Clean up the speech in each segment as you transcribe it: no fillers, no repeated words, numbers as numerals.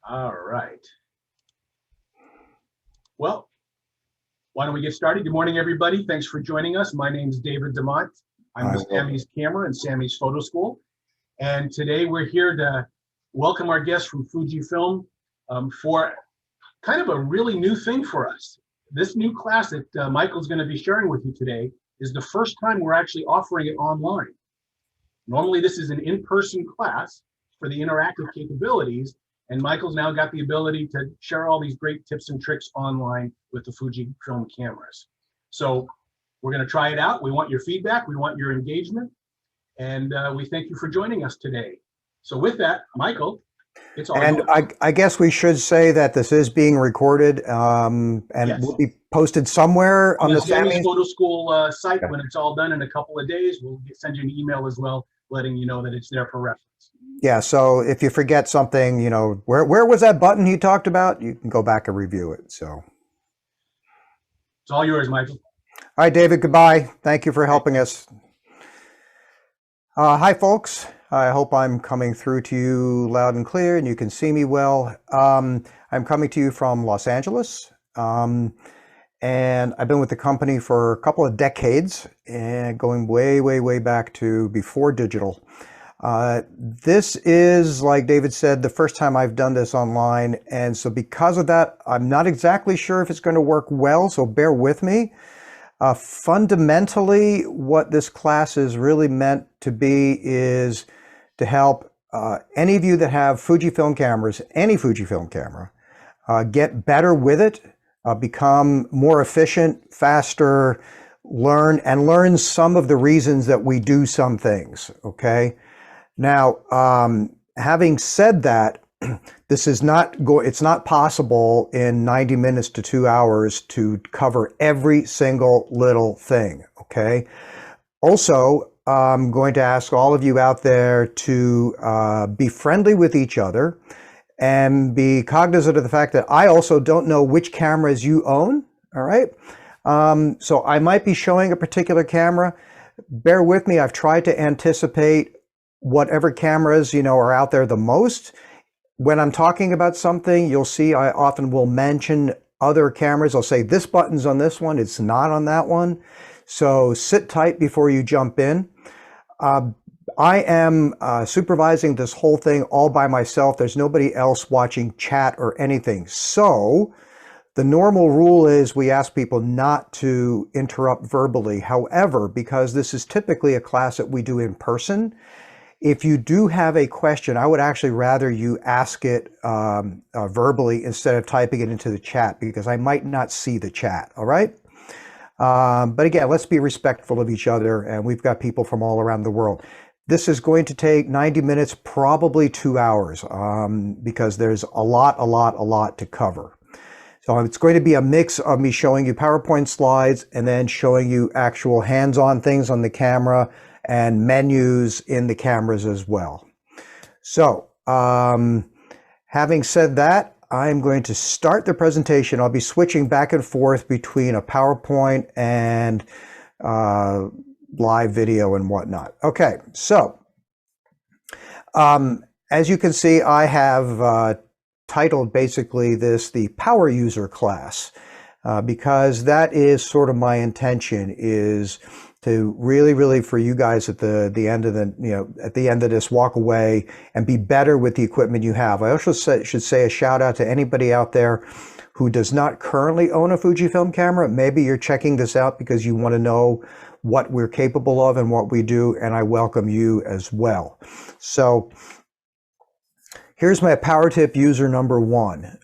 All right. Well, why don't we get started? Good morning, everybody. Thanks for joining us. My name is David DeMont. I'm I with will. Samy's Camera and Samy's PhotoSchool. And today we're here to welcome our guests from Fujifilm for kind of a really new thing for us. This new class that Michael's going to be sharing with you today is the first time we're actually offering it online. Normally, this is an in-person class for the interactive capabilities, and Michael's now got the ability to share all these great tips and tricks online with the Fujifilm cameras. So we're going to try it out. We want your feedback. We want your engagement. And we thank you for joining us today. So with that, Michael, it's all And yours. I guess we should say that this is being recorded and Yes. will be posted somewhere On on the the Samy's Sammy. PhotoSchool site, Yeah. when it's all done in a couple of days, we'll send you an email as well, letting you know that it's there for reference. Yeah, so if you forget something, you know, where was that button he talked about? You can go back and review it. So, all It's all yours, Michael. right, David, goodbye. Thank you for helping us. Hi, folks. I hope I'm coming through to you loud and clear and you can see me well. I'm coming to you from Los Angeles. And I've been with the company for a couple of decades and going way back to before digital. This is, like David said, the first time I've done this online. And so because of that, I'm not exactly sure if it's going to work well, so bear with me. Fundamentally, what this class is really meant to be is to help any of you that have Fujifilm cameras, any Fujifilm camera, get better with it, become more efficient, faster, learn some of the reasons that we do some things, okay? Now, having said that, this is it's not possible in 90 minutes to 2 hours to cover every single little thing, okay? Also, I'm going to ask all of you out there to be friendly with each other and be cognizant of the fact that I also don't know which cameras you own, all right? So I might be showing a particular camera. Bear with me, I've tried to anticipate whatever cameras, you know, are out there the most. When I'm talking about something, you'll see I often will mention other cameras. I'll say this button's on this one, it's not on that one. So sit tight before you jump in. I am supervising this whole thing all by myself. There's nobody else watching chat or anything. So the normal rule is we ask people not to interrupt verbally. However, because this is typically a class that we do in person, if you do have a question, I would actually rather you ask it verbally instead of typing it into the chat, because I might not see the chat, all right? But again, let's be respectful of each other, and we've got people from all around the world. This is going to take 90 minutes, probably 2 hours, because there's a lot to cover. So it's going to be a mix of me showing you PowerPoint slides and then showing you actual hands-on things on the camera and menus in the cameras as well. So having said that, I'm going to start the presentation. I'll be switching back and forth between a PowerPoint and live video and whatnot. Okay, so as you can see, I have titled basically this the Power User class because that is sort of my intention, is to really for you guys at the end of at the end of this, walk away and be better with the equipment you have. I also should say a shout out to anybody out there who does not currently own a Fujifilm camera. Maybe you're checking this out because you want to know what we're capable of and what we do, and I welcome you as well. So here's my power tip user number one.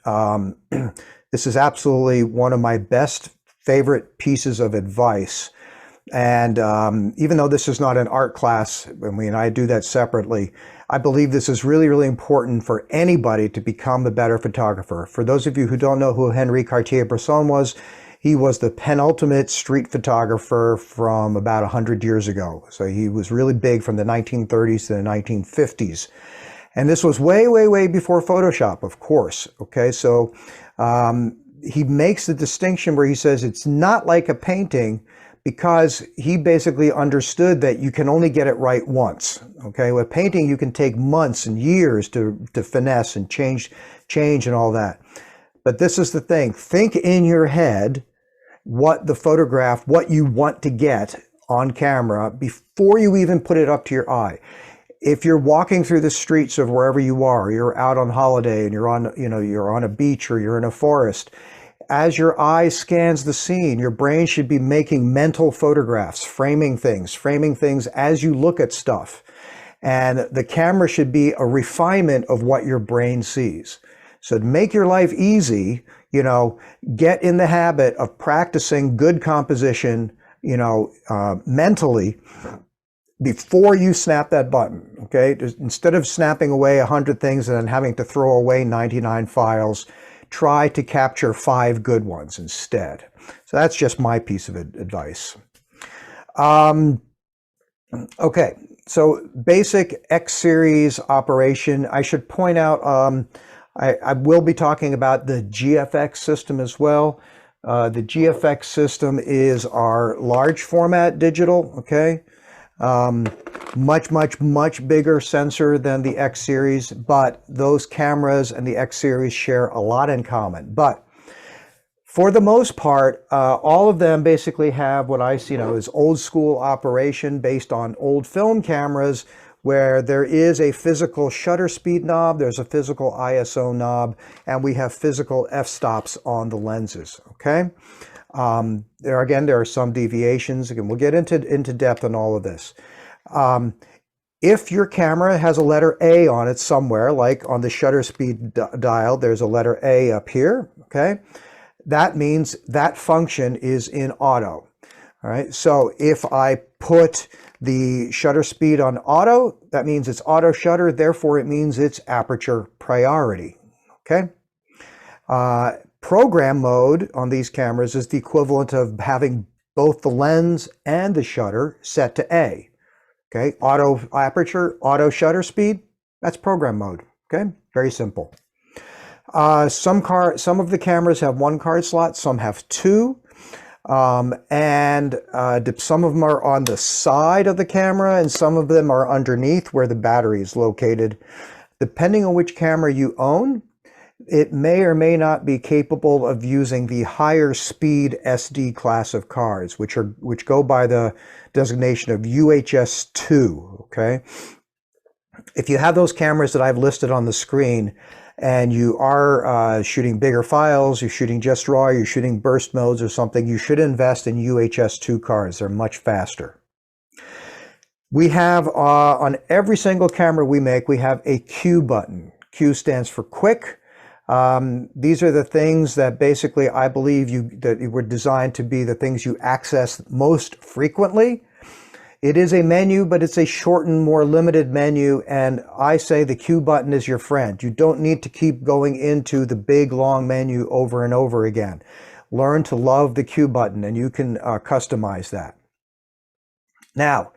This is absolutely one of my best favorite pieces of advice. And even though this is not an art class, and I do that separately, I believe this is really important for anybody to become a better photographer. For those of you who don't know who Henri Cartier-Bresson was, he was the penultimate street photographer from about 100 years ago. So he was really big from the 1930s to the 1950s. And this was way before Photoshop, of course. Okay, so he makes the distinction where he says it's not like a painting, because he basically understood that you can only get it right once. Okay, with painting, you can take months and years to finesse and change and all that. But this is the thing: think in your head what the photograph, what you want to get on camera before you even put it up to your eye. If you're walking through the streets of wherever you are, you're out on holiday and you're on, you're on a beach or you're in a forest, as your eye scans the scene, your brain should be making mental photographs, framing things as you look at stuff. And the camera should be a refinement of what your brain sees. So to make your life easy, get in the habit of practicing good composition, mentally before you snap that button, okay? Instead of snapping away 100 things and then having to throw away 99 files, try to capture 5 good ones instead. So that's just my piece of advice. Okay, so basic X series operation. I should point out, I will be talking about the GFX system as well. The GFX system is our large format digital, okay? Much bigger sensor than the X series, but those cameras and the X series share a lot in common. But for the most part, all of them basically have what I see as old school operation based on old film cameras, where there is a physical shutter speed knob, there's a physical ISO knob, and we have physical f-stops on the lenses, okay? There are some deviations. Again, we'll get into depth on all of this. If your camera has a letter A on it somewhere, like on the shutter speed dial, there's a letter A up here, okay? That means that function is in auto, all right? So if I put the shutter speed on auto, that means it's auto shutter, therefore it means it's aperture priority, okay? Program mode on these cameras is the equivalent of having both the lens and the shutter set to A. Okay, auto aperture, auto shutter speed, that's program mode. Okay, very simple. Some of the cameras have 1 card slot, some have 2. And some of them are on the side of the camera and some of them are underneath where the battery is located. Depending on which camera you own, it may or may not be capable of using the higher speed SD class of cards, which go by the designation of UHS-2, okay? If you have those cameras that I've listed on the screen and you are shooting bigger files, you're shooting just RAW, you're shooting burst modes or something, you should invest in UHS-2 cards. They're much faster. We have, on every single camera we make, we have a Q button. Q stands for quick. These are the things that basically I believe that were designed to be the things you access most frequently. It is a menu, but it's a shortened, more limited menu, and I say the Q button is your friend. You don't need to keep going into the big, long menu over and over again. Learn to love the Q button, and you can customize that. Now,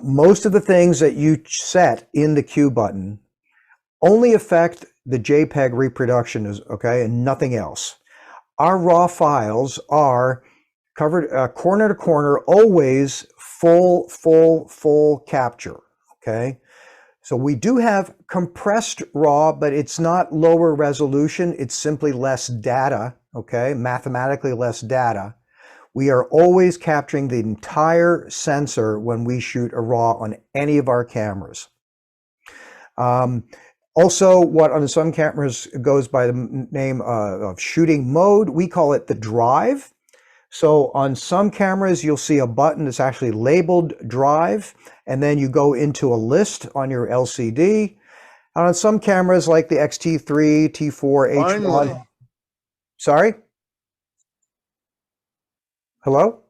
most of the things that you set in the Q button only affect the JPEG reproduction, okay, and nothing else. Our RAW files are covered corner to corner, always full capture, okay? So we do have compressed RAW, but it's not lower resolution, it's simply less data, okay? Mathematically less data. We are always capturing the entire sensor when we shoot a RAW on any of our cameras. Also, what on some cameras goes by the name of shooting mode, we call it the drive. So on some cameras, you'll see a button that's actually labeled drive, and then you go into a list on your LCD. And on some cameras like the X-T3, T4, H1. Finally. Sorry? Hello?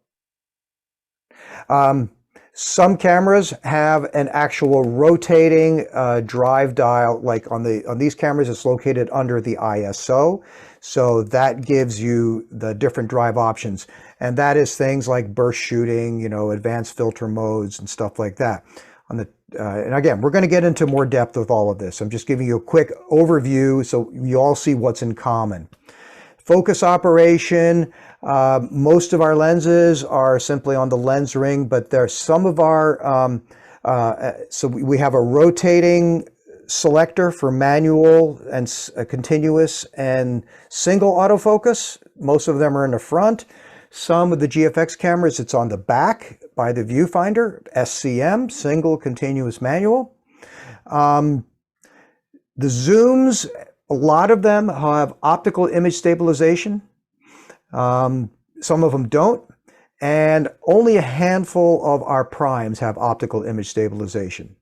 Some cameras have an actual rotating drive dial, like on these cameras, it's located under the ISO. So that gives you the different drive options. And that is things like burst shooting, advanced filter modes and stuff like that. And again, we're going to get into more depth with all of this. I'm just giving you a quick overview so you all see what's in common. Focus operation, most of our lenses are simply on the lens ring, but there's some of our, so we have a rotating selector for manual and continuous and single autofocus. Most of them are in the front. Some of the GFX cameras, it's on the back by the viewfinder, SCM, single continuous manual. The zooms, a lot of them have optical image stabilization. Some of them don't. And only a handful of our primes have optical image stabilization.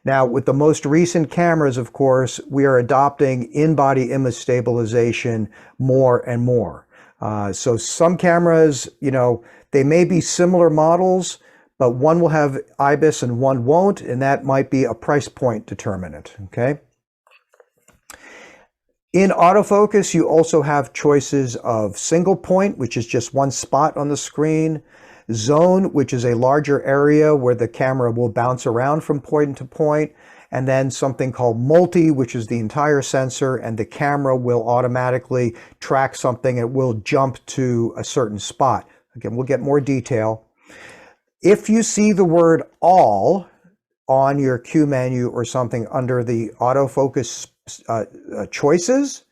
Now, with the most recent cameras, of course, we are adopting in-body image stabilization more and more. So some cameras, you know, they may be similar models, but one will have IBIS and one won't, and that might be a price point determinant, okay? In autofocus, you also have choices of single point, which is just one spot on the screen, zone, which is a larger area where the camera will bounce around from point to point, and then something called multi, which is the entire sensor, and the camera will automatically track something. It will jump to a certain spot. Again, we'll get more detail. If you see the word all on your Q menu or something under the autofocus choices,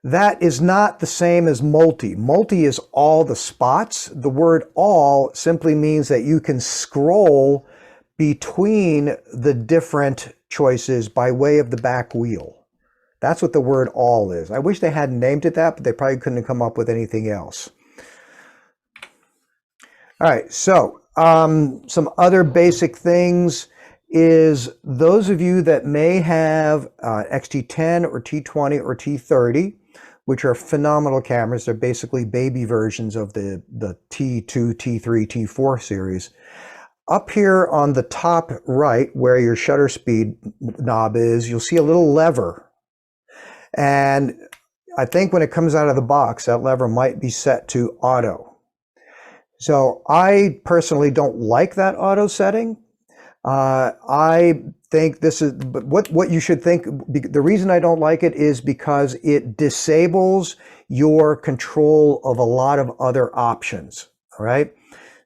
that is not the same as multi. Multi is all the spots. The word all simply means that you can scroll between the different choices by way of the back wheel. That's what the word all is. I wish they hadn't named it that, but they probably couldn't have come up with anything else. All right, so some other basic things is those of you that may have X-T10 or T20 or T30, which are phenomenal cameras. They're basically baby versions of the T2, T3, T4 series. Up here on the top right, where your shutter speed knob is, you'll see a little lever. And I think when it comes out of the box, that lever might be set to auto. So I personally don't like that auto setting. I think this is, but what you should think, the reason I don't like it is because it disables your control of a lot of other options, all right?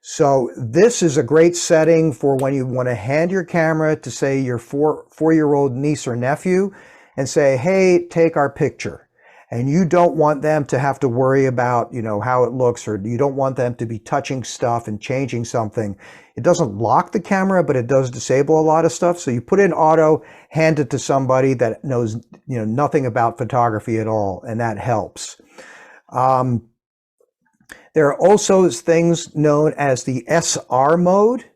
So this is a great setting for when you want to hand your camera to, say, your four-year-old niece or nephew and say, hey, take our picture. And you don't want them to have to worry about, you know, how it looks, or you don't want them to be touching stuff and changing something. It doesn't lock the camera, but it does disable a lot of stuff. So you put in auto, hand it to somebody that knows, you know, nothing about photography at all, and that helps. There are also things known as the SR mode.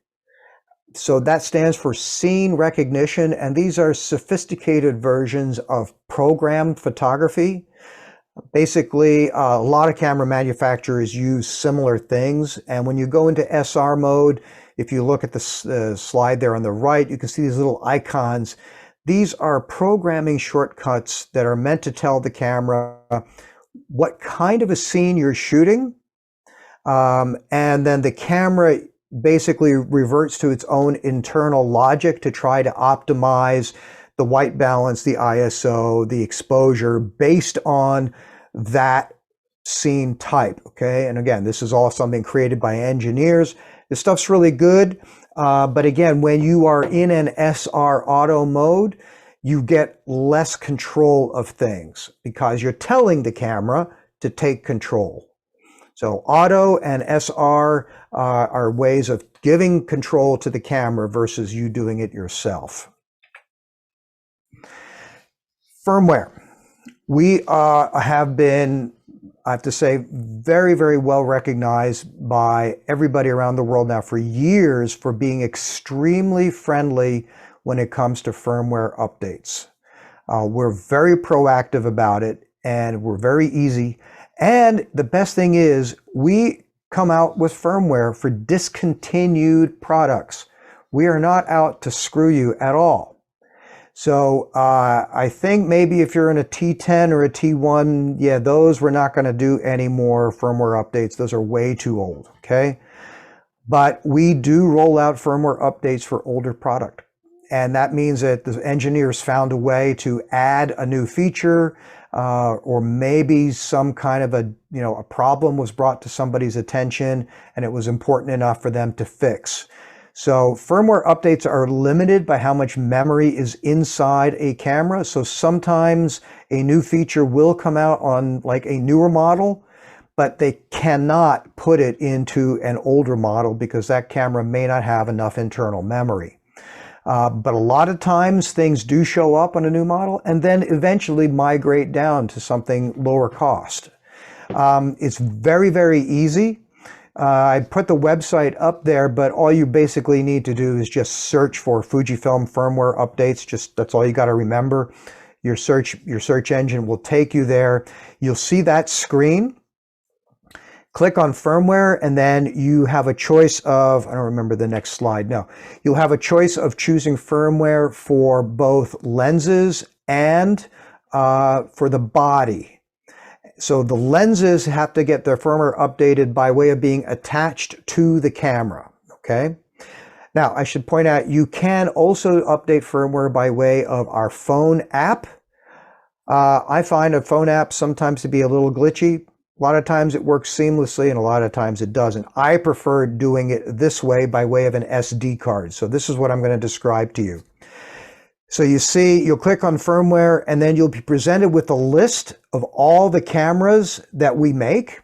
So that stands for scene recognition, and these are sophisticated versions of programmed photography. Basically, a lot of camera manufacturers use similar things, and when you go into SR mode, if you look at the slide there on the right, you can see these little icons. These are programming shortcuts that are meant to tell the camera what kind of a scene you're shooting, and then the camera basically reverts to its own internal logic to try to optimize the white balance, the ISO, the exposure based on that scene type, okay? And again, this is all something created by engineers. This stuff's really good, but again, when you are in an SR auto mode, you get less control of things because you're telling the camera to take control. So auto and SR are ways of giving control to the camera versus you doing it yourself. Firmware. We have been, I have to say, very, very well recognized by everybody around the world now for years for being extremely friendly when it comes to firmware updates. We're very proactive about it, and we're very easy. And the best thing is we come out with firmware for discontinued products. We are not out to screw you at all. So I think maybe if you're in a T10 or a T1, yeah, those we're not going to do any more firmware updates. Those are way too old, okay? But we do roll out firmware updates for older product. and that means that the engineers found a way to add a new feature, or maybe some kind of a problem was brought to somebody's attention and it was important enough for them to fix. So firmware updates are limited by how much memory is inside a camera. So sometimes a new feature will come out on like a newer model, but they cannot put it into an older model because that camera may not have enough internal memory. But a lot of times things do show up on a new model and then eventually migrate down to something lower cost. It's very, very easy. I put the website up there, but all you basically need to do is just search for Fujifilm firmware updates. That's all you got to remember. Your search engine will take you there. You'll see that screen. Click on firmware, and then you have a choice of, I don't remember the next slide. No, you'll have a choice of choosing firmware for both lenses and for the body. So the lenses have to get their firmware updated by way of being attached to the camera, okay? Now, I should point out, you can also update firmware by way of our phone app. I find a phone app sometimes to be a little glitchy. A lot of times it works seamlessly and a lot of times it doesn't. I prefer doing it this way by way of an SD card. So this is what I'm going to describe to you. So you see, you'll click on firmware and then you'll be presented with a list of all the cameras that we make.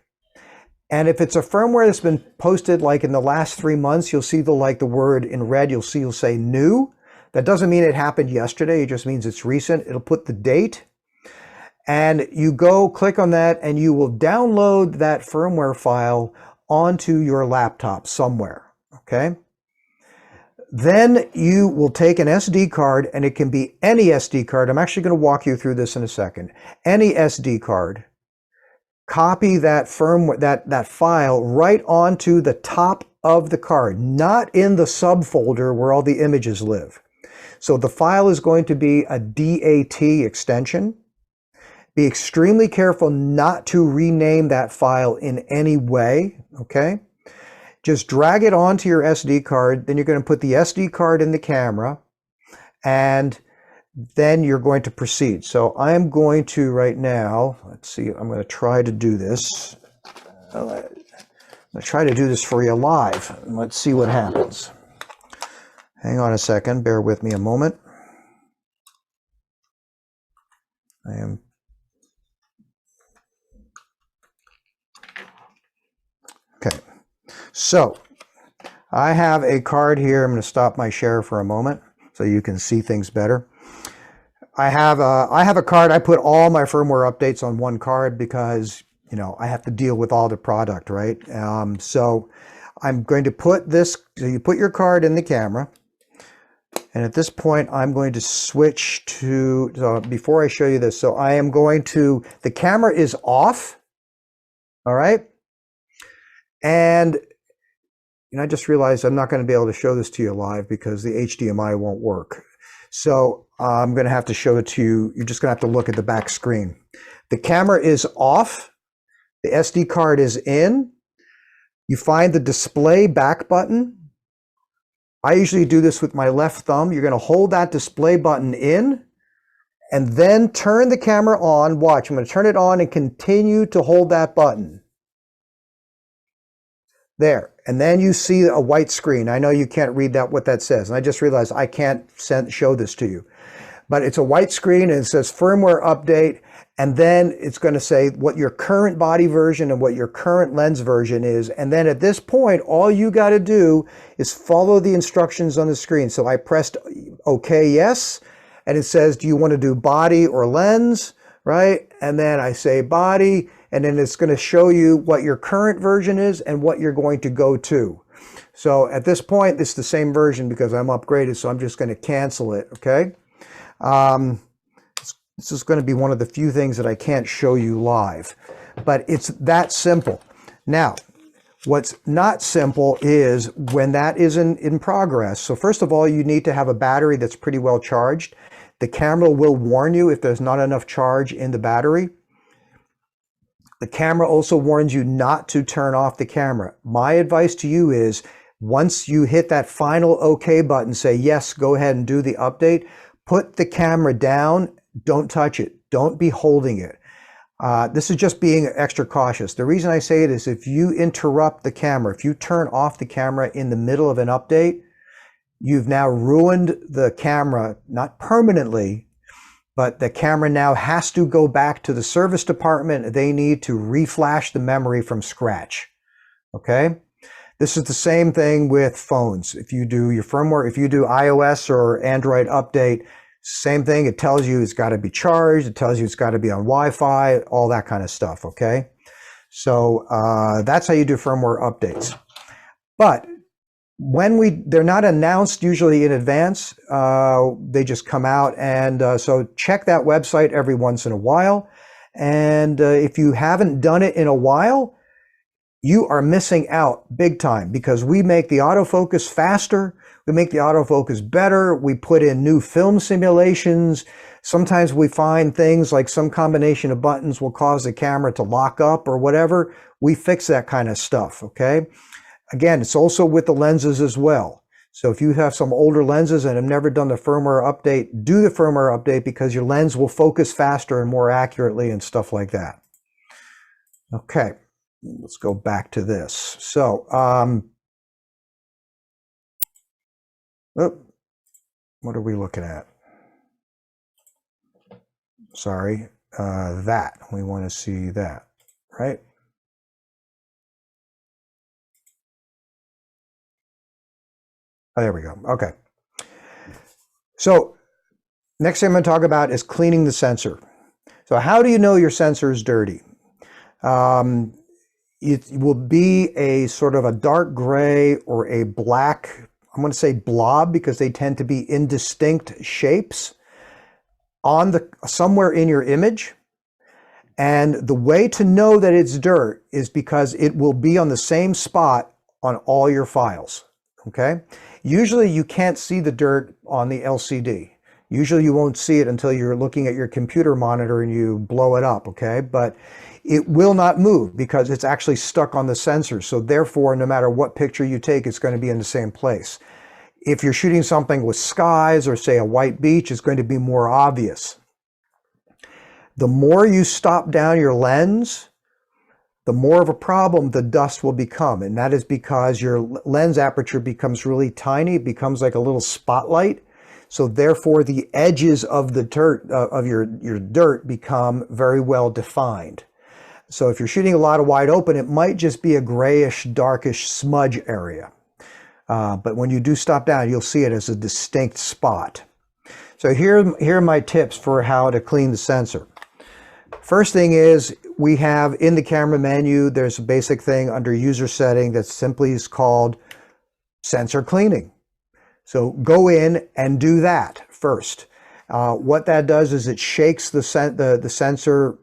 And if it's a firmware that's been posted like in the last 3 months, you'll see the word in red, you'll say new. That doesn't mean it happened yesterday, it just means it's recent. It'll put the date. And you go click on that and you will download that firmware file onto your laptop somewhere, okay? Then you will take an SD card, and it can be any SD card. I'm actually going to walk you through this in a second. Any SD card. Copy that firmware, that file right onto the top of the card, not in the subfolder where all the images live. So the file is going to be a DAT extension. Be extremely careful not to rename that file in any way, okay? Just drag it onto your SD card, then you're going to put the SD card in the camera, and then you're going to proceed. So I'm going to right now, let's see, I'm going to try to do this. I'm going to try to do this for you live, and let's see what happens. Hang on a second, bear with me a moment. Okay, so I have a card here. I'm going to stop my share for a moment so you can see things better. I have a card. I put all my firmware updates on one card because, you know, I have to deal with all the product, right? So I'm going to put this, so you put your card in the camera. And at this point, I'm going to switch to, so before I show you this, so I am going to, the camera is off, all right? And I just realized I'm not going to be able to show this to you live because the HDMI won't work. So I'm going to have to show it to you. You're just going to have to look at the back screen. The camera is off. The SD card is in. You find the display back button. I usually do this with my left thumb. You're going to hold that display button in and then turn the camera on. Watch, I'm going to turn it on and continue to hold that button. There, and then you see a white screen. I know you can't read what that says, and I just realized I can't show this to you. But it's a white screen and it says firmware update, and then it's going to say what your current body version and what your current lens version is. And then at this point, all you got to do is follow the instructions on the screen. So I pressed OK, yes, and it says, do you want to do body or lens, right? And then I say body. And then it's going to show you what your current version is and what you're going to go to. So at this point, it's the same version because I'm upgraded, so I'm just going to cancel it, okay? This is going to be one of the few things that I can't show you live, but it's that simple. Now, what's not simple is when that is in progress. So first of all, you need to have a battery that's pretty well charged. The camera will warn you if there's not enough charge in the battery. The camera also warns you not to turn off the camera. My advice to you is Once you hit that final OK button, say, yes, go ahead and do the update. Put the camera down. Don't touch it. Don't be holding it. This is just being extra cautious. The reason I say it is if you interrupt the camera, if you turn off the camera in the middle of an update, you've now ruined the camera, not permanently, but the camera now has to go back to the service department. They need to reflash the memory from scratch. Okay? This is the same thing with phones. If you do your firmware, if you do iOS or Android update, same thing. It tells you it's got to be charged. It tells you it's got to be on Wi-Fi, all that kind of stuff. Okay? So that's how you do firmware updates. But when they're not announced usually in advance, they just come out, and so check that website every once in a while. And if you haven't done it in a while, you are missing out big time, because we make the autofocus faster, we make the autofocus better, we put in new film simulations. Sometimes we find things like some combination of buttons will cause the camera to lock up or whatever. We fix that kind of stuff, okay? Again, it's also with the lenses as well. So if you have some older lenses and have never done the firmware update, do the firmware update, because your lens will focus faster and more accurately and stuff like that. Okay, let's go back to this. So, what are we looking at? Sorry, that. We want to see that, right? Oh, there we go. Okay. So next thing I'm going to talk about is cleaning the sensor. So how do you know your sensor is dirty? It will be a sort of a dark gray or a black, I'm going to say blob, because they tend to be indistinct shapes on somewhere in your image. And the way to know that it's dirt is because it will be on the same spot on all your files. Okay. Usually you can't see the dirt on the LCD. Usually you won't see it until you're looking at your computer monitor and you blow it up, okay? But it will not move because it's actually stuck on the sensor. So therefore, no matter what picture you take, it's going to be in the same place. If you're shooting something with skies or say a white beach, it's going to be more obvious. The more you stop down your lens, the more of a problem the dust will become. And that is because your lens aperture becomes really tiny. It becomes like a little spotlight. So therefore the edges of the dirt, of your dirt, become very well defined. So if you're shooting a lot of wide open, it might just be a grayish, darkish smudge area. But when you do stop down, you'll see it as a distinct spot. So here are my tips for how to clean the sensor. First thing is, we have in the camera menu, there's a basic thing under user setting that simply is called sensor cleaning. So go in and do that first. What that does is it shakes the sensor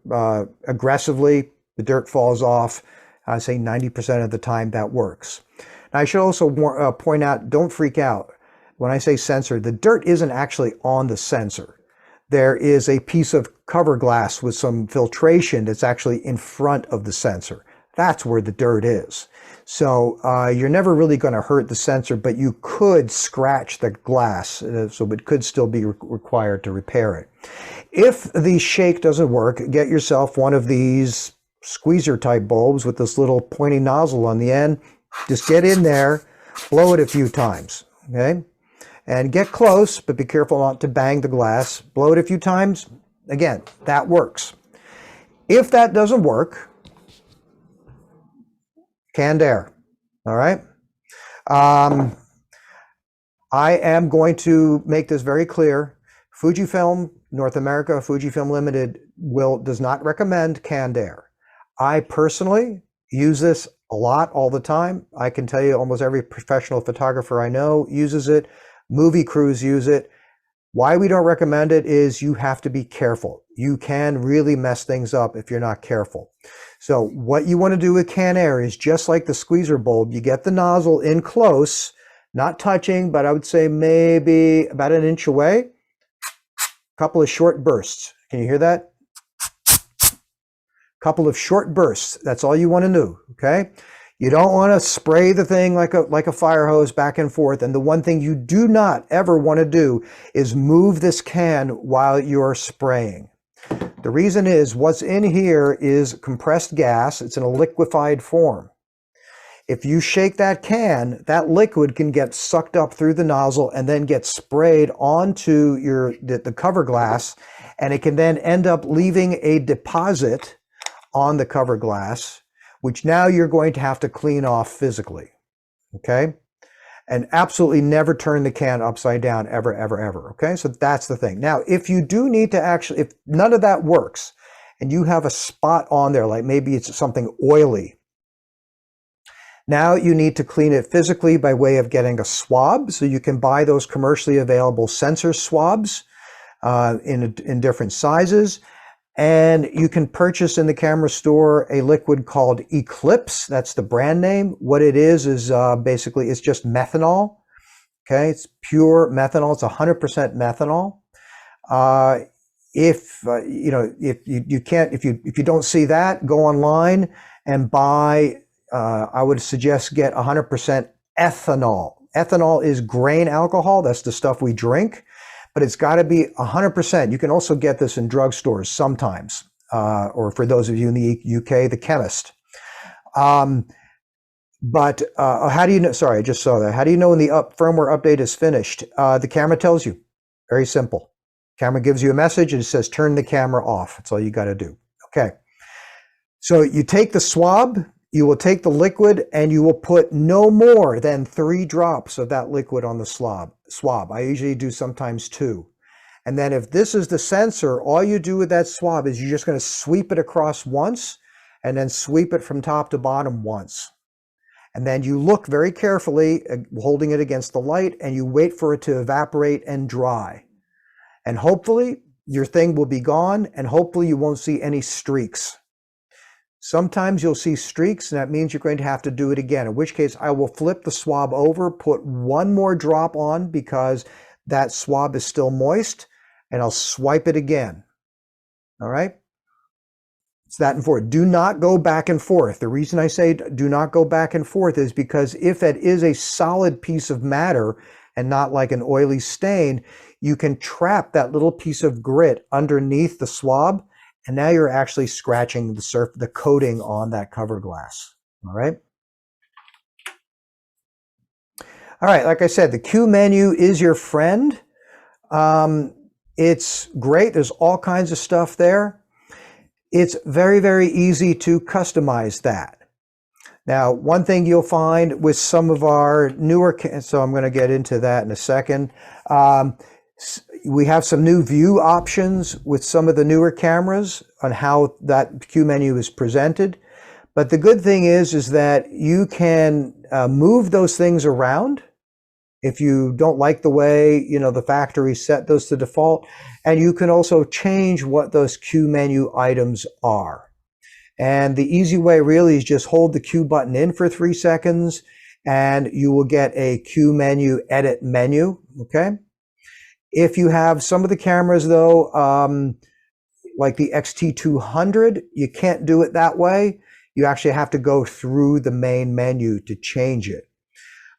aggressively. The dirt falls off. I say 90% of the time that works. Now I should also point out, don't freak out. When I say sensor, the dirt isn't actually on the sensor. There is a piece of cover glass with some filtration that's actually in front of the sensor. That's where the dirt is. So you're never really going to hurt the sensor, but you could scratch the glass, so it could still be required to repair it. If the shake doesn't work, get yourself one of these squeezer type bulbs with this little pointy nozzle on the end. Just get in there, blow it a few times, okay? And get close, but be careful not to bang the glass. Blow it a few times. Again, that works. If that doesn't work, canned air, all right? I am going to make this very clear. Fujifilm, North America, Fujifilm Limited does not recommend canned air. I personally use this a lot, all the time. I can tell you almost every professional photographer I know uses it. Movie crews use it. Why we don't recommend it is you have to be careful. You can really mess things up if you're not careful. So what you want to do with canned air is just like the squeezer bulb. You get the nozzle in close, not touching, but I would say maybe about an inch away. A couple of short bursts. Can you hear that? Couple of short bursts. That's all you want to do, okay? You don't want to spray the thing like a fire hose back and forth. And the one thing you do not ever want to do is move this can while you're spraying. The reason is what's in here is compressed gas. It's in a liquefied form. If you shake that can, that liquid can get sucked up through the nozzle and then get sprayed onto the cover glass, and it can then end up leaving a deposit on the cover glass, which now you're going to have to clean off physically, okay? And absolutely never turn the can upside down, ever, ever, ever, okay? So that's the thing. Now, if you do need to actually, if none of that works, and you have a spot on there, like maybe it's something oily, now you need to clean it physically by way of getting a swab. So you can buy those commercially available sensor swabs in different sizes. And you can purchase in the camera store a liquid called Eclipse. That's the brand name. What it is basically it's just methanol. Okay, it's pure methanol. It's 100% methanol. If you don't see that, go online and buy. I would suggest get 100% ethanol. Ethanol is grain alcohol. That's the stuff we drink, but it's got to be 100%. You can also get this in drugstores sometimes, or for those of you in the UK, the chemist. How do you know? Sorry, I just saw that. How do you know when the firmware update is finished? The camera tells you. Very simple. Camera gives you a message and it says turn the camera off. That's all you got to do. Okay. So you take the swab. You will take the liquid and you will put no more than 3 drops of that liquid on the swab. I usually do sometimes 2. And then if this is the sensor, all you do with that swab is you're just going to sweep it across once and then sweep it from top to bottom once. And then you look very carefully, holding it against the light, and you wait for it to evaporate and dry. And hopefully your thing will be gone, and hopefully you won't see any streaks. Sometimes you'll see streaks, and that means you're going to have to do it again, in which case I will flip the swab over, put 1 more drop on because that swab is still moist, and I'll swipe it again. All right? It's that and forth. Do not go back and forth. The reason I say do not go back and forth is because if it is a solid piece of matter and not like an oily stain, you can trap that little piece of grit underneath the swab, and now you're actually scratching the coating on that cover glass. All right. All right. Like I said, the Q menu is your friend. It's great. There's all kinds of stuff there. It's very, very easy to customize that. Now, one thing you'll find with some of our newer, so I'm going to get into that in a second. We have some new view options with some of the newer cameras on how that Q menu is presented. But the good thing is that you can move those things around if you don't like the way, the factory set those to default. And you can also change what those Q menu items are. And the easy way really is just hold the Q button in for 3 seconds and you will get a Q menu edit menu, okay? If you have some of the cameras though, like the XT200, you can't do it that way. You actually have to go through the main menu to change it.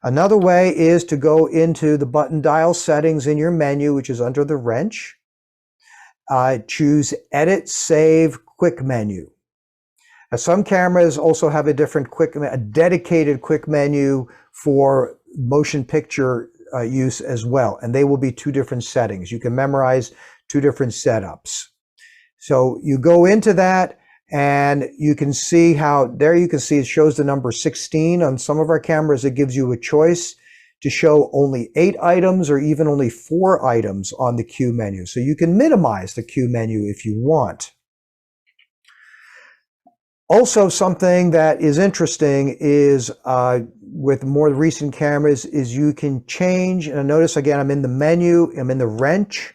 Another way is to go into the button dial settings in your menu, which is under the wrench. Choose Edit, Save, Quick Menu. Now, some cameras also have a dedicated quick menu for motion picture use as well, and they will be 2 different settings. You can memorize 2 different setups. So you go into that and you can see how there you can see it shows the number 16. On some of our cameras it gives you a choice to show only 8 items or even only 4 items on the Q menu. So you can minimize the Q menu if you want. Also, something that is interesting is with more recent cameras is you can change, and notice again, I'm in the menu, I'm in the wrench,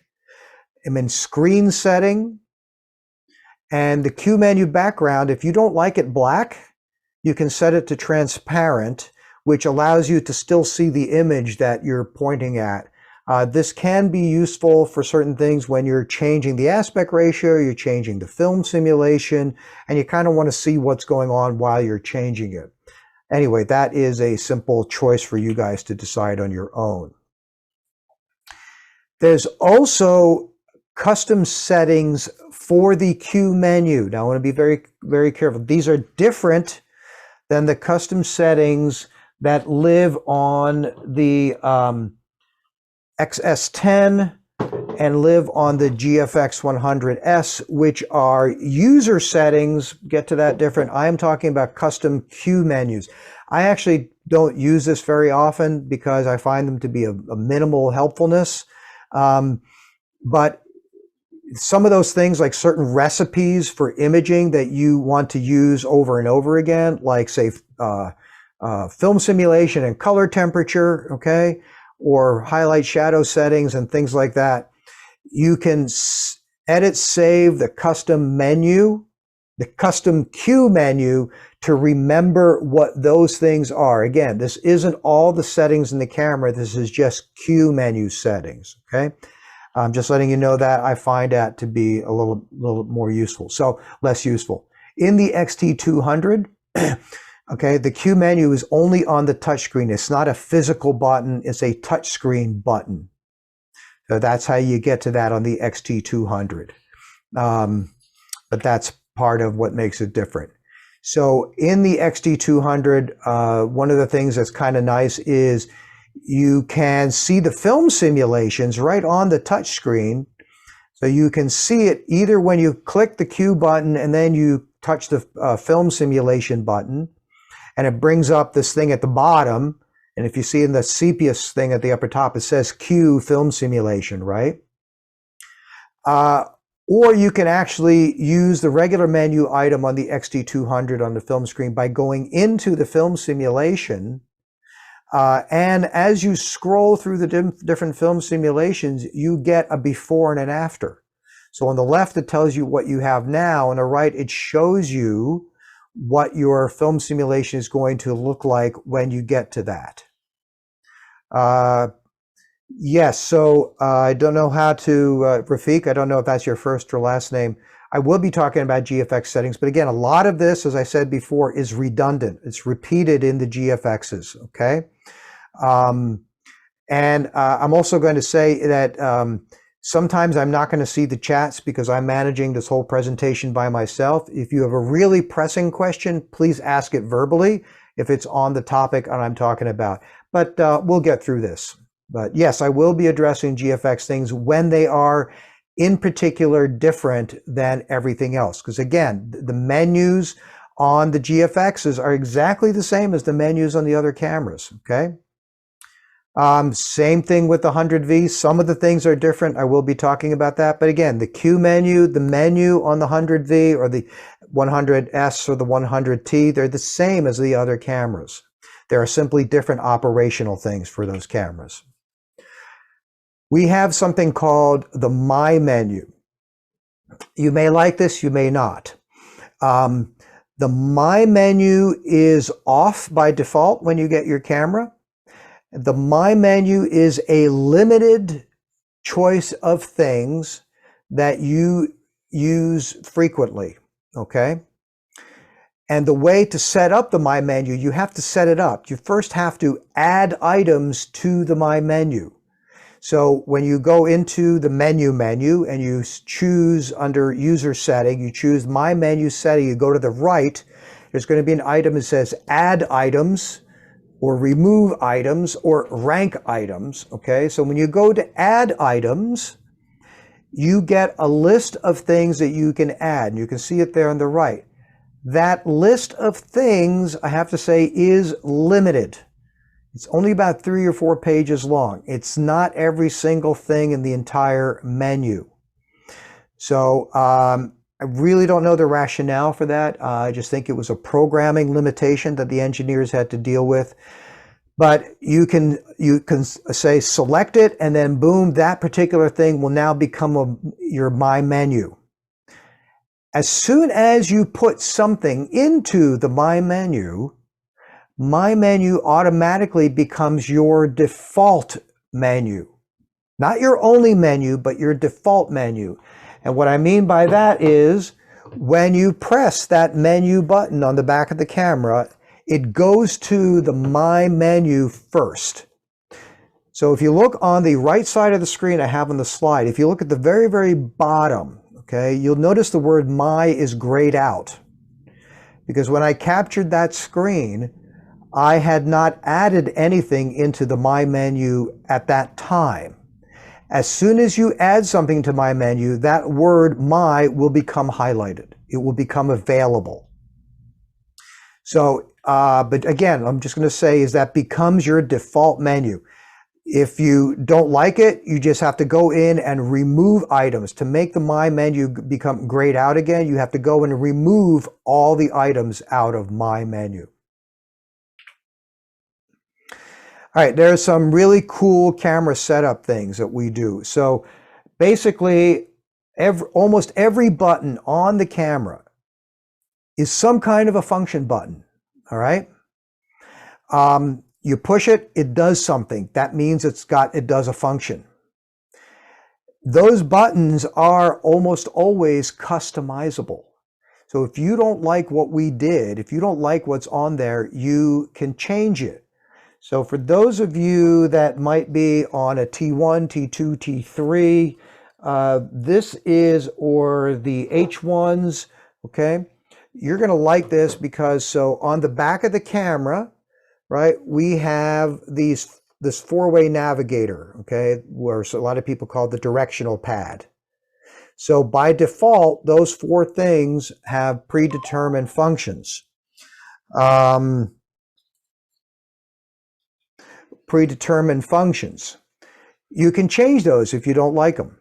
I'm in screen setting, and the Q menu background, if you don't like it black, you can set it to transparent, which allows you to still see the image that you're pointing at. This can be useful for certain things when you're changing the aspect ratio, you're changing the film simulation, and you kind of want to see what's going on while you're changing it. Anyway, that is a simple choice for you guys to decide on your own. There's also custom settings for the Q menu. Now I want to be very, very careful. These are different than the custom settings that live on the XS10 and live on the GFX 100S, which are user settings. Get to that different. I am talking about custom Q menus. I actually don't use this very often because I find them to be a minimal helpfulness. But some of those things, like certain recipes for imaging that you want to use over and over again, like say film simulation and color temperature, okay, or highlight shadow settings and things like that, you can edit, save the custom menu, the custom Q menu, to remember what those things are. Again, this isn't all the settings in the camera. This is just Q menu settings, okay? I'm just letting you know that I find that to be a little more useful, so less useful. In the XT200, okay, the Q menu is only on the touchscreen. It's not a physical button, it's a touchscreen button. So that's how you get to that on the XT200. But that's part of what makes it different. So in the XT200, one of the things that's kind of nice is you can see the film simulations right on the touchscreen. So you can see it either when you click the Q button and then you touch the film simulation button, and it brings up this thing at the bottom. And if you see in the sepia thing at the upper top, it says Q film simulation, right? Or you can actually use the regular menu item on the XT200 on the film screen by going into the film simulation. And as you scroll through the different film simulations, you get a before and an after. So on the left, it tells you what you have now. On the right, it shows you what your film simulation is going to look like when you get to that. Yes, so I don't know how to, Rafiq, I don't know if that's your first or last name. I will be talking about GFX settings, but again, a lot of this, as I said before, is redundant. It's repeated in the GFXs, okay? I'm also going to say that sometimes I'm not going to see the chats because I'm managing this whole presentation by myself. If you have a really pressing question, please ask it verbally if it's on the topic and I'm talking about. But we'll get through this. But yes, I will be addressing GFX things when they are in particular different than everything else. Because again, the menus on the GFXs are exactly the same as the menus on the other cameras, okay? Same thing with the 100V. Some of the things are different. I will be talking about that. But again, the Q menu, the menu on the 100V or the 100S or the 100T, they're the same as the other cameras. There are simply different operational things for those cameras. We have something called the My menu. You may like this, you may not. The My menu is off by default when you get your camera. The My menu is a limited choice of things that you use frequently, okay? And the way to set up the My menu, you have to set it up. You first have to add items to the My menu. So when you go into the menu and you choose under user setting, you choose My menu setting, you go to the right, there's going to be an item that says add items or remove items or rank items, okay? So when you go to add items, you get a list of things that you can add, and you can see it there on the right. That list of things, I have to say, is limited. It's only about 3 or 4 pages long. It's not every single thing in the entire menu. So I really don't know the rationale for that. I just think it was a programming limitation that the engineers had to deal with. But you can say select it, and then boom, that particular thing will now become your My menu. As soon as you put something into the My menu automatically becomes your default menu. Not your only menu, but your default menu. And what I mean by that is when you press that menu button on the back of the camera, it goes to the My menu first. So if you look on the right side of the screen I have on the slide, if you look at the very, very bottom, okay, you'll notice the word My is grayed out. Because when I captured that screen, I had not added anything into the My menu at that time. As soon as you add something to My menu, that word My will become highlighted. It will become available. So, but again, I'm just going to say is that becomes your default menu. If you don't like it, you just have to go in and remove items. To make the My menu become grayed out again, you have to go and remove all the items out of My menu. All right, there's some really cool camera setup things that we do. So basically, almost every button on the camera is some kind of a function button, all right? You push it, it does something. That means it does a function. Those buttons are almost always customizable. So if you don't like what we did, if you don't like what's on there, you can change it. So for those of you that might be on a T1, T2, T3, this is, or the H1s, okay? You're gonna like this because so on the back of the camera, right, we have this four-way navigator, okay, where a lot of people call it the directional pad. So by default, those four things have predetermined functions. Predetermined functions. You can change those if you don't like them.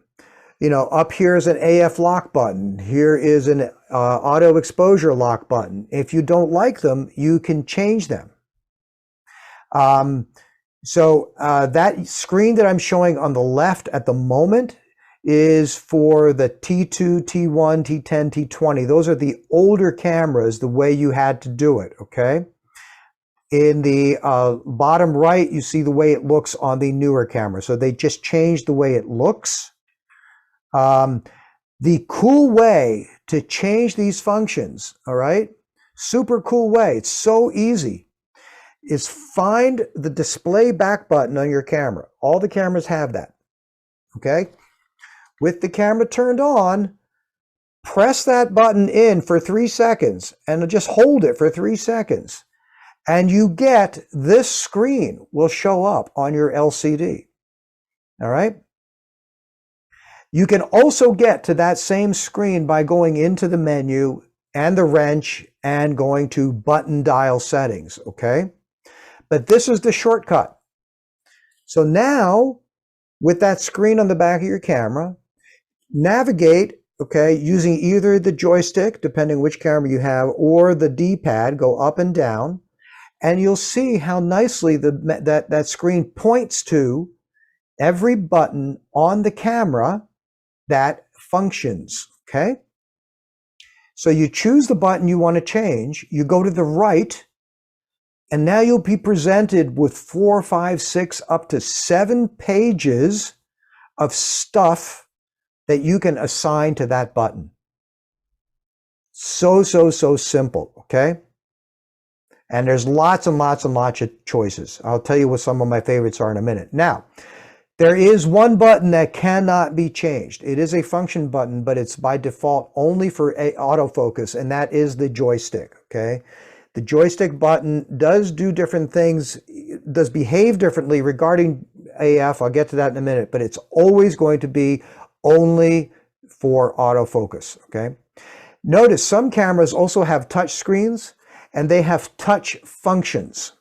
You know, up here is an AF lock button. Here is an auto exposure lock button. If you don't like them, you can change them. That screen that I'm showing on the left at the moment is for the T2, T1, T10, T20. Those are the older cameras, the way you had to do it, okay? In the bottom right, you see the way it looks on the newer camera. So they just changed the way it looks. The cool way to change these functions, all right? Super cool way, it's so easy, is find the display back button on your camera. All the cameras have that, okay? With the camera turned on, press that button in for 3 seconds and just hold it for 3 seconds. And you get this screen will show up on your LCD, all right? You can also get to that same screen by going into the menu and the wrench and going to button dial settings, okay? But this is the shortcut. So now, with that screen on the back of your camera, navigate, okay, using either the joystick, depending which camera you have, or the D-pad, go up and down, and you'll see how nicely that screen points to every button on the camera that functions, okay? So you choose the button you want to change, you go to the right, and now you'll be presented with 4, 5, 6, up to 7 pages of stuff that you can assign to that button. So simple, okay? And there's lots and lots and lots of choices. I'll tell you what some of my favorites are in a minute. Now, there is one button that cannot be changed. It is a function button, but it's by default only for autofocus, and that is the joystick, okay? The joystick button does do different things, does behave differently regarding AF. I'll get to that in a minute, but it's always going to be only for autofocus, okay? Notice some cameras also have touch screens, and they have touch functions.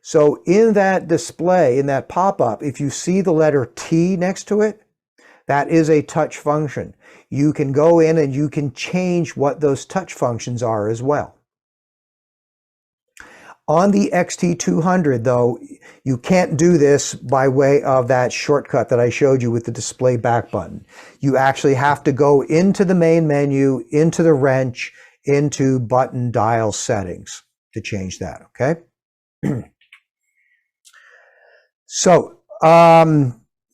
So in that display, in that pop-up, if you see the letter T next to it, that is a touch function. You can go in and you can change what those touch functions are as well. On the XT200, though, you can't do this by way of that shortcut that I showed you with the display back button. You actually have to go into the main menu, into the wrench, into button dial settings to change that, okay? So,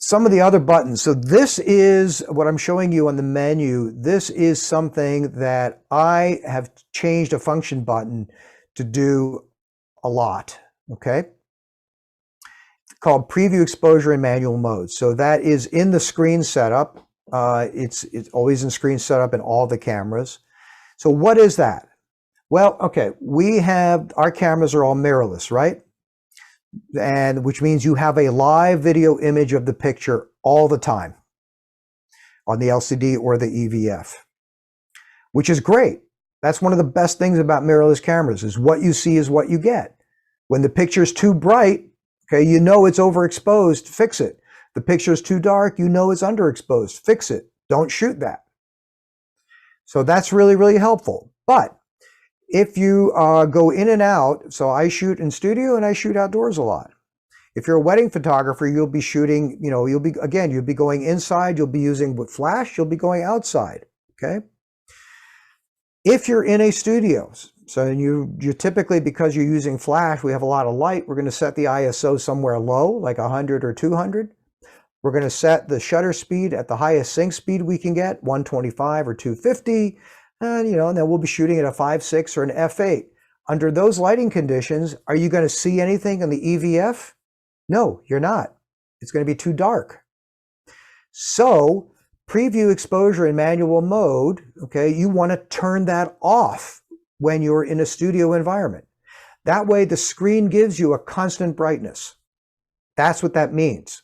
some of the other buttons. So this is what I'm showing you on the menu. This is something that I have changed a function button to do a lot, okay? Called preview exposure in manual mode. So that is in the screen setup. It's always in screen setup in all the cameras. So what is that? Well, okay, our cameras are all mirrorless, right? And which means you have a live video image of the picture all the time on the LCD or the EVF, which is great. That's one of the best things about mirrorless cameras is what you see is what you get. When the picture's too bright, okay, you know it's overexposed, fix it. The picture's too dark, you know it's underexposed, fix it. Don't shoot that. So that's really, really helpful. But if you go in and out, so I shoot in studio and I shoot outdoors a lot. If you're a wedding photographer, you'll be shooting, you'll be going inside, you'll be using with flash, you'll be going outside, okay? If you're in a studio, so you typically, because you're using flash, we have a lot of light, we're going to set the ISO somewhere low, like 100 or 200. We're going to set the shutter speed at the highest sync speed we can get, 125 or 250, and then we'll be shooting at a 5.6 or an f8. Under those lighting conditions, are you going to see anything in the EVF? No, you're not. It's going to be too dark. So preview exposure in manual mode, okay, you want to turn that off when you're in a studio environment. That way the screen gives you a constant brightness. That's what that means.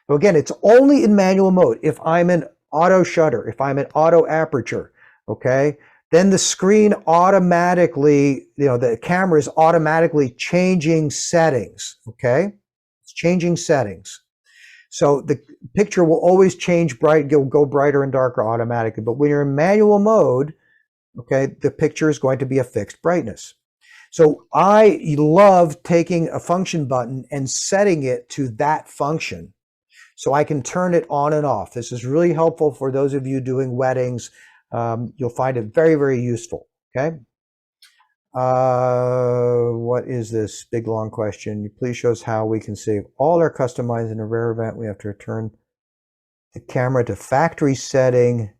So again, it's only in manual mode. If I'm in auto shutter, if I'm in auto aperture, okay, then the screen automatically, the camera is automatically changing settings, okay? It's changing settings. So the picture will always change go brighter and darker automatically. But when you're in manual mode, okay, the picture is going to be a fixed brightness. So I love taking a function button and setting it to that function so I can turn it on and off. This is really helpful for those of you doing weddings. You'll find it very, very useful, okay? What is this big long question? Please show us how we can save all our customized. In a rare event, we have to return the camera to factory setting.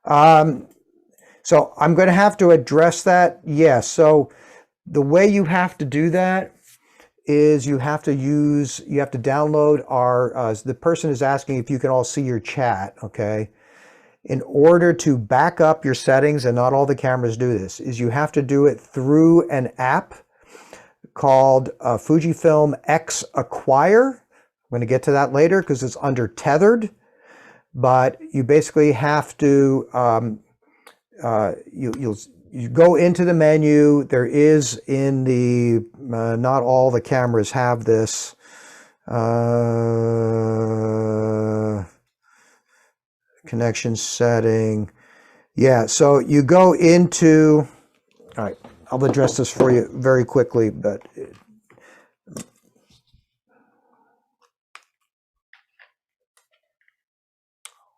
So I'm going to have to address that. Yes. So the way you have to do that is you have to download our, the person is asking if you can all see your chat, okay? In order to back up your settings, and not all the cameras do this, is you have to do it through an app called Fujifilm X Acquire. I'm going to get to that later because it's under tethered, but you basically have to, you go into the menu. There is in the, not all the cameras have this. Connection setting. Yeah, so you go into, all right, I'll address this for you very quickly, but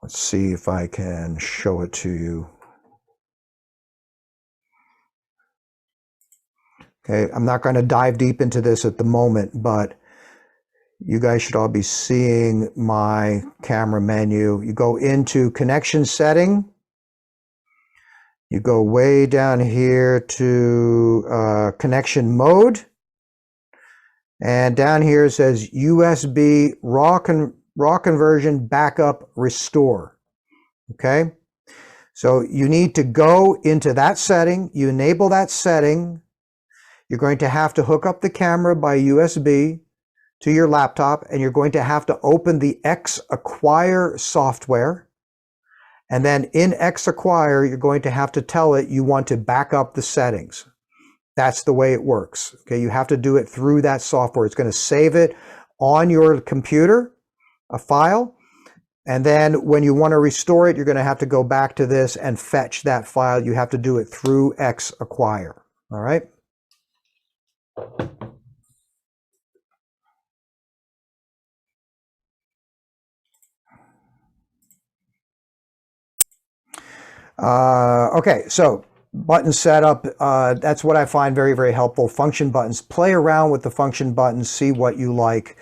let's see if I can show it to you. Okay, I'm not going to dive deep into this at the moment, but you guys should all be seeing my camera menu. You go into connection setting. You go way down here to connection mode. And down here it says USB raw conversion backup restore. Okay, so you need to go into that setting. You enable that setting. You're going to have to hook up the camera by USB to your laptop, and you're going to have to open the X Acquire software. And then in X Acquire, you're going to have to tell it you want to back up the settings. That's the way it works. Okay, you have to do it through that software. It's going to save it on your computer, a file. And then when you want to restore it, you're going to have to go back to this and fetch that file. You have to do it through X Acquire. All right. Okay, so button setup, that's what I find very, very helpful. Function buttons, play around with the function buttons, see what you like.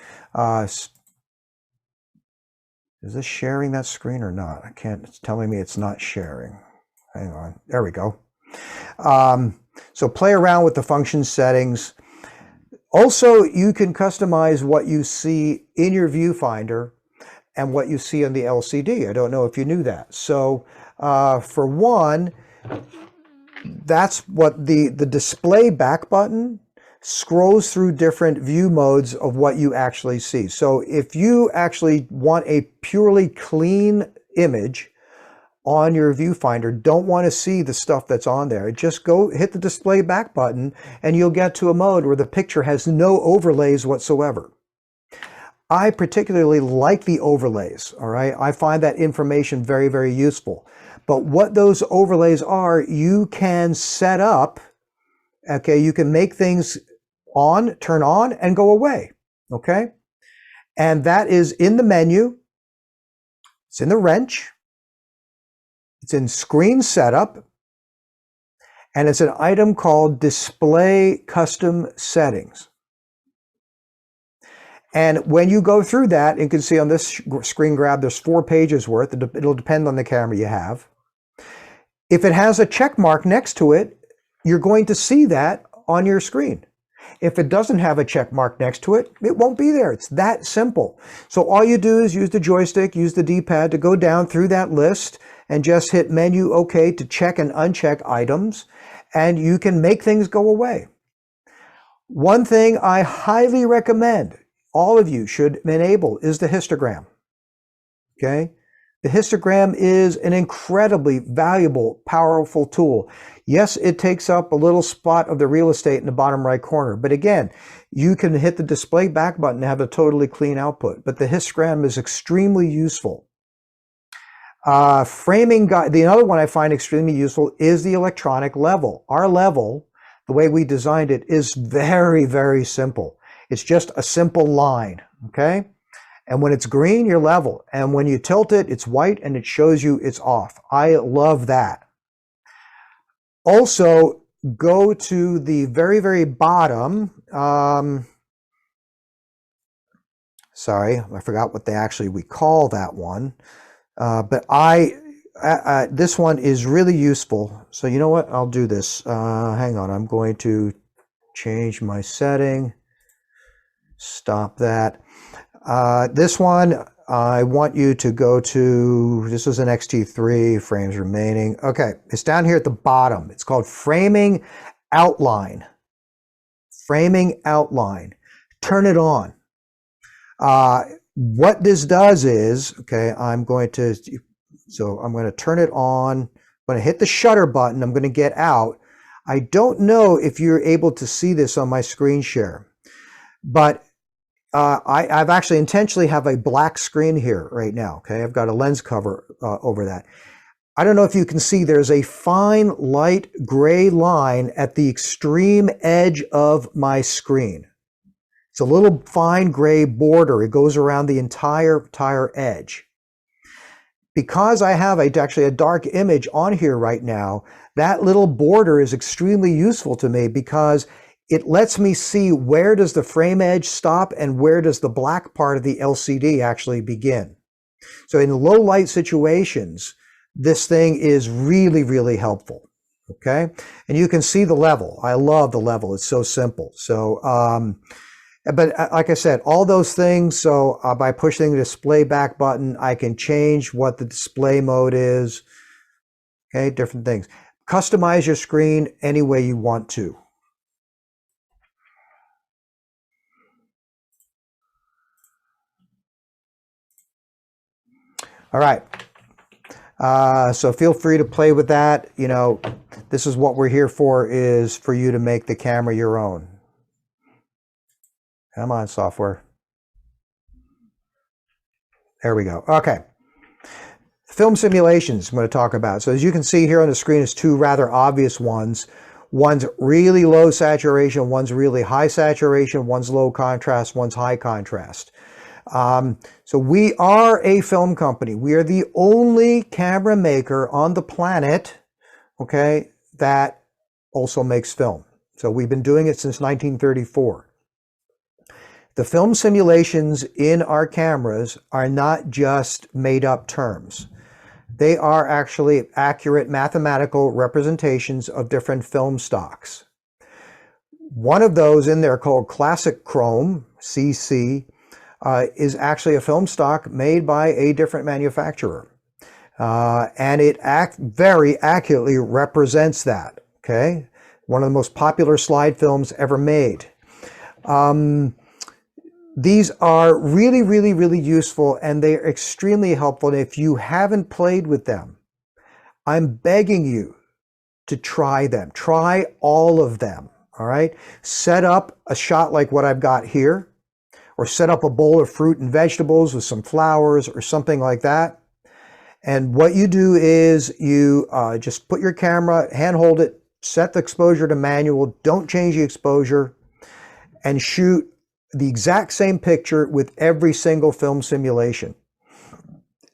Is this sharing that screen or not? I can't, it's telling me it's not sharing. Hang on, there we go. So play around with the function settings. Also, you can customize what you see in your viewfinder and what you see on the LCD. I don't know if you knew that. So for one, that's what the display back button scrolls through different view modes of what you actually see. So if you actually want a purely clean image on your viewfinder, don't want to see the stuff that's on there, just go hit the display back button and you'll get to a mode where the picture has no overlays whatsoever. I particularly like the overlays, all right? I find that information very, very useful. But what those overlays are, you can set up, okay? You can make things on, turn on, and go away, okay? And that is in the menu, it's in the wrench, it's in screen setup, and it's an item called display custom settings. And when you go through that, you can see on this screen grab, there's 4 pages worth. It'll depend on the camera you have. If it has a check mark next to it, you're going to see that on your screen. If it doesn't have a check mark next to it, it won't be there. It's that simple. So all you do is use the joystick, use the D-pad to go down through that list and just hit menu OK to check and uncheck items, and you can make things go away. One thing I highly recommend all of you should enable is the histogram. Okay? The histogram is an incredibly valuable, powerful tool. Yes, it takes up a little spot of the real estate in the bottom right corner, but again, you can hit the display back button and have a totally clean output, but the histogram is extremely useful. Framing guide, the other one I find extremely useful is the electronic level. Our level, the way we designed it, is very, very simple. It's just a simple line, okay? And when it's green, you're level. And when you tilt it, it's white and it shows you it's off. I love that. Also, go to the very, very bottom. Sorry, I forgot what we call that one. But this one is really useful. So you know what? I'll do this. Hang on. I'm going to change my setting. Stop that. This one, I want you to go to, this is an XT3, frames remaining. Okay, it's down here at the bottom. It's called Framing Outline. Framing Outline. Turn it on. What this does is, okay, I'm going to turn it on. I'm going to hit the shutter button. I'm going to get out. I don't know if you're able to see this on my screen share, but I've actually intentionally have a black screen here right now. Okay, I've got a lens cover over that. I don't know if you can see, there's a fine light gray line at the extreme edge of my screen. It's a little fine gray border. It goes around the entire edge. Because I have actually a dark image on here right now, that little border is extremely useful to me because it lets me see where does the frame edge stop and where does the black part of the LCD actually begin. So in low light situations, this thing is really, really helpful. Okay, and you can see the level. I love the level. It's so simple. So, but like I said, all those things. So by pushing the display back button, I can change what the display mode is. Okay, different things. Customize your screen any way you want to. All right. So feel free to play with that. You know, this is what we're here for, is for you to make the camera your own. Come on, software. There we go. Okay. Film simulations I'm going to talk about. So as you can see here on the screen, it's 2 rather obvious ones. One's really low saturation, one's really high saturation, one's low contrast, one's high contrast. So we are a film company. We are the only camera maker on the planet, okay, that also makes film. So we've been doing it since 1934. The film simulations in our cameras are not just made up terms. They are actually accurate mathematical representations of different film stocks. One of those in there, called Classic Chrome, CC, is actually a film stock made by a different manufacturer. And it very accurately represents that, okay? One of the most popular slide films ever made. These are really, really, really useful, and they are extremely helpful. And if you haven't played with them, I'm begging you to try them. Try all of them, all right? Set up a shot like what I've got here, or set up a bowl of fruit and vegetables with some flowers or something like that. And what you do is you just put your camera, handhold it, set the exposure to manual, don't change the exposure, and shoot the exact same picture with every single film simulation.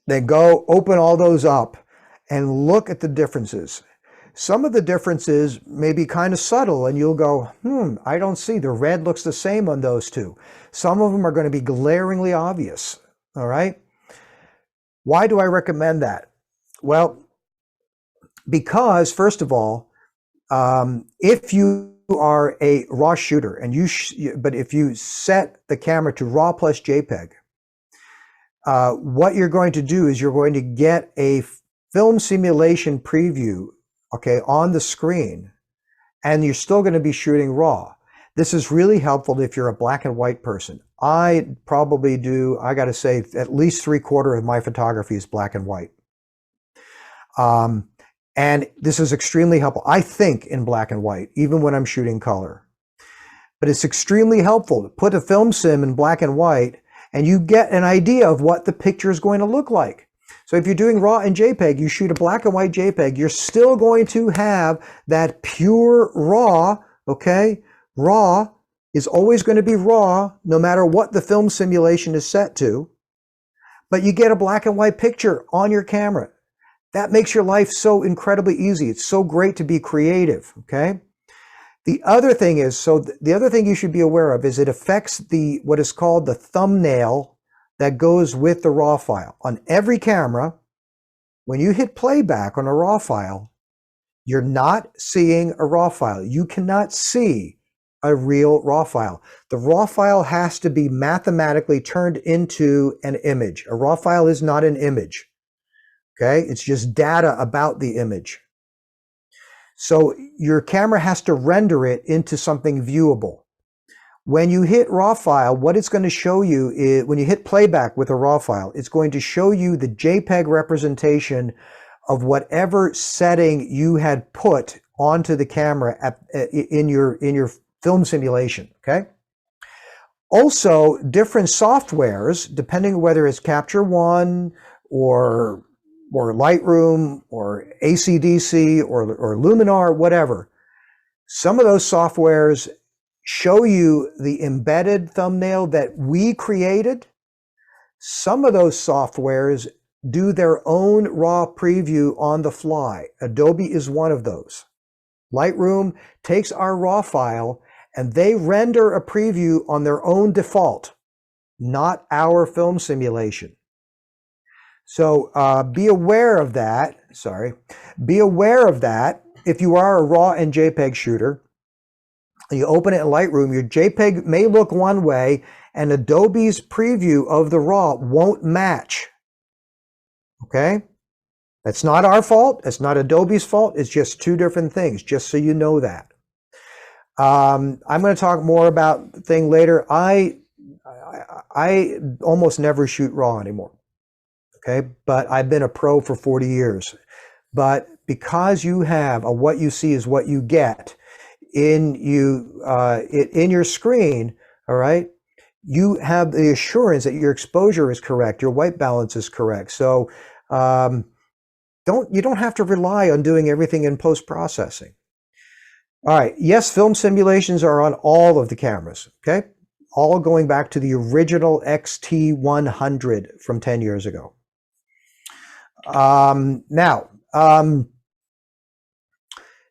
Then go open all those up and look at the differences. Some of the differences may be kind of subtle, and you'll go, I don't see. The red looks the same on those two. Some of them are going to be glaringly obvious, all right? Why do I recommend that? Well, because first of all, if you are a RAW shooter, and but if you set the camera to RAW plus JPEG, what you're going to do is you're going to get a film simulation preview, okay, on the screen, and you're still going to be shooting RAW. This is really helpful if you're a black and white person. I probably do, I got to say, at least 3/4 of my photography is black and white. And this is extremely helpful, I think, in black and white, even when I'm shooting color. But it's extremely helpful to put a film sim in black and white, and you get an idea of what the picture is going to look like. So if you're doing RAW and JPEG, you shoot a black and white JPEG, you're still going to have that pure RAW, okay? RAW is always going to be RAW, no matter what the film simulation is set to, but you get a black and white picture on your camera. That makes your life so incredibly easy. It's so great to be creative, okay? The other thing is, the other thing you should be aware of is it affects what is called the thumbnail that goes with the RAW file. On every camera, when you hit playback on a RAW file, you're not seeing a RAW file. You cannot see a real RAW file. The RAW file has to be mathematically turned into an image. A RAW file is not an image. Okay, it's just data about the image. So your camera has to render it into something viewable. When you hit RAW file, what it's going to show you is, when you hit playback with a RAW file, it's going to show you the JPEG representation of whatever setting you had put onto the camera in your film simulation, okay? Also, different softwares, depending on whether it's Capture One or Lightroom or AC/DC or Luminar, whatever. Some of those softwares show you the embedded thumbnail that we created. Some of those softwares do their own RAW preview on the fly. Adobe is one of those. Lightroom takes our RAW file and they render a preview on their own default, not our film simulation. So be aware of that. Sorry. Be aware of that. If you are a RAW and JPEG shooter, you open it in Lightroom, your JPEG may look one way and Adobe's preview of the RAW won't match. Okay? That's not our fault. It's not Adobe's fault. It's just two different things, just so you know that. I'm going to talk more about the thing later. I almost never shoot RAW anymore. Okay, but I've been a pro for 40 years. But because you have what you see is what you get in your screen, all right, you have the assurance that your exposure is correct, your white balance is correct. So you don't have to rely on doing everything in post-processing. All right, yes, film simulations are on all of the cameras, okay? All going back to the original XT100 from 10 years ago. Now,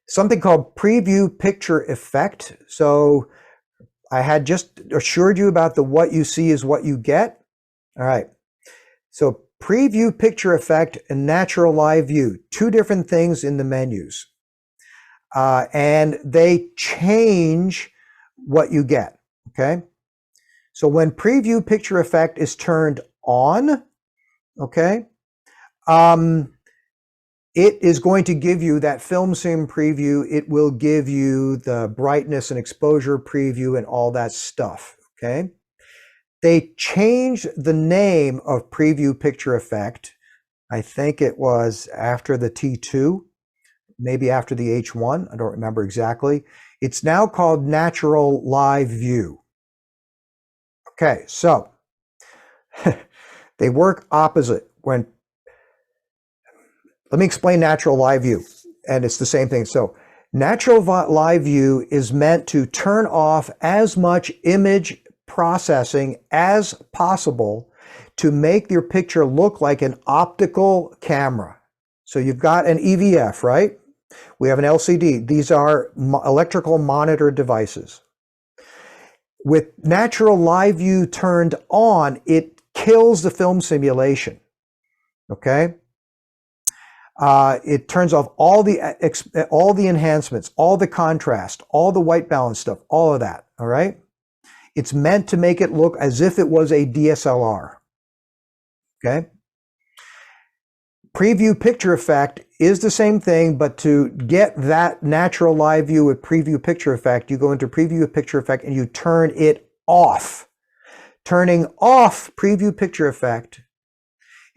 something called preview picture effect. So I had just assured you about the what you see is what you get. All right. So preview picture effect and natural live view, two different things in the menus. And they change what you get, okay? So when preview picture effect is turned on, okay, it is going to give you that film sim preview. It will give you the brightness and exposure preview and all that stuff, okay? They changed the name of preview picture effect. I think it was after the T2, maybe after the H1. I don't remember exactly. It's now called natural live view. Okay, so they work opposite. Let me explain natural live view, and it's the same thing. So natural live view is meant to turn off as much image processing as possible to make your picture look like an optical camera. So you've got an EVF, right? We have an LCD. These are electrical monitor devices. With natural live view turned on, it kills the film simulation, okay? It turns off all the enhancements, all the contrast, all the white balance stuff, all of that, all right? It's meant to make it look as if it was a DSLR, okay? Preview picture effect is the same thing, but to get that natural live view with preview picture effect, you go into preview picture effect and you turn it off. Turning off preview picture effect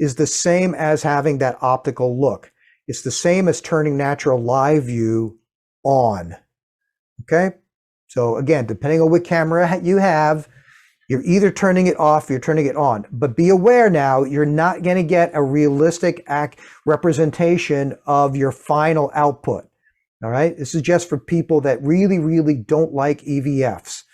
is the same as having that optical look. It's the same as turning natural live view on, okay? So again, depending on what camera you have, you're either turning it off or you're turning it on. But be aware now, you're not going to get a realistic representation of your final output. All right? This is just for people that really, really don't like EVFs.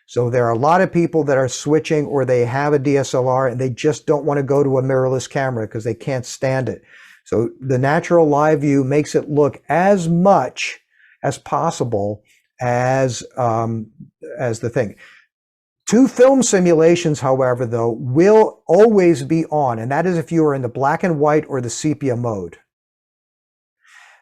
So there are a lot of people that are switching, or they have a DSLR and they just don't want to go to a mirrorless camera because they can't stand it. So the natural live view makes it look as much as possible as the thing. Two film simulations, however, though, will always be on, and that is if you are in the black and white or the sepia mode.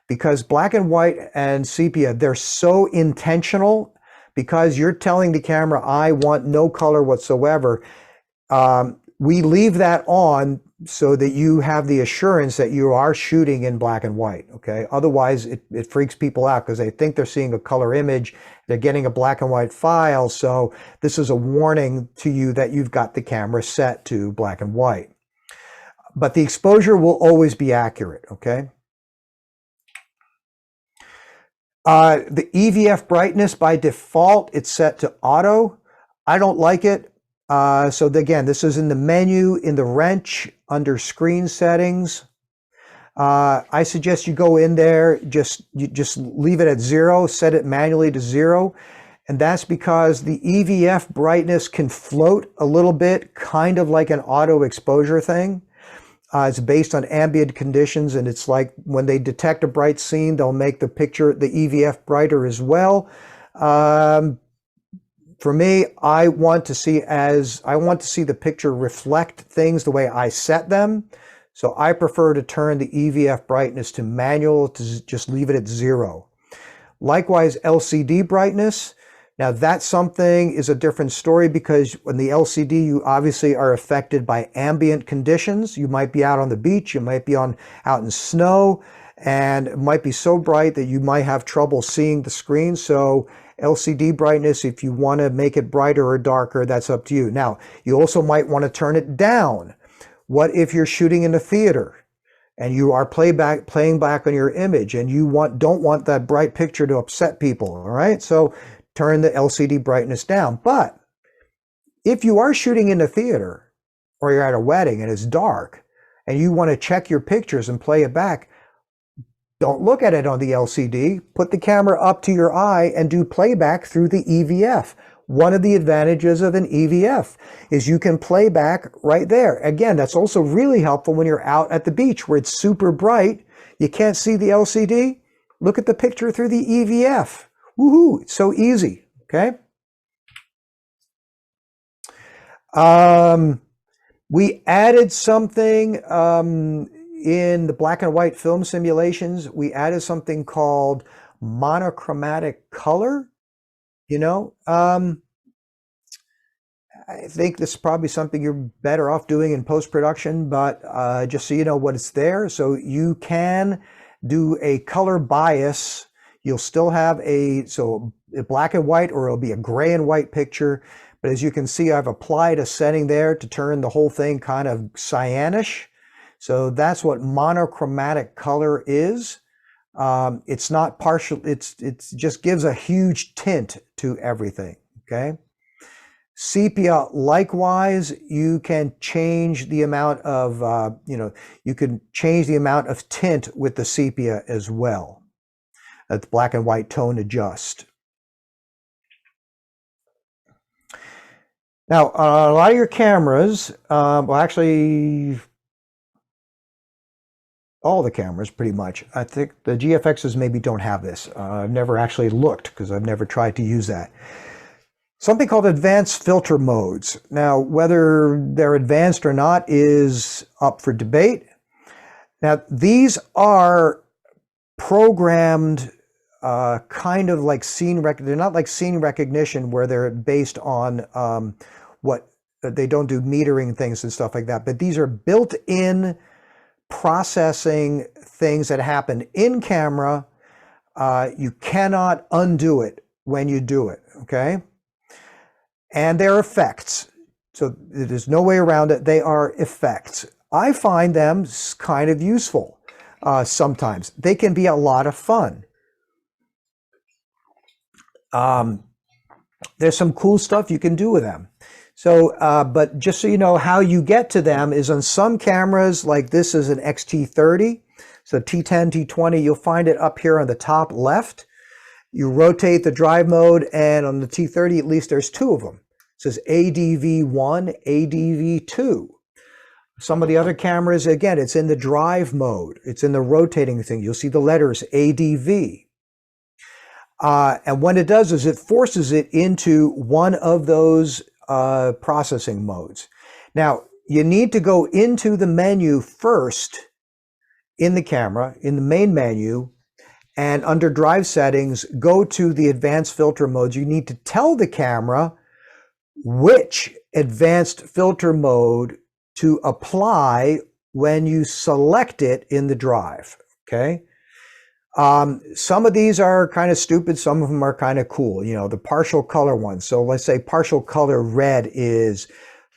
Because black and white and sepia, they're so intentional, because you're telling the camera, I want no color whatsoever. We leave that on so that you have the assurance that you are shooting in black and white, okay? Otherwise, it freaks people out because they think they're seeing a color image. They're getting a black and white file, so this is a warning to you that you've got the camera set to black and white. But the exposure will always be accurate, okay? The EVF brightness, by default, it's set to auto. I don't like it. So again, this is in the menu, in the wrench, under screen settings. I suggest you go in there, you just leave it at 0, set it manually to 0. And that's because the EVF brightness can float a little bit, kind of like an auto exposure thing. It's based on ambient conditions, and it's like when they detect a bright scene, they'll make the picture, the EVF, brighter as well. For me, I want to see the picture reflect things the way I set them. So I prefer to turn the EVF brightness to manual, to just leave it at 0. Likewise, LCD brightness. Now that's something is a different story, because when the LCD, you obviously are affected by ambient conditions. You might be out on the beach, you might be out in snow, and it might be so bright that you might have trouble seeing the screen. So LCD brightness, if you want to make it brighter or darker, that's up to you. Now, you also might want to turn it down. What if you're shooting in a theater and you are playing back on your image, and you don't want that bright picture to upset people, all right? So turn the LCD brightness down. But if you are shooting in a theater, or you're at a wedding and it's dark, and you want to check your pictures and play it back, don't look at it on the LCD. Put the camera up to your eye and do playback through the EVF. One of the advantages of an EVF is you can play back right there. Again, that's also really helpful when you're out at the beach where it's super bright. You can't see the LCD. Look at the picture through the EVF. Woohoo, it's so easy, okay? We added something in the black and white film simulations. We added something called monochromatic color. You know, I think this is probably something you're better off doing in post-production, but just so you know what it's there. So you can do a color bias. You'll still have a black and white, or it'll be a gray and white picture. But as you can see, I've applied a setting there to turn the whole thing kind of cyanish. So that's what monochromatic color is. It's not partial. It's just gives a huge tint to everything. Okay. Sepia, likewise, you can change the amount of, you can change the amount of tint with the sepia as well. That's black and white tone adjust. Now, a lot of your cameras, well, actually, all the cameras pretty much. I think the GFXs maybe don't have this. I've never actually looked because I've never tried to use that. Something called advanced filter modes. Now, whether they're advanced or not is up for debate. Now, these are programmed kind of like they're not like scene recognition where they're based on what they don't do metering things and stuff like that, but these are built-in processing things that happen in camera. You cannot undo it when you do it, okay? And they're effects. So there's no way around it. They are effects. I find them kind of useful sometimes. They can be a lot of fun. There's some cool stuff you can do with them. So, but just so you know, how you get to them is on some cameras, like this is an XT30. So T10, T20, you'll find it up here on the top left. You rotate the drive mode, and on the T30, at least there's two of them. It says ADV1, ADV2. Some of the other cameras, again, it's in the drive mode. It's in the rotating thing. You'll see the letters ADV. And what it does is it forces it into one of those processing modes. Now, you need to go into the menu first in the camera, in the main menu, and under drive settings, go to the advanced filter modes. You need to tell the camera which advanced filter mode to apply when you select it in the drive, okay? Some of these are kind of stupid. Some of them are kind of cool, you know, the partial color ones. So let's say partial color red is,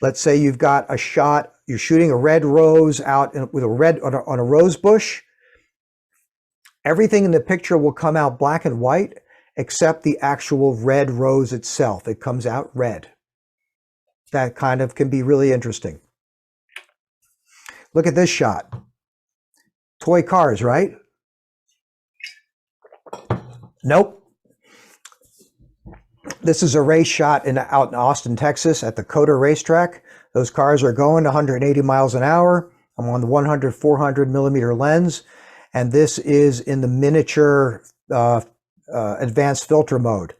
let's say you've got a shot, you're shooting a red rose out with a red on a rose bush. Everything in the picture will come out black and white except the actual red rose itself. It comes out red. That kind of can be really interesting. Look at this shot. Toy cars, right? Nope. This is a race shot out in Austin, Texas at the COTA racetrack. Those cars are going 180 miles an hour. I'm on the 100, 400 millimeter lens. And this is in the miniature advanced filter mode.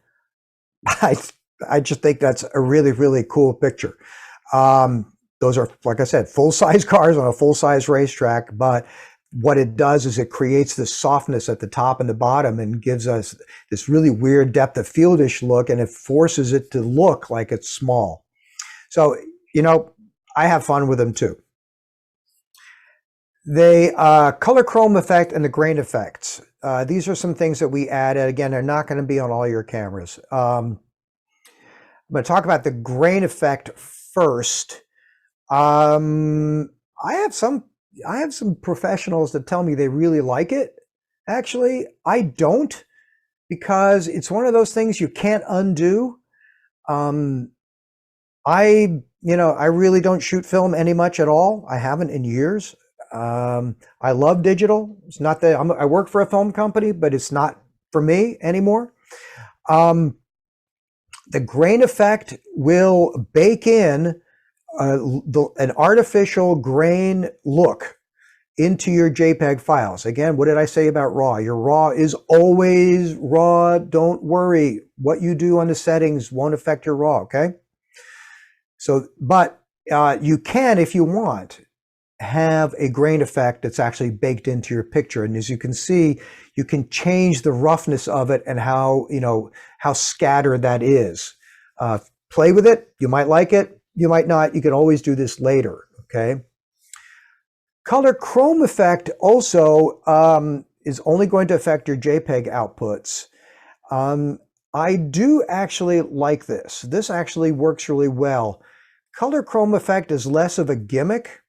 I just think that's a really, really cool picture. Those are, like I said, full-size cars on a full-size racetrack, but what it does is it creates this softness at the top and the bottom and gives us this really weird depth of fieldish look, and it forces it to look like it's small. So, you know, I have fun with them too. The color chrome effect and the grain effects. These are some things that we added. Again, they're not going to be on all your cameras. I'm going to talk about the grain effect first. I have some professionals that tell me they really like it. Actually, I don't, because it's one of those things you can't undo. I really don't shoot film any much at all. I haven't in years. I love digital. It's not that I work for a film company, but it's not for me anymore. The grain effect will bake in an artificial grain look into your JPEG files. Again, what did I say about RAW? Your RAW is always RAW. Don't worry. What you do on the settings won't affect your RAW, okay? So, but you can, if you want, have a grain effect that's actually baked into your picture. And as you can see, you can change the roughness of it and how, how scattered that is. Play with it. You might like it. You might not. You can always do this later. Okay. Color chrome effect also is only going to affect your JPEG outputs. I do actually like this. This actually works really well. Color chrome effect is less of a gimmick.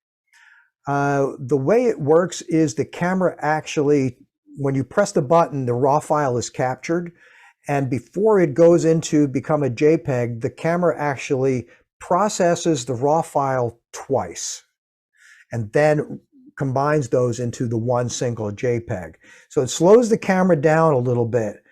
The way it works is the camera actually, when you press the button, the raw file is captured. And before it goes into become a JPEG, the camera actually processes the raw file twice and then combines those into the one single JPEG. So it slows the camera down a little bit.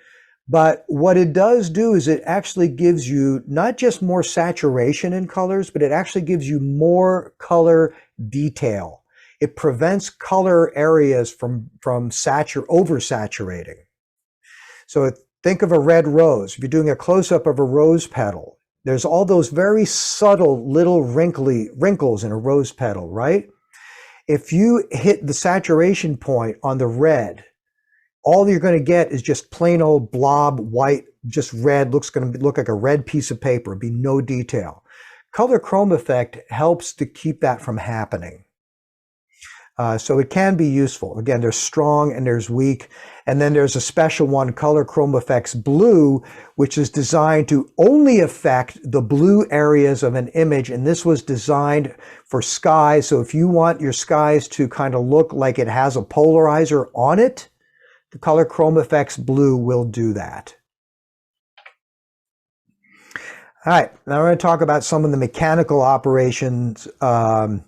But what it does do is it actually gives you not just more saturation in colors, but it actually gives you more color detail. It prevents color areas from oversaturating. So think of a red rose. If you're doing a close-up of a rose petal, there's all those very subtle little wrinkles in a rose petal, right? If you hit the saturation point on the red, all you're going to get is just plain old blob white, just red, going to look like a red piece of paper, be no detail. Color chrome effect helps to keep that from happening. So it can be useful. Again, there's strong and there's weak. And then there's a special one, Color Chrome Effects Blue, which is designed to only affect the blue areas of an image. And this was designed for skies. So if you want your skies to kind of look like it has a polarizer on it, the Color Chrome Effects Blue will do that. All right, now we're going to talk about some of the mechanical operations, not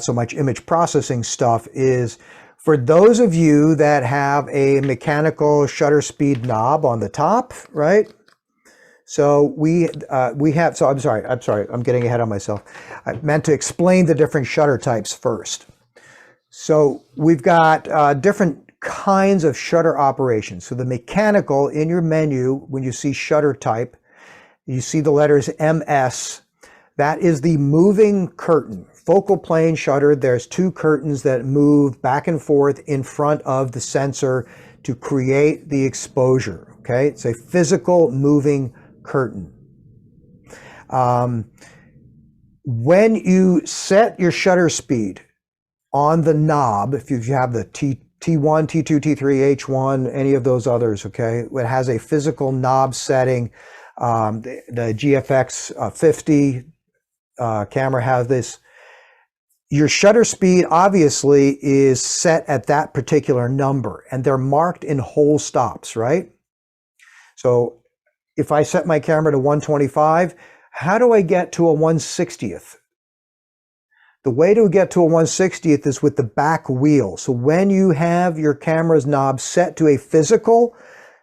so much image processing stuff, is for those of you that have a mechanical shutter speed knob on the top, right? So we have, so I'm sorry, I'm getting ahead of myself. I meant to explain the different shutter types first. So we've got different kinds of shutter operations. So the mechanical, in your menu, when you see shutter type, you see the letters MS. That is the moving curtain. Focal plane shutter, there's two curtains that move back and forth in front of the sensor to create the exposure, okay? It's a physical moving curtain. When you set your shutter speed on the knob, if you have the T1, T2, T3, H1, any of those others, okay? It has a physical knob setting. The GFX 50 camera has this. Your shutter speed obviously is set at that particular number, and they're marked in whole stops, right? So if I set my camera to 125, how do I get to a 160th? The way to get to a 160th is with the back wheel. So when you have your camera's knob set to a physical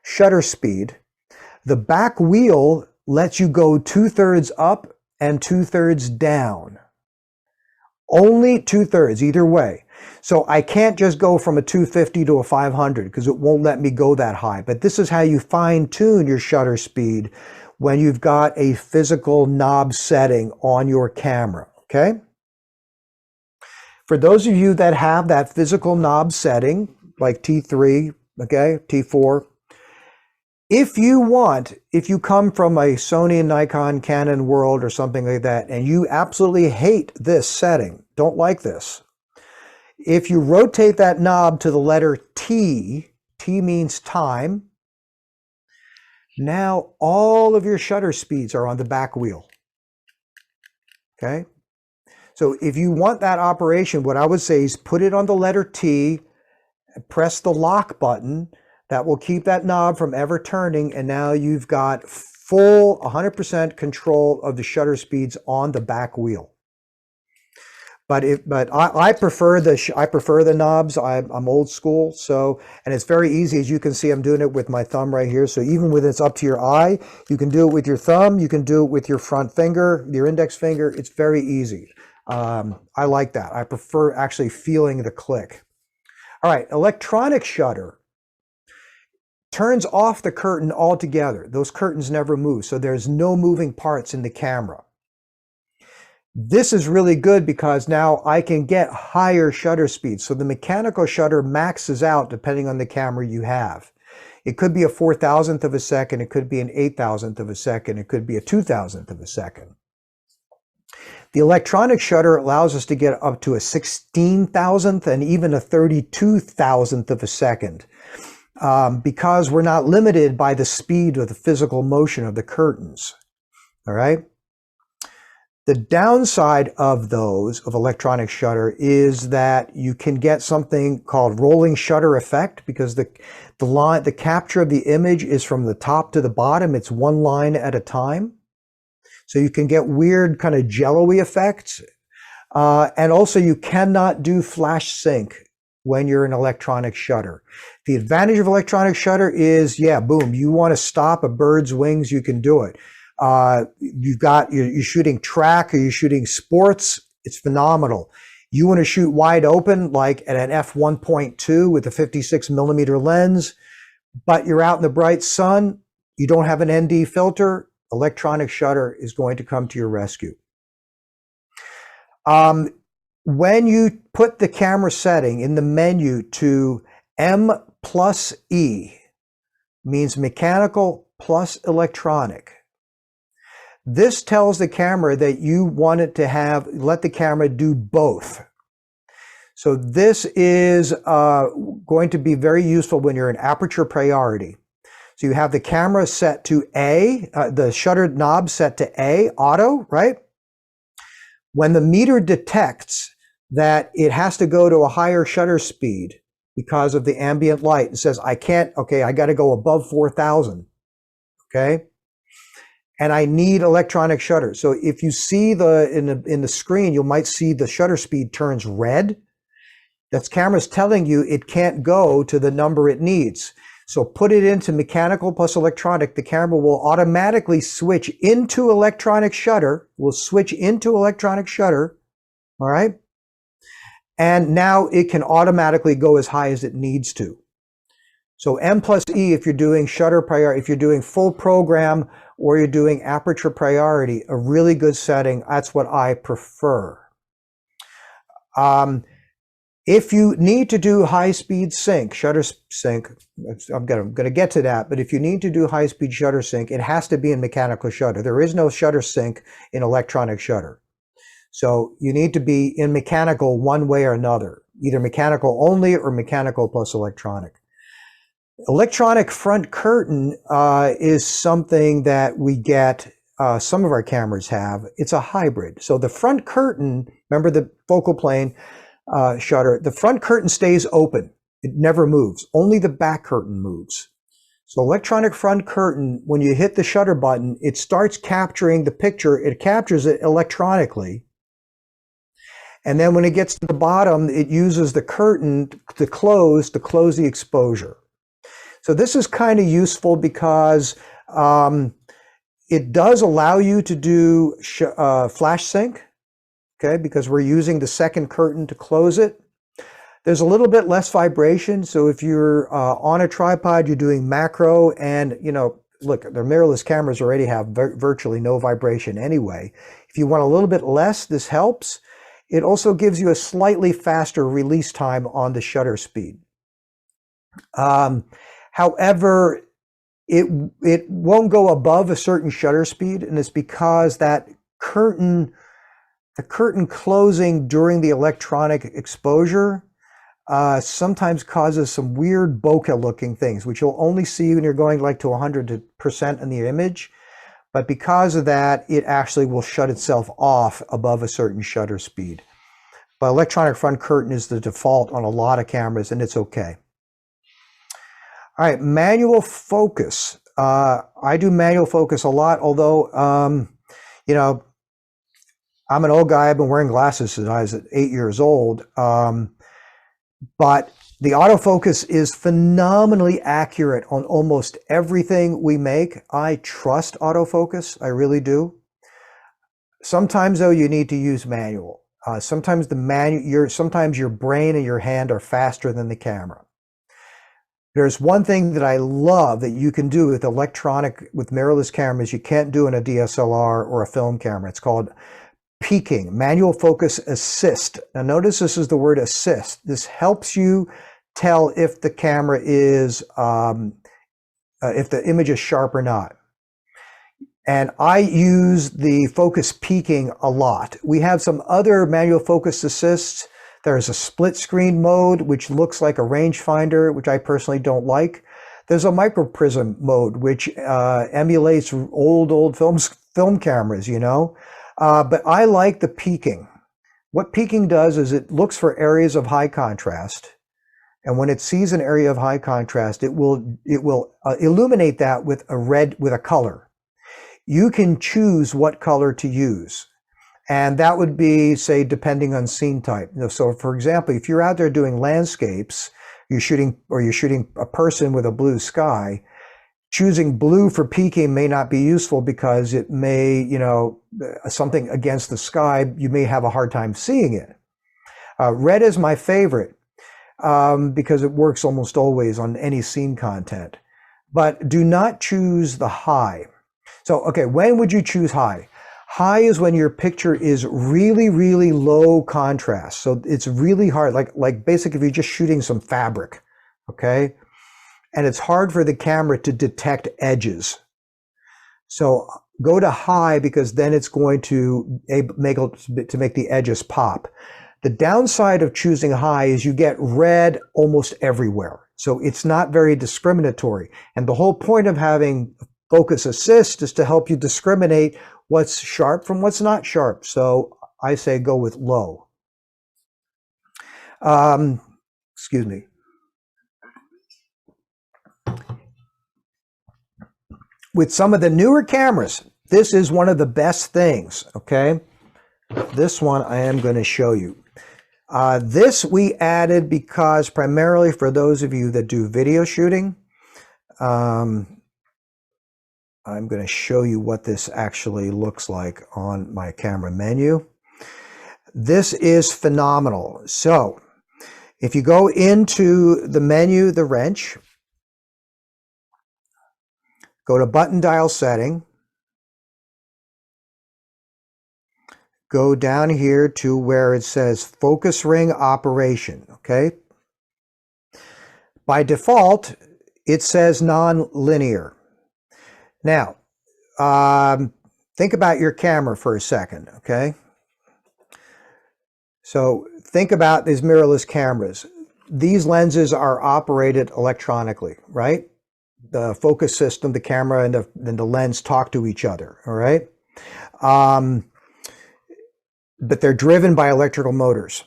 shutter speed, the back wheel lets you go 2/3 up and 2/3 down. Only 2/3 either way. So I can't just go from a 250 to a 500 because it won't let me go that high. But this is how you fine tune your shutter speed when you've got a physical knob setting on your camera, okay? For those of you that have that physical knob setting, like T3, okay, T4, if you come from a Sony, Nikon, Canon world or something like that, and you absolutely hate this setting, don't like this, if you rotate that knob to the letter T, T means time, now all of your shutter speeds are on the back wheel, okay? So if you want that operation, what I would say is put it on the letter T, press the lock button. That will keep that knob from ever turning, and now you've got full 100% control of the shutter speeds on the back wheel. But I prefer the knobs. I'm old school, so, and it's very easy. As you can see, I'm doing it with my thumb right here. So even when it's up to your eye, you can do it with your thumb. You can do it with your front finger, your index finger. It's very easy. I like that. I prefer actually feeling the click. All right, electronic shutter turns off the curtain altogether. Those curtains never move, so there's no moving parts in the camera. This is really good because now I can get higher shutter speeds. So the mechanical shutter maxes out depending on the camera you have. It could be a 4,000th of a second. It could be an 8,000th of a second. It could be a 2,000th of a second. The electronic shutter allows us to get up to a 16,000th and even a 32,000th of a second because we're not limited by the speed of the physical motion of the curtains. All right. The downside of those, of electronic shutter, is that you can get something called rolling shutter effect because the capture of the image is from the top to the bottom. It's one line at a time. So you can get weird kind of jello-y effects. And also you cannot do flash sync when you're in electronic shutter. The advantage of electronic shutter is, yeah, boom, you want to stop a bird's wings, you can do it. You're shooting track or you're shooting sports, it's phenomenal. You want to shoot wide open, like at an f1.2 with a 56 millimeter lens, but you're out in the bright sun, you don't have an ND filter, electronic shutter is going to come to your rescue. When you put the camera setting in the menu to M+E, means mechanical plus electronic. This tells the camera that you want it to let the camera do both. So this is going to be very useful when you're in aperture priority. So you have the camera set to A, the shutter knob set to A, auto, right? When the meter detects that it has to go to a higher shutter speed because of the ambient light, it says, I can't, okay, I got to go above 4,000, okay? And I need electronic shutter. So if you see in the screen, you might see the shutter speed turns red. That's camera's telling you it can't go to the number it needs. So put it into mechanical plus electronic. The camera will automatically switch into electronic shutter. All right. And now it can automatically go as high as it needs to. So M+E if you're doing shutter priority, if you're doing full program or you're doing aperture priority, a really good setting. That's what I prefer. If you need to do high-speed sync, shutter sync, I'm going to get to that, but if you need to do high-speed shutter sync, it has to be in mechanical shutter. There is no shutter sync in electronic shutter. So you need to be in mechanical one way or another, either mechanical only or mechanical plus electronic. Electronic front curtain is something that we get, some of our cameras have. It's a hybrid. So the front curtain, remember the focal plane shutter, the front curtain stays open. It never moves. Only the back curtain moves. So electronic front curtain, when you hit the shutter button, it starts capturing the picture. It captures it electronically. And then when it gets to the bottom, it uses the curtain to close the exposure. So this is kind of useful because it does allow you to do flash sync, okay, because we're using the second curtain to close it. There's a little bit less vibration. So if you're on a tripod, you're doing macro and, you know, look, the mirrorless cameras already have virtually no vibration anyway. If you want a little bit less, this helps. It also gives you a slightly faster release time on the shutter speed. However, it won't go above a certain shutter speed, and it's because that the curtain closing during the electronic exposure sometimes causes some weird bokeh looking things, which you'll only see when you're going like to 100% in the image. But because of that, it actually will shut itself off above a certain shutter speed. But electronic front curtain is the default on a lot of cameras, and it's okay. All right, manual focus. I do manual focus a lot, although, you know, I'm an old guy. I've been wearing glasses since I was 8 years old. But the autofocus is phenomenally accurate on almost everything we make. I trust autofocus. I really do. Sometimes, though, you need to use manual. Sometimes sometimes your brain and your hand are faster than the camera. There's one thing that I love that you can do with mirrorless cameras you can't do in a DSLR or a film camera. It's called peaking, manual focus assist. Now notice this is the word assist. This helps you tell if the camera is, if the image is sharp or not. And I use the focus peaking a lot. We have some other manual focus assists. There's a split screen mode, which looks like a rangefinder, which I personally don't like. There's a microprism mode, which emulates old film cameras, you know. But I like the peaking. What peaking does is it looks for areas of high contrast. And when it sees an area of high contrast, it will illuminate that with a color. You can choose what color to use. And that would be, say, depending on scene type. So for example, if you're out there doing landscapes, you're shooting a person with a blue sky, choosing blue for peaking may not be useful because it may, you know, something against the sky, you may have a hard time seeing it. Red is my favorite because it works almost always on any scene content. But do not choose the high. So, okay, when would you choose high? High is when your picture is really, really low contrast. So it's really hard, like basically if you're just shooting some fabric, okay? And it's hard for the camera to detect edges. So go to high because then it's going to make the edges pop. The downside of choosing high is you get red almost everywhere. So it's not very discriminatory. And the whole point of having focus assist is to help you discriminate what's sharp from what's not sharp. So I say go with low. Excuse me. With some of the newer cameras, this is one of the best things, okay? This one I am going to show you. This we added because primarily for those of you that do video shooting, I'm going to show you what this actually looks like on my camera menu. This is phenomenal. So if you go into the menu, the wrench, go to button dial setting, go down here to where it says focus ring operation, okay? By default, it says non-linear. Now, think about your camera for a second, okay? So think about these mirrorless cameras. These lenses are operated electronically, right? The focus system, the camera, and the lens talk to each other, all right? But they're driven by electrical motors.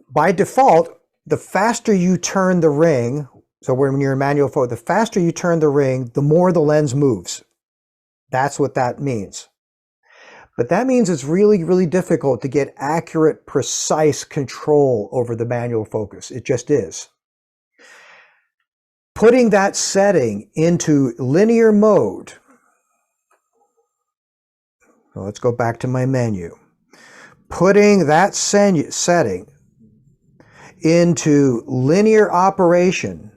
By default, the faster you turn the ring, so when you're in manual focus, the faster you turn the ring, the more the lens moves. That's what that means. But that means it's really, really difficult to get accurate, precise control over the manual focus. It just is. Putting that setting into linear mode. So let's go back to my menu. Putting that setting into linear operation,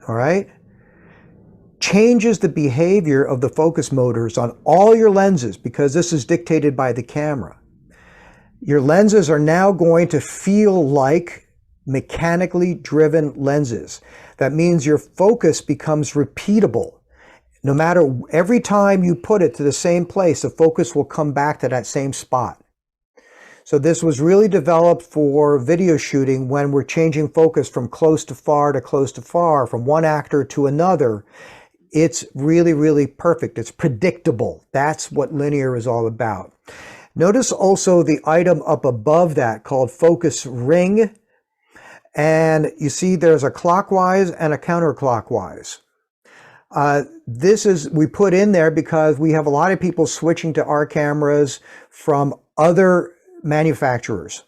all right, changes the behavior of the focus motors on all your lenses because this is dictated by the camera. Your lenses are now going to feel like mechanically driven lenses. That means your focus becomes repeatable. No matter, every time you put it to the same place, the focus will come back to that same spot. So this was really developed for video shooting when we're changing focus from close to far to close to far, from one actor to another. It's really, really perfect. It's predictable. That's what linear is all about. Notice also the item up above that called focus ring. And you see there's a clockwise and a counterclockwise. We put in there because we have a lot of people switching to our cameras from other manufacturers.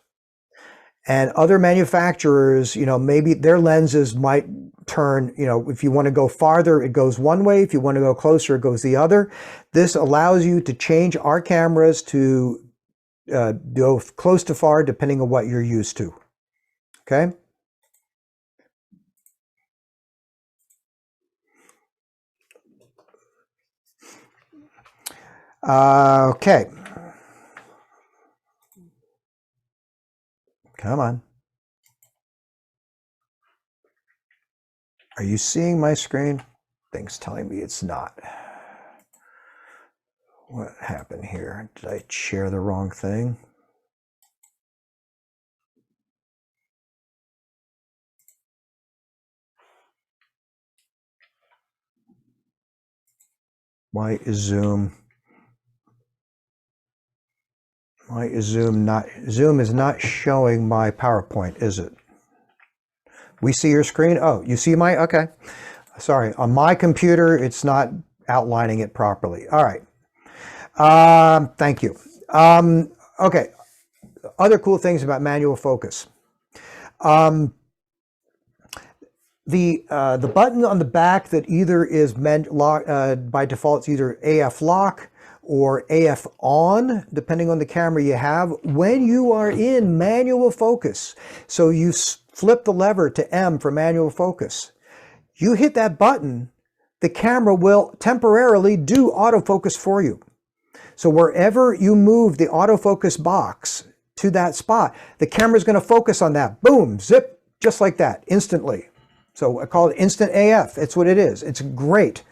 And other manufacturers, you know, maybe their lenses might turn, you know, if you want to go farther, it goes one way. If you want to go closer, it goes the other. This allows you to change our cameras to go close to far depending on what you're used to. Okay. Okay. Come on. Are you seeing my screen? Thing's telling me it's not. What happened here? Did I share the wrong thing? Why is Zoom is not showing my PowerPoint, is it? We see your screen? Oh, you see my, okay. Sorry, on my computer, it's not outlining it properly. All right. Thank you. Okay. Other cool things about manual focus. The button on the back that either is by default, it's either AF lock or AF on, depending on the camera you have. When you are in manual focus, so you flip the lever to M for manual focus, you hit that button, the camera will temporarily do autofocus for you. So wherever you move the autofocus box to that spot, the camera's going to focus on that. Boom, zip, just like that, instantly. So I call it instant AF. It's what it is. It's great.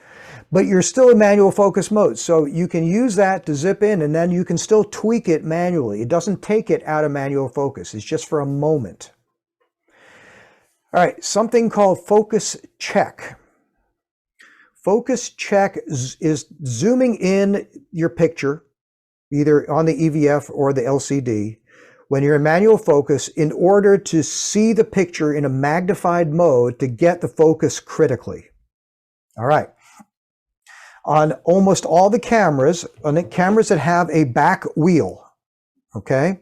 But you're still in manual focus mode. So you can use that to zip in, and then you can still tweak it manually. It doesn't take it out of manual focus. It's just for a moment. All right, something called focus check. Focus check is zooming in your picture, either on the EVF or the LCD, when you're in manual focus, in order to see the picture in a magnified mode to get the focus critically. All right. On almost all the cameras, on the cameras that have a back wheel, okay,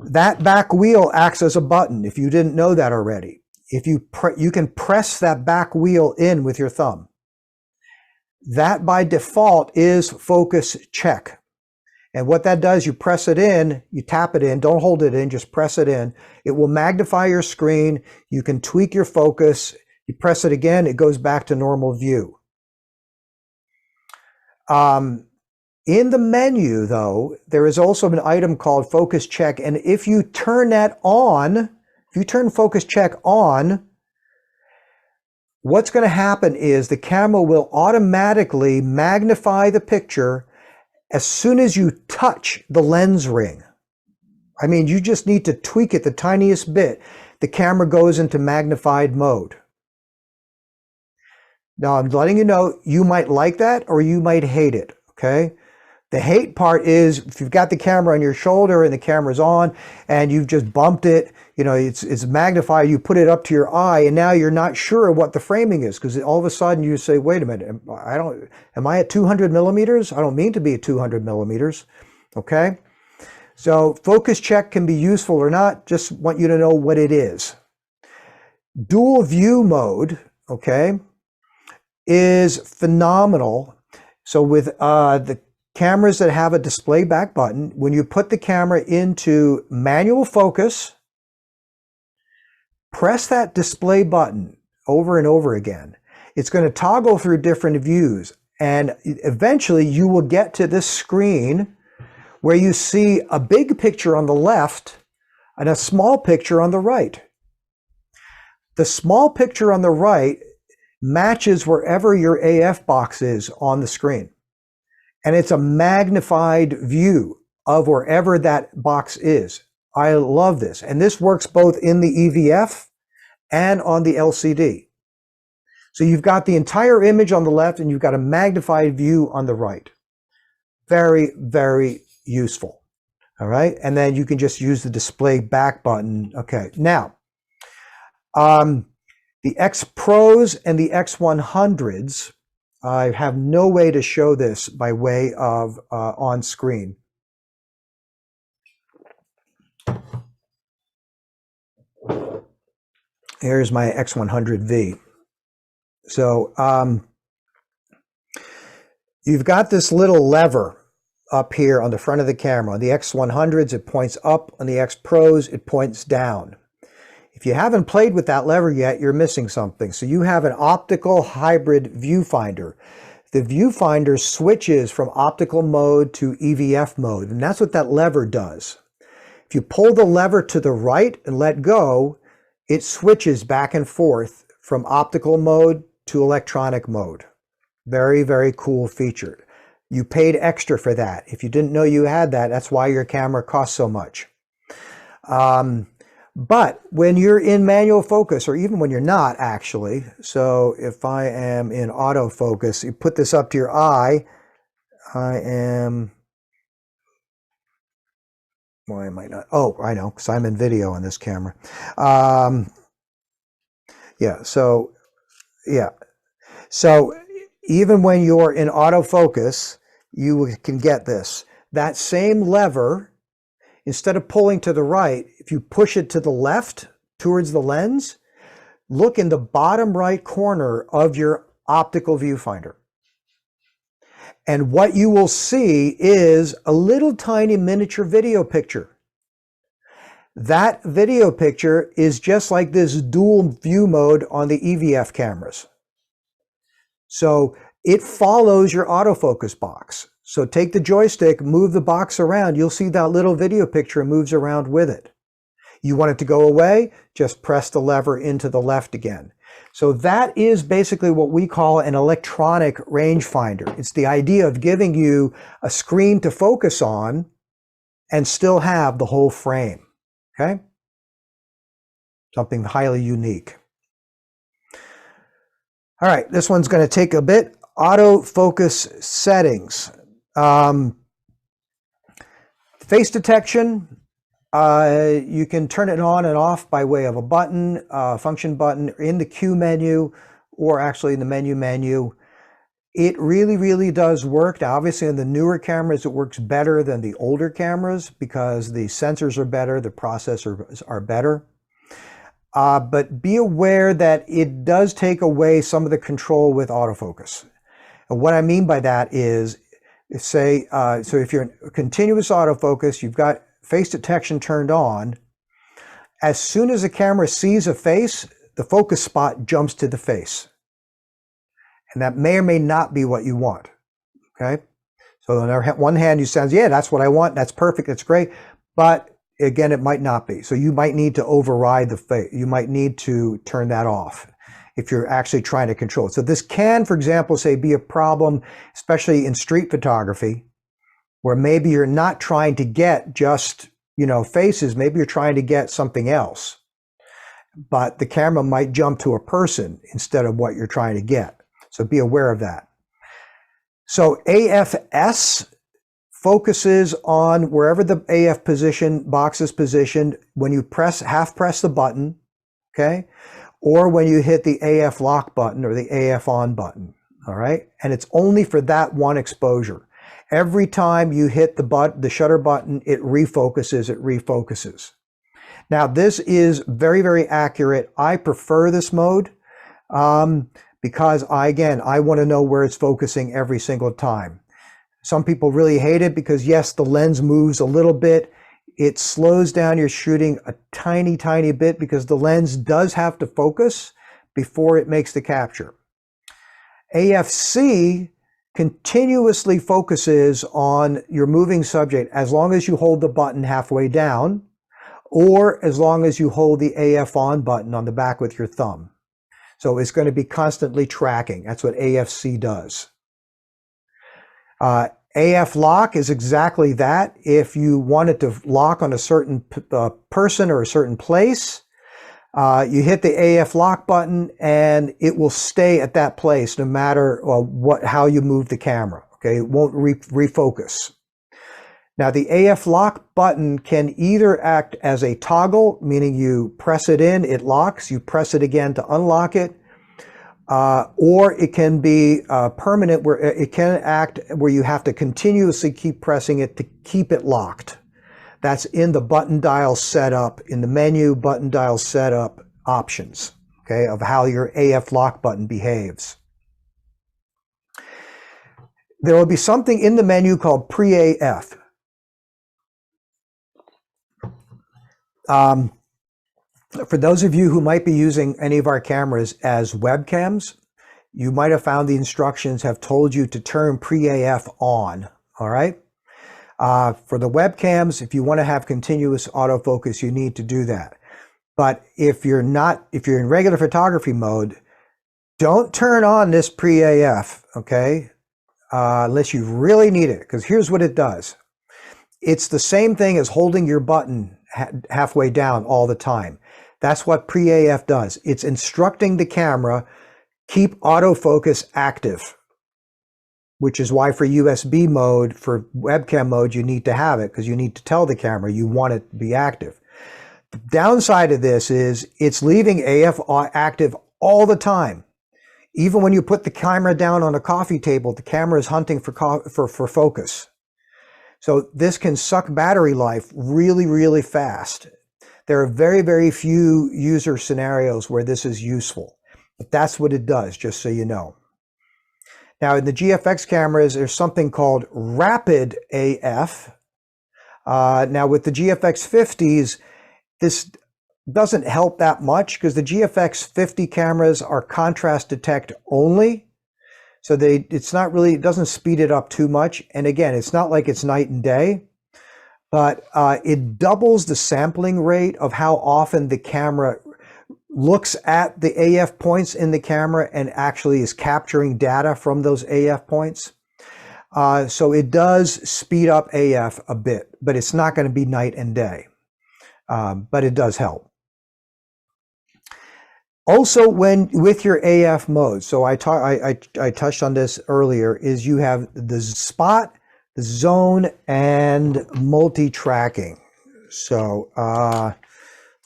that back wheel acts as a button, if you didn't know that already. If you can press that back wheel in with your thumb. That by default is focus check. And what that does, you press it in, you tap it in, don't hold it in, just press it in. It will magnify your screen. You can tweak your focus. You press it again, it goes back to normal view. In the menu, though, there is also an item called focus check. And if you turn that on, if you turn focus check on, what's going to happen is the camera will automatically magnify the picture as soon as you touch the lens ring. I mean, you just need to tweak it the tiniest bit. The camera goes into magnified mode. Now, I'm letting you know, you might like that or you might hate it, okay? The hate part is if you've got the camera on your shoulder and the camera's on and you've just bumped it, you know, it's magnified, you put it up to your eye and now you're not sure what the framing is because all of a sudden you say, wait a minute, am I at 200 millimeters? I don't mean to be at 200 millimeters, okay? So focus check can be useful or not, just want you to know what it is. Dual view mode, okay, is phenomenal. So with the cameras that have a display back button, when you put the camera into manual focus, press that display button over and over again. It's going to toggle through different views, and eventually you will get to this screen where you see a big picture on the left and a small picture on the right. The small picture on the right matches wherever your AF box is on the screen. And it's a magnified view of wherever that box is. I love this. And this works both in the EVF and on the LCD. So you've got the entire image on the left and you've got a magnified view on the right. Very, very useful. All right. And then you can just use the display back button. Okay. Now, the X Pros and the X100s, I have no way to show this by way of on screen. Here's my X100V. So you've got this little lever up here on the front of the camera. On the X100s, it points up. On the X Pros, it points down. If you haven't played with that lever yet, you're missing something. So you have an optical hybrid viewfinder. The viewfinder switches from optical mode to EVF mode, and that's what that lever does. If If you pull the lever to the right and let go, it switches back and forth from optical mode to electronic mode. Very, very cool feature. You paid extra for that. If you didn't know you had that, that's why your camera costs so much. But when you're in manual focus, or even when you're not actually, so if I am in autofocus, you put this up to your eye, I am, why am I not? Oh, I know, because I'm in video on this camera. Yeah, so even when you're in autofocus, you can get this. That same lever, instead of pulling to the right, if you push it to the left towards the lens, look in the bottom right corner of your optical viewfinder. And what you will see is a little tiny miniature video picture. That video picture is just like this dual view mode on the EVF cameras. So it follows your autofocus box. So take the joystick, move the box around, you'll see that little video picture moves around with it. You want it to go away, just press the lever into the left again. So that is basically what we call an electronic rangefinder. It's the idea of giving you a screen to focus on and still have the whole frame, okay? Something highly unique. All right, this one's going to take a bit. Autofocus settings. Face detection, you can turn it on and off by way of a button, function button in the Q menu, or actually in the menu. It really, really does work. Now, obviously in the newer cameras, it works better than the older cameras because the sensors are better, the processors are better. But be aware that it does take away some of the control with autofocus. And what I mean by that is, say, so if you're in continuous autofocus, you've got face detection turned on. As soon as the camera sees a face, the focus spot jumps to the face. And that may or may not be what you want, okay? So on one hand, you say, yeah, that's what I want, that's perfect, that's great. But again, it might not be. So you might need to override the face. You might need to turn that off if you're actually trying to control it. So this can, for example, say be a problem, especially in street photography, where maybe you're not trying to get just, faces, maybe you're trying to get something else. But the camera might jump to a person instead of what you're trying to get. So be aware of that. So AFS focuses on wherever the AF box is positioned when you half press the button, okay? Or when you hit the AF lock button or the AF on button, all right? And it's only for that one exposure. Every time you hit the shutter button, it refocuses. Now this is very, very accurate. I prefer this mode because I want to know where it's focusing every single time. Some people really hate it because yes, the lens moves a little bit. It slows down your shooting a tiny, tiny bit because the lens does have to focus before it makes the capture. AFC continuously focuses on your moving subject as long as you hold the button halfway down or as long as you hold the AF on button on the back with your thumb. So it's going to be constantly tracking. That's what AFC does. AF lock is exactly that. If you want it to lock on a certain person or a certain place, you hit the AF lock button and it will stay at that place no matter how you move the camera. Okay, it won't refocus. Now the AF lock button can either act as a toggle, meaning you press it in, it locks, you press it again to unlock it, or it can be permanent where it can act where you have to continuously keep pressing it to keep it locked. That's in the button dial setup, in the menu button dial setup options, okay, of how your AF lock button behaves. There will be something in the menu called pre-AF. For those of you who might be using any of our cameras as webcams, you might have found the instructions have told you to turn pre-AF on, all right? For the webcams, if you want to have continuous autofocus, you need to do that. But if you're in regular photography mode, don't turn on this pre-AF, okay? Unless you really need it, because here's what it does. It's the same thing as holding your button halfway down all the time. That's what pre-AF does. It's instructing the camera, keep autofocus active, which is why for USB mode, for webcam mode, you need to have it, because you need to tell the camera you want it to be active. The downside of this is it's leaving AF active all the time. Even when you put the camera down on a coffee table, the camera is hunting for focus. So this can suck battery life really, really fast. There are very, very few user scenarios where this is useful, but that's what it does, just so you know. Now in the GFX cameras, there's something called rapid AF. Now with the GFX 50s, this doesn't help that much because the GFX 50 cameras are contrast detect only. So it doesn't speed it up too much. And again, it's not like it's night and day, but it doubles the sampling rate of how often the camera looks at the AF points in the camera and actually is capturing data from those AF points. So it does speed up AF a bit, but it's not going to be night and day. But it does help. Also, with your AF mode, so I touched on this earlier, is you have the spot, the zone, and multi-tracking. So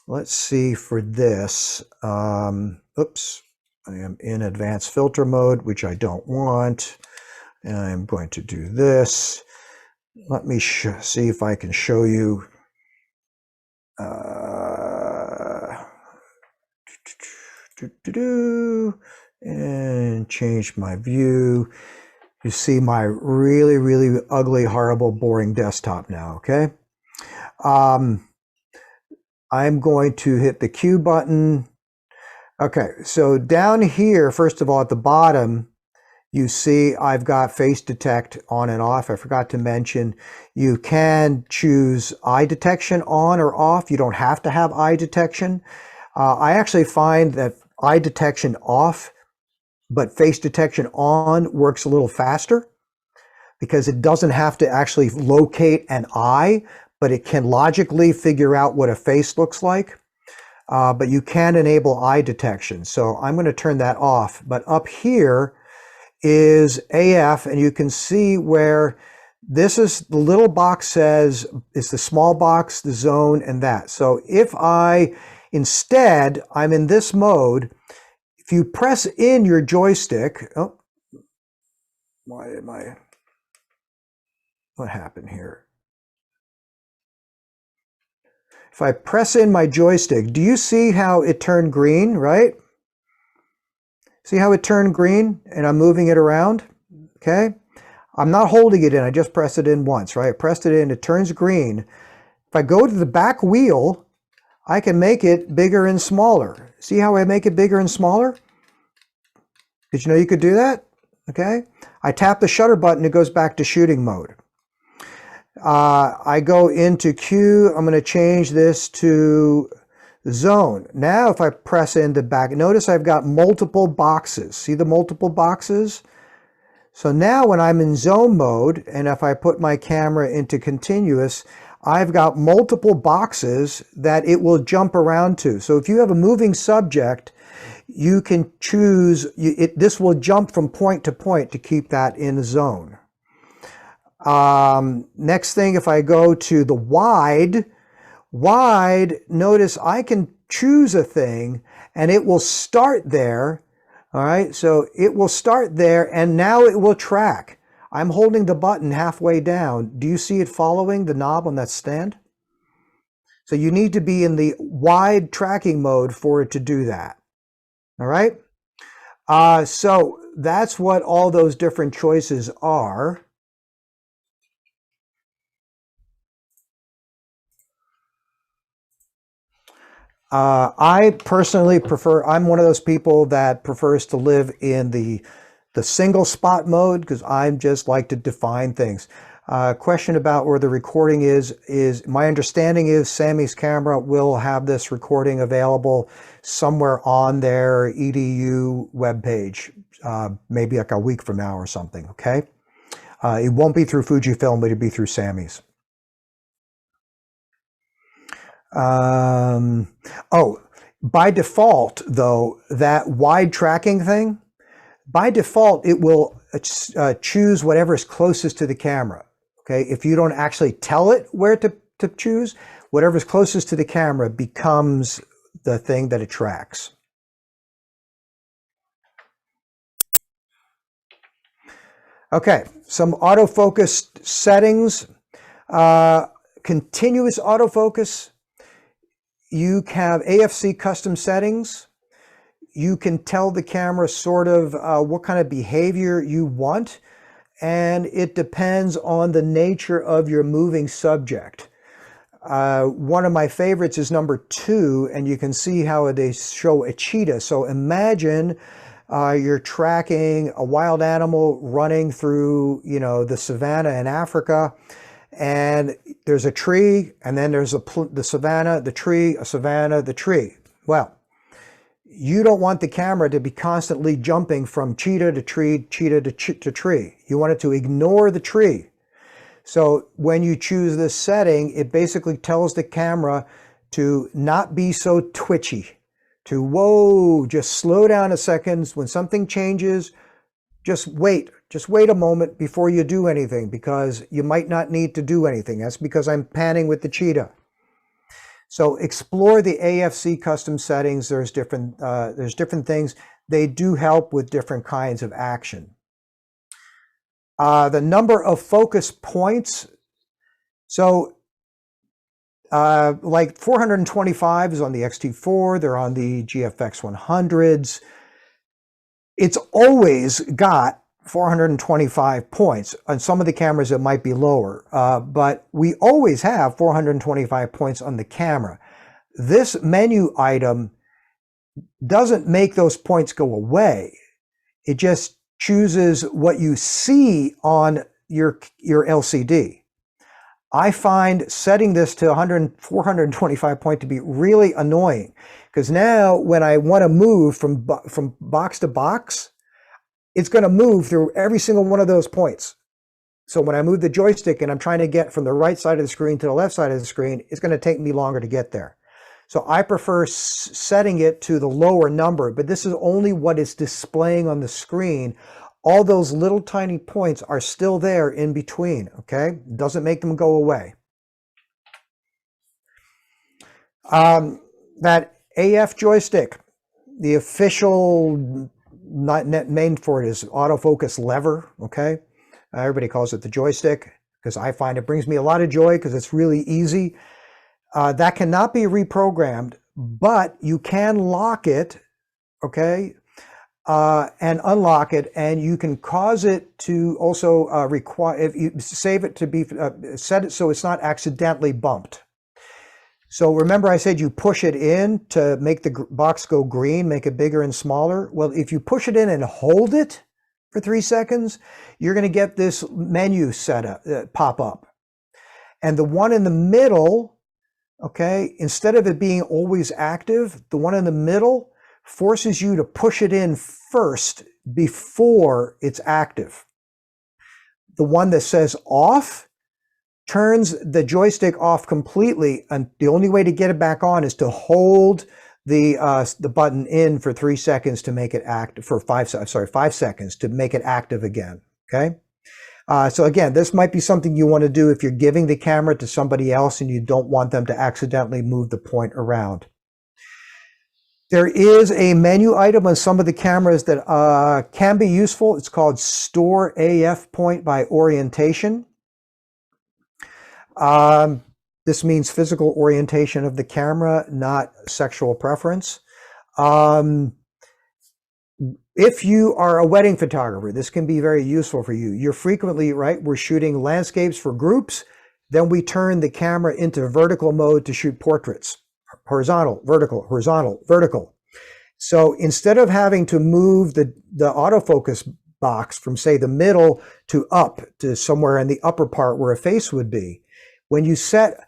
let's see for this. Oops, I am in advanced filter mode, which I don't want. And I'm going to do this. Let me see if I can show you. And change my view. You see my really, really ugly, horrible, boring desktop now, okay? I'm going to hit the Q button. Okay, so down here, first of all, at the bottom, you see I've got face detect on and off. I forgot to mention, you can choose eye detection on or off. You don't have to have eye detection. I actually find that eye detection off, but face detection on works a little faster because it doesn't have to actually locate an eye, but it can logically figure out what a face looks like. But you can enable eye detection. So I'm going to turn that off. But up here is AF, and you can see where this is the little box says, it's the small box, the zone, and that. So if instead, I'm in this mode. If you press in your joystick, what happened here? If I press in my joystick, do you see how it turned green, right? See how it turned green and I'm moving it around, okay? I'm not holding it in, I just press it in once, right? I pressed it in, it turns green. If I go to the back wheel, I can make it bigger and smaller. See how I make it bigger and smaller? Did you know you could do that? Okay. I tap the shutter button, it goes back to shooting mode. I go into Q, I'm going to change this to zone. Now if I press into back, notice I've got multiple boxes. See the multiple boxes? So now when I'm in zone mode, and if I put my camera into continuous, I've got multiple boxes that it will jump around to. So if you have a moving subject, you can choose, this will jump from point to point to keep that in zone. Next thing, if I go to the wide, notice I can choose a thing and it will start there. All right, so it will start there and now it will track. I'm holding the button halfway down. Do you see it following the knob on that stand? So you need to be in the wide tracking mode for it to do that. All right, so that's what all those different choices are. I personally prefer, I'm one of those people that prefers to live in the single spot mode because I just like to define things. Question about where the recording is my understanding is Samy's camera will have this recording available somewhere on their EDU webpage, maybe like a week from now or something, okay? It won't be through Fujifilm, but it'll be through Samy's. Oh, by default, though, that wide tracking thing, by default, it will choose whatever is closest to the camera. Okay, if you don't actually tell it where to choose, whatever's closest to the camera becomes the thing that it tracks. Okay, some autofocus settings. Continuous autofocus. You have AFC custom settings. You can tell the camera sort of what kind of behavior you want, and it depends on the nature of your moving subject. One of my favorites is number 2, and you can see how they show a cheetah. So imagine you're tracking a wild animal running through, the savanna in Africa, and there's a tree, and then there's the savanna, the tree, a savanna, the tree. Well, you don't want the camera to be constantly jumping from cheetah to tree, cheetah to tree. You want it to ignore the tree. So when you choose this setting, it basically tells the camera to not be so twitchy, to whoa, just slow down a second. When something changes, just wait a moment before you do anything, because you might not need to do anything. That's because I'm panning with the cheetah. So explore the AFC custom settings. There's different things. They do help with different kinds of action. The number of focus points. So like 425 is on the X-T4. They're on the GFX 100s. It's always got 425 points. On some of the cameras, it might be lower, but we always have 425 points on the camera. This menu item doesn't make those points go away. It just chooses what you see on your LCD. I find setting this to 425 point to be really annoying, because now when I want to move from box to box, it's going to move through every single one of those points. So when I move the joystick and I'm trying to get from the right side of the screen to the left side of the screen, it's going to take me longer to get there. So I prefer setting it to the lower number, but this is only what it's displaying on the screen. All those little tiny points are still there in between, okay? Doesn't make them go away. That AF joystick, the official name for it is autofocus lever, okay? Everybody calls it the joystick, because I find it brings me a lot of joy because it's really easy. That cannot be reprogrammed, but you can lock it, okay, and unlock it, and you can cause it to also require, if you save it to be, set it so it's not accidentally bumped. So remember I said you push it in to make the box go green, make it bigger and smaller. Well, if you push it in and hold it for 3 seconds, you're going to get this menu pop up. And the one in the middle, okay, instead of it being always active, the one in the middle forces you to push it in first before it's active. The one that says off turns the joystick off completely, and the only way to get it back on is to hold the button in for 3 seconds to make it active, for 5 seconds to make it active again, okay? So again, this might be something you want to do if you're giving the camera to somebody else and you don't want them to accidentally move the point around. There is a menu item on some of the cameras that can be useful. It's called Store AF Point by Orientation. This means physical orientation of the camera, not sexual preference. If you are a wedding photographer, this can be very useful for you. You're frequently, right, we're shooting landscapes for groups, then we turn the camera into vertical mode to shoot portraits. Horizontal, vertical, horizontal, vertical. So instead of having to move the autofocus box from, say, the middle to up to somewhere in the upper part where a face would be. When you set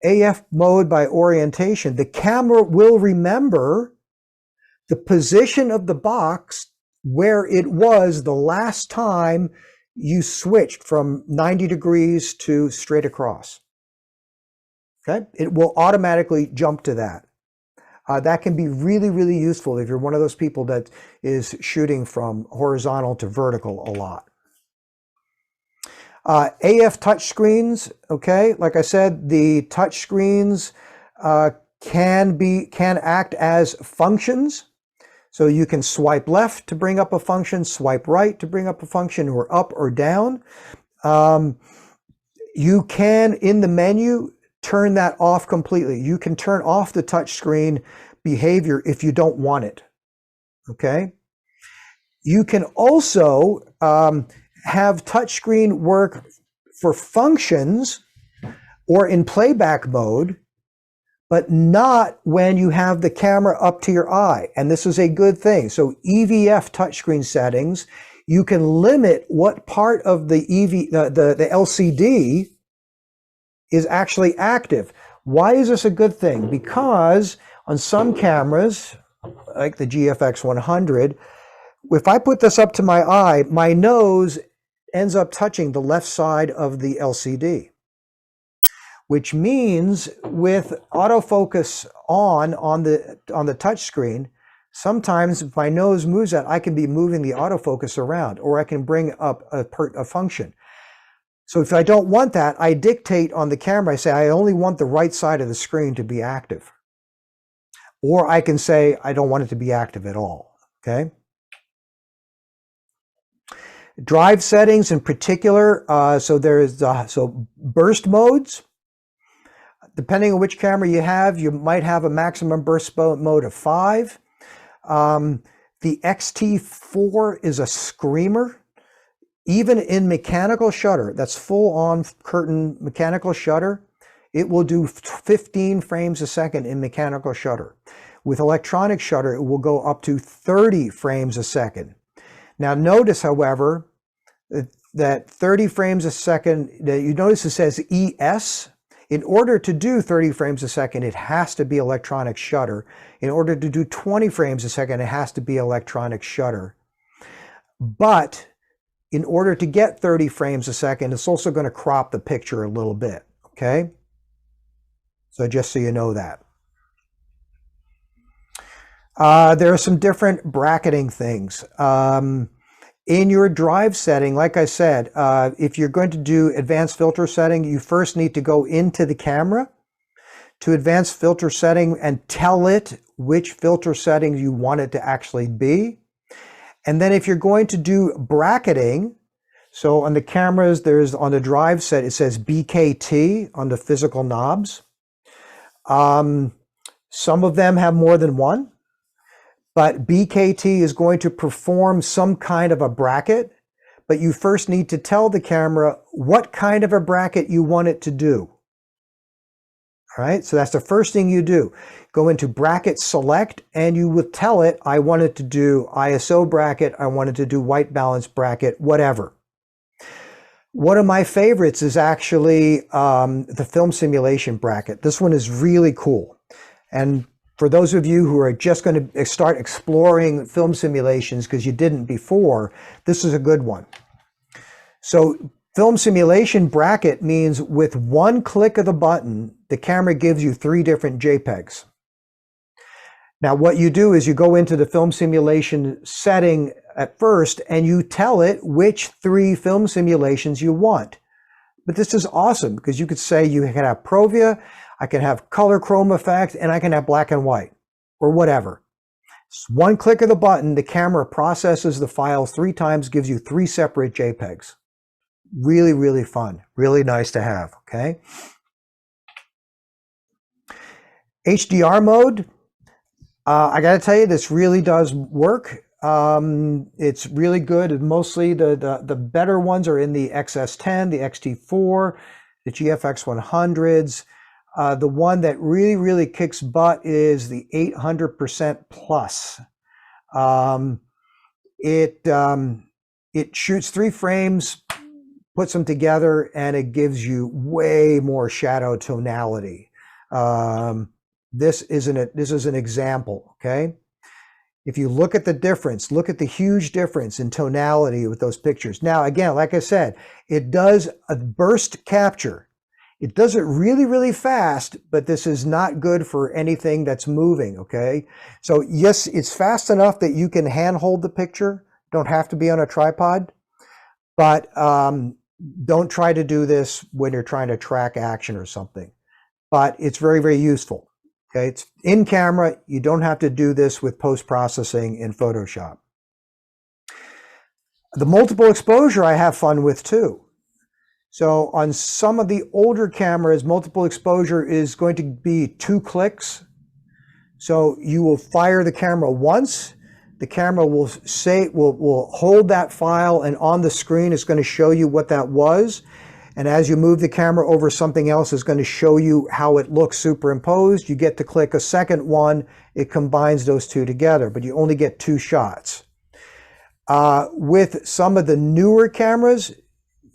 AF mode by orientation, the camera will remember the position of the box where it was the last time you switched from 90 degrees to straight across. Okay, it will automatically jump to that. That can be really, really useful if you're one of those people that is shooting from horizontal to vertical a lot. AF touchscreens, okay, like I said, the touchscreens can act as functions. So you can swipe left to bring up a function, swipe right to bring up a function, or up or down. You can, in the menu, turn that off completely. You can turn off the touchscreen behavior if you don't want it, okay? You can also have touchscreen work for functions or in playback mode, but not when you have the camera up to your eye. And this is a good thing. So EVF touchscreen settings, you can limit what part of the the LCD is actually active. Why is this a good thing? Because on some cameras, like the GFX 100, if I put this up to my eye, my nose ends up touching the left side of the LCD, which means with autofocus on the touch screen, sometimes if my nose moves that, I can be moving the autofocus around, or I can bring up a function. So if I don't want that, I dictate on the camera, I say I only want the right side of the screen to be active. Or I can say I don't want it to be active at all, okay? Drive settings in particular, so there's burst modes. Depending on which camera you have, you might have a maximum burst mode of 5. The XT4 is a screamer. Even in mechanical shutter, that's full on curtain mechanical shutter, it will do 15 frames a second in mechanical shutter. With electronic shutter, it will go up to 30 frames a second. Now notice, however, that 30 frames a second, you notice it says ES. In order to do 30 frames a second, it has to be electronic shutter. In order to do 20 frames a second, it has to be electronic shutter. But in order to get 30 frames a second, it's also going to crop the picture a little bit, okay? So just so you know that. There are some different bracketing things. In your drive setting, like I said, if you're going to do advanced filter setting, you first need to go into the camera to advanced filter setting and tell it which filter setting you want it to actually be. And then if you're going to do bracketing, so on the cameras, there's on the drive set, it says BKT on the physical knobs. Some of them have more than one, but BKT is going to perform some kind of a bracket, but you first need to tell the camera what kind of a bracket you want it to do. All right, so that's the first thing you do. Go into bracket select and you will tell it, I want it to do ISO bracket, I want it to do white balance bracket, whatever. One of my favorites is actually the film simulation bracket. This one is really cool. And for those of you who are just going to start exploring film simulations because you didn't before, this is a good one. So film simulation bracket means with one click of the button, the camera gives you 3 different JPEGs. Now what you do is you go into the film simulation setting at first and you tell it which 3 film simulations you want. But this is awesome because you could say you can have Provia, I can have color chrome effect, and I can have black and white or whatever. It's one click of the button, the camera processes the files 3 times, gives you 3 separate JPEGs. Really, really fun. Really nice to have, okay? HDR mode. I got to tell you, this really does work. It's really good. Mostly the better ones are in the XS10, the XT4, the GFX 100s. The one that really, really kicks butt is the 800% plus. it shoots 3 frames, puts them together, and it gives you way more shadow tonality. This is an example, okay? If you look at the difference, look at the huge difference in tonality with those pictures. Now, again, like I said, it does a burst capture. It does it really, really fast, but this is not good for anything that's moving, okay? So yes, it's fast enough that you can handhold the picture. Don't have to be on a tripod, but don't try to do this when you're trying to track action or something. But it's very, very useful. Okay, it's in camera. You don't have to do this with post-processing in Photoshop. The multiple exposure I have fun with too. So on some of the older cameras, multiple exposure is going to be 2 clicks. So you will fire the camera once. The camera will hold that file, and on the screen it's going to show you what that was. And as you move the camera over, something else is going to show you how it looks superimposed. You get to click a second one. It combines those 2 together, but you only get 2 shots. With some of the newer cameras,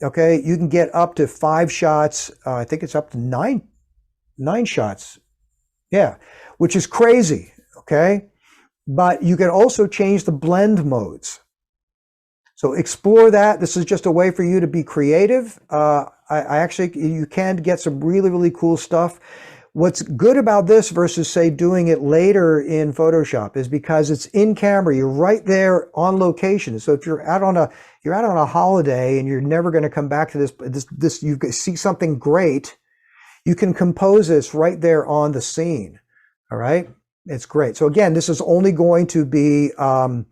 okay, you can get up to 5 shots. I think it's up to 9 shots. Yeah, which is crazy, okay? But you can also change the blend modes. So explore that. This is just a way for you to be creative. You can get some really, really cool stuff. What's good about this versus say doing it later in Photoshop is because it's in camera. You're right there on location. So if you're out on a holiday and you're never going to come back to this, you see something great, you can compose this right there on the scene. All right, it's great. So again, this is only going to be what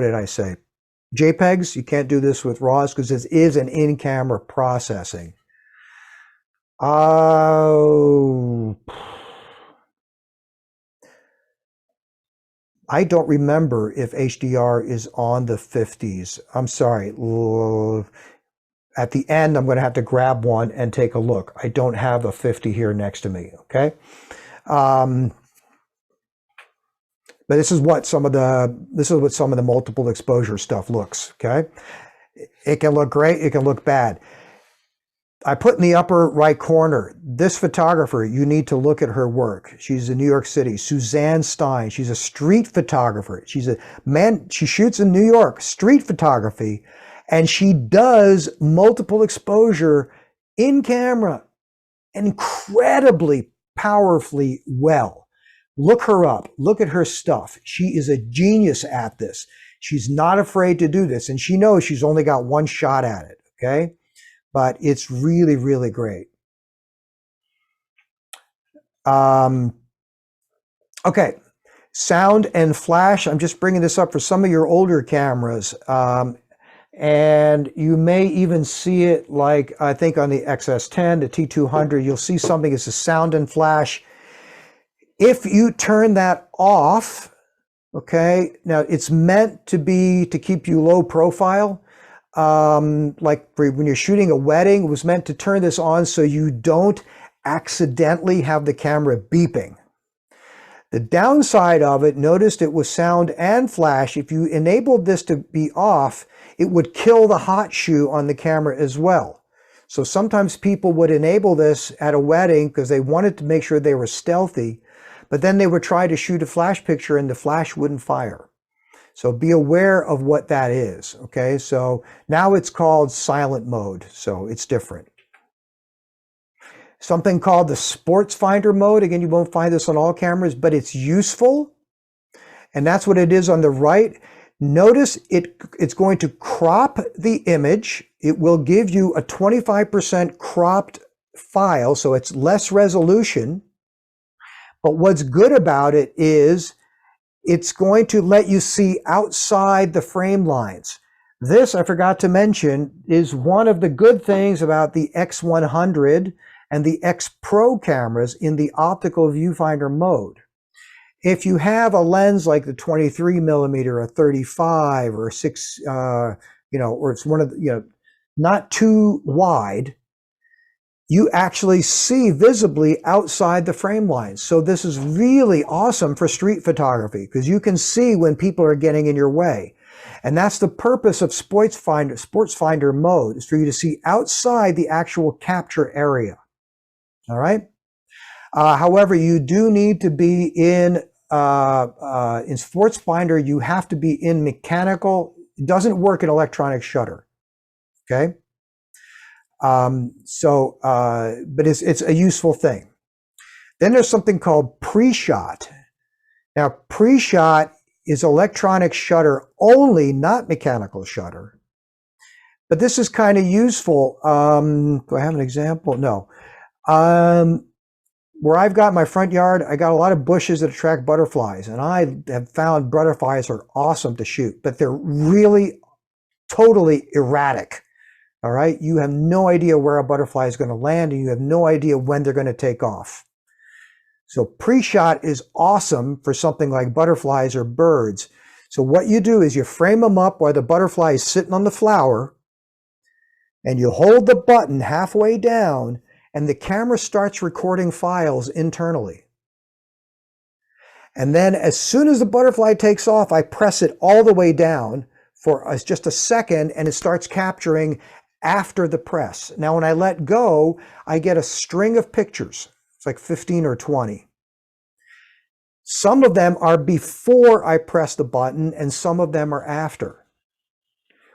did I say? JPEGs. You can't do this with RAWs because this is an in-camera processing. I don't remember if HDR is on the 50s. I'm sorry. At the end, I'm going to have to grab one and take a look. I don't have a 50 here next to me, okay? But this is what some of the multiple exposure stuff looks, okay? It can look great, it can look bad. I put in the upper right corner, this photographer, you need to look at her work. She's in New York City, Suzanne Stein. She's a street photographer. She shoots in New York, street photography, and she does multiple exposure in camera incredibly powerfully well. Look her up, look at her stuff. She is a genius at this. She's not afraid to do this, and she knows she's only got 1 shot at it, okay? But it's really, really great. Okay, sound and flash. I'm just bringing this up for some of your older cameras. And you may even see it like, I think on the XS10, the T200, you'll see something as a sound and flash. If you turn that off, okay, now it's meant to keep you low profile. Like when you're shooting a wedding, it was meant to turn this on so you don't accidentally have the camera beeping. The downside of it, noticed it was sound and flash. If you enabled this to be off, it would kill the hot shoe on the camera as well. So sometimes people would enable this at a wedding because they wanted to make sure they were stealthy, but then they would try to shoot a flash picture and the flash wouldn't fire. So be aware of what that is, okay? So now it's called silent mode, so it's different. Something called the sports finder mode. Again, you won't find this on all cameras, but it's useful. And that's what it is on the right. Notice it's going to crop the image. It will give you a 25% cropped file, so it's less resolution. But what's good about it is it's going to let you see outside the frame lines. This, I forgot to mention, is one of the good things about the X100 and the X Pro cameras in the optical viewfinder mode. If you have a lens like the 23mm, a 35 or 6, or it's one of the, not too wide, you actually see visibly outside the frame lines. So this is really awesome for street photography because you can see when people are getting in your way. And that's the purpose of sports finder mode, is for you to see outside the actual capture area. All right. However, you do need to be in sports finder. You have to be in mechanical. It doesn't work in electronic shutter. Okay. But it's a useful thing. Then there's something called pre-shot. Now, pre-shot is electronic shutter only, not mechanical shutter. But this is kind of useful. Do I have an example? No. Where I've got my front yard, I got a lot of bushes that attract butterflies, and I have found butterflies are awesome to shoot, but they're really totally erratic. All right. You have no idea where a butterfly is going to land, and you have no idea when they're going to take off. So pre-shot is awesome for something like butterflies or birds. So what you do is you frame them up while the butterfly is sitting on the flower, and you hold the button halfway down, and the camera starts recording files internally. And then as soon as the butterfly takes off, I press it all the way down for just a second, and it starts capturing after the press. Now, when I let go, I get a string of pictures. It's like 15 or 20. Some of them are before I press the button, and some of them are after,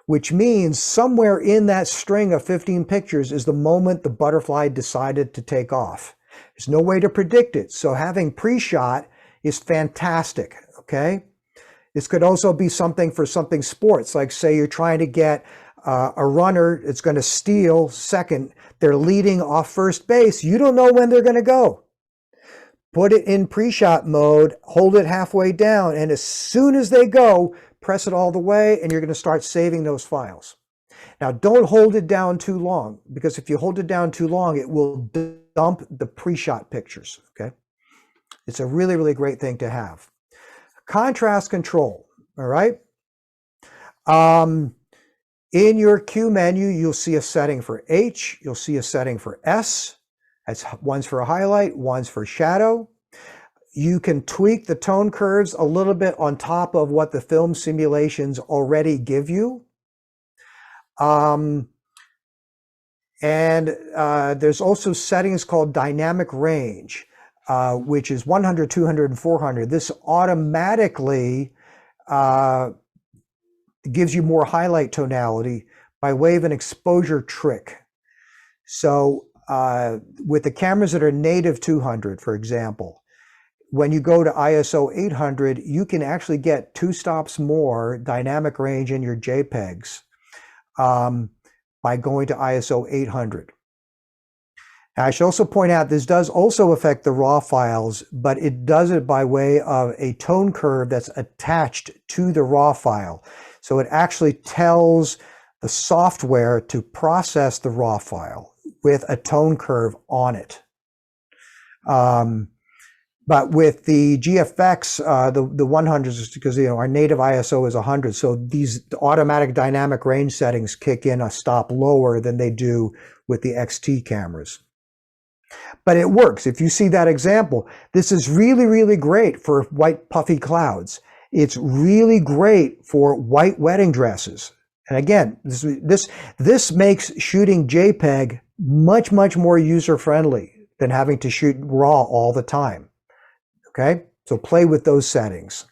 which means somewhere in that string of 15 pictures is the moment the butterfly decided to take off. There's no way to predict it. So having pre-shot is fantastic, okay? This could also be something for something sports, like say you're trying to get a runner that's going to steal second. They're leading off first base. You don't know when they're going to go. Put it in pre-shot mode, hold it halfway down, and as soon as they go, press it all the way, and you're going to start saving those files. Now, don't hold it down too long, because if you hold it down too long, it will dump the pre-shot pictures, okay? It's a really, really great thing to have. Contrast control, all right? In your Q menu, you'll see a setting for H, you'll see a setting for S. That's one's for a highlight, one's for shadow. You can tweak the tone curves a little bit on top of what the film simulations already give you. There's also settings called dynamic range, which is 100, 200, and 400. This automatically gives you more highlight tonality by way of an exposure trick. So with the cameras that are native 200, for example, when you go to ISO 800, you can actually get 2 stops more dynamic range in your JPEGs by going to ISO 800. Now, I should also point out this does also affect the RAW files, but it does it by way of a tone curve that's attached to the RAW file. So it actually tells the software to process the RAW file with a tone curve on it. But with the GFX, the 100s, because our native ISO is 100, so these automatic dynamic range settings kick in a stop lower than they do with the XT cameras. But it works. If you see that example, this is really, really great for white puffy clouds. It's really great for white wedding dresses. And again, this makes shooting JPEG much, much more user-friendly than having to shoot RAW all the time. Okay, so play with those settings.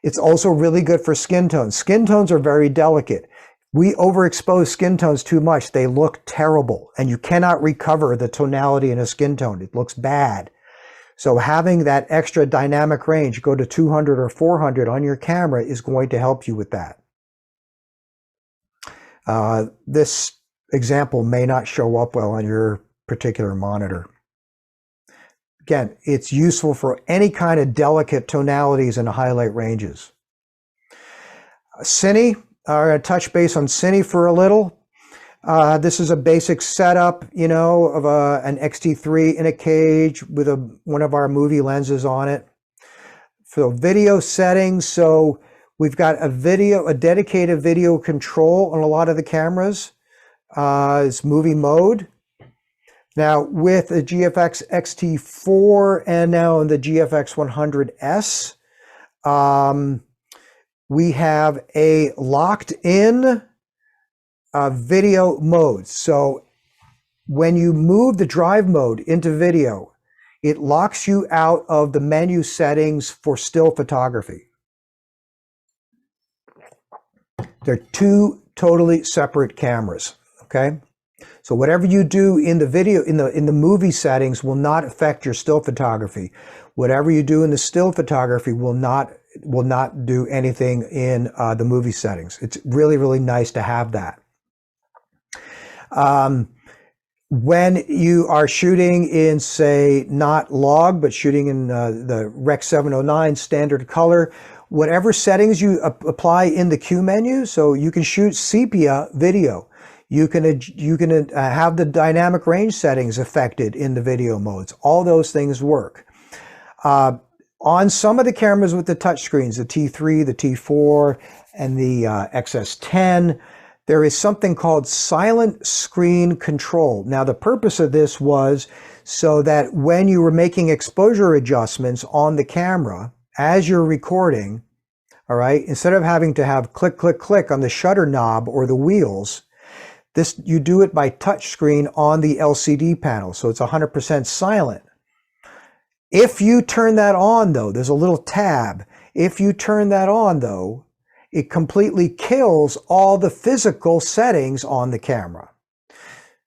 It's also really good for skin tones. Skin tones are very delicate. We overexpose skin tones too much. They look terrible, and you cannot recover the tonality in a skin tone. It looks bad. So having that extra dynamic range, go to 200 or 400 on your camera, is going to help you with that. This example may not show up well on your particular monitor. Again, it's useful for any kind of delicate tonalities and highlight ranges. Cine, I'm going to touch base on Cine for a little. This is a basic setup, of an X-T3 in a cage with one of our movie lenses on it. For video settings, so we've got a dedicated video control on a lot of the cameras. It's movie mode. Now with the GFX XT4 and now in the GFX 100S, we have a locked in video mode. So when you move the drive mode into video, it locks you out of the menu settings for still photography. They're two totally separate cameras, okay? So whatever you do in the video, in the movie settings will not affect your still photography. Whatever you do in the still photography will not do anything in the movie settings. It's really, really nice to have that. When you are shooting in, say, not log, but shooting in the Rec 709 standard color, whatever settings you apply in the Q menu, so you can shoot sepia video. You can have the dynamic range settings affected in the video modes. All those things work. On some of the cameras with the touchscreens, the T3, the T4, and the XS10, there is something called silent screen control. Now, the purpose of this was so that when you were making exposure adjustments on the camera, as you're recording, all right, instead of having to have click, click, click on the shutter knob or the wheels, you do it by touch screen on the LCD panel. So it's 100% silent. If you turn that on though, there's a little tab. If you turn that on though, it completely kills all the physical settings on the camera.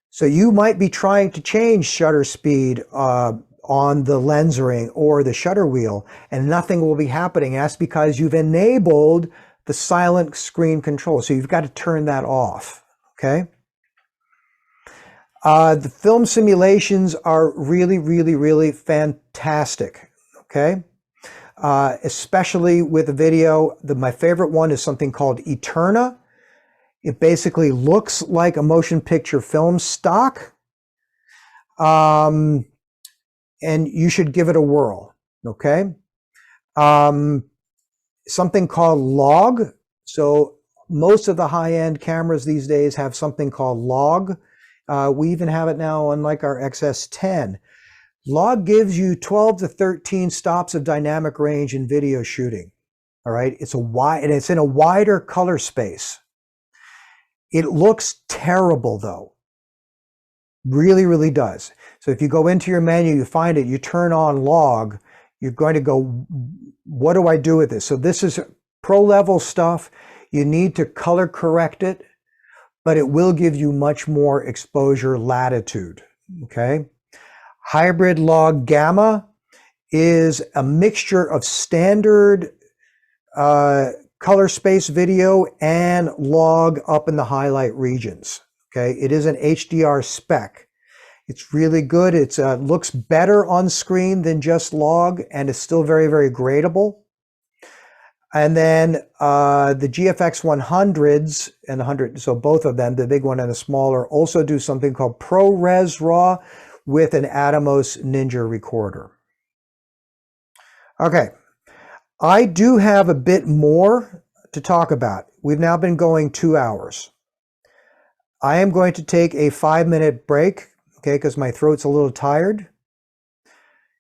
So you might be trying to change shutter speed on the lens ring or the shutter wheel, and nothing will be happening. That's because you've enabled the silent screen control. So you've got to turn that off, okay? The film simulations are really, really, really fantastic, okay? Especially with the video. My favorite one is something called Eterna. It basically looks like a motion picture film stock. And you should give it a whirl, okay? Something called log. So most of the high-end cameras these days have something called log. We even have it now on like our XS10. Log gives you 12 to 13 stops of dynamic range in video shooting. All right, it's in a wider color space. It looks terrible though. Really, really does. So if you go into your menu, you find it, you turn on log, you're going to go, what do I do with this? So this is pro level stuff. You need to color correct it, but it will give you much more exposure latitude, okay? Hybrid log gamma is a mixture of standard color space video and log up in the highlight regions, okay? It is an HDR spec. It's really good. It looks better on screen than just log, and it's still very, very gradable. And then the GFX 100s and the 100, so both of them, the big one and the smaller, also do something called ProRes RAW with an Atomos Ninja recorder. Okay, I do have a bit more to talk about. We've now been going 2 hours. I am going to take a 5-minute break, okay, because my throat's a little tired.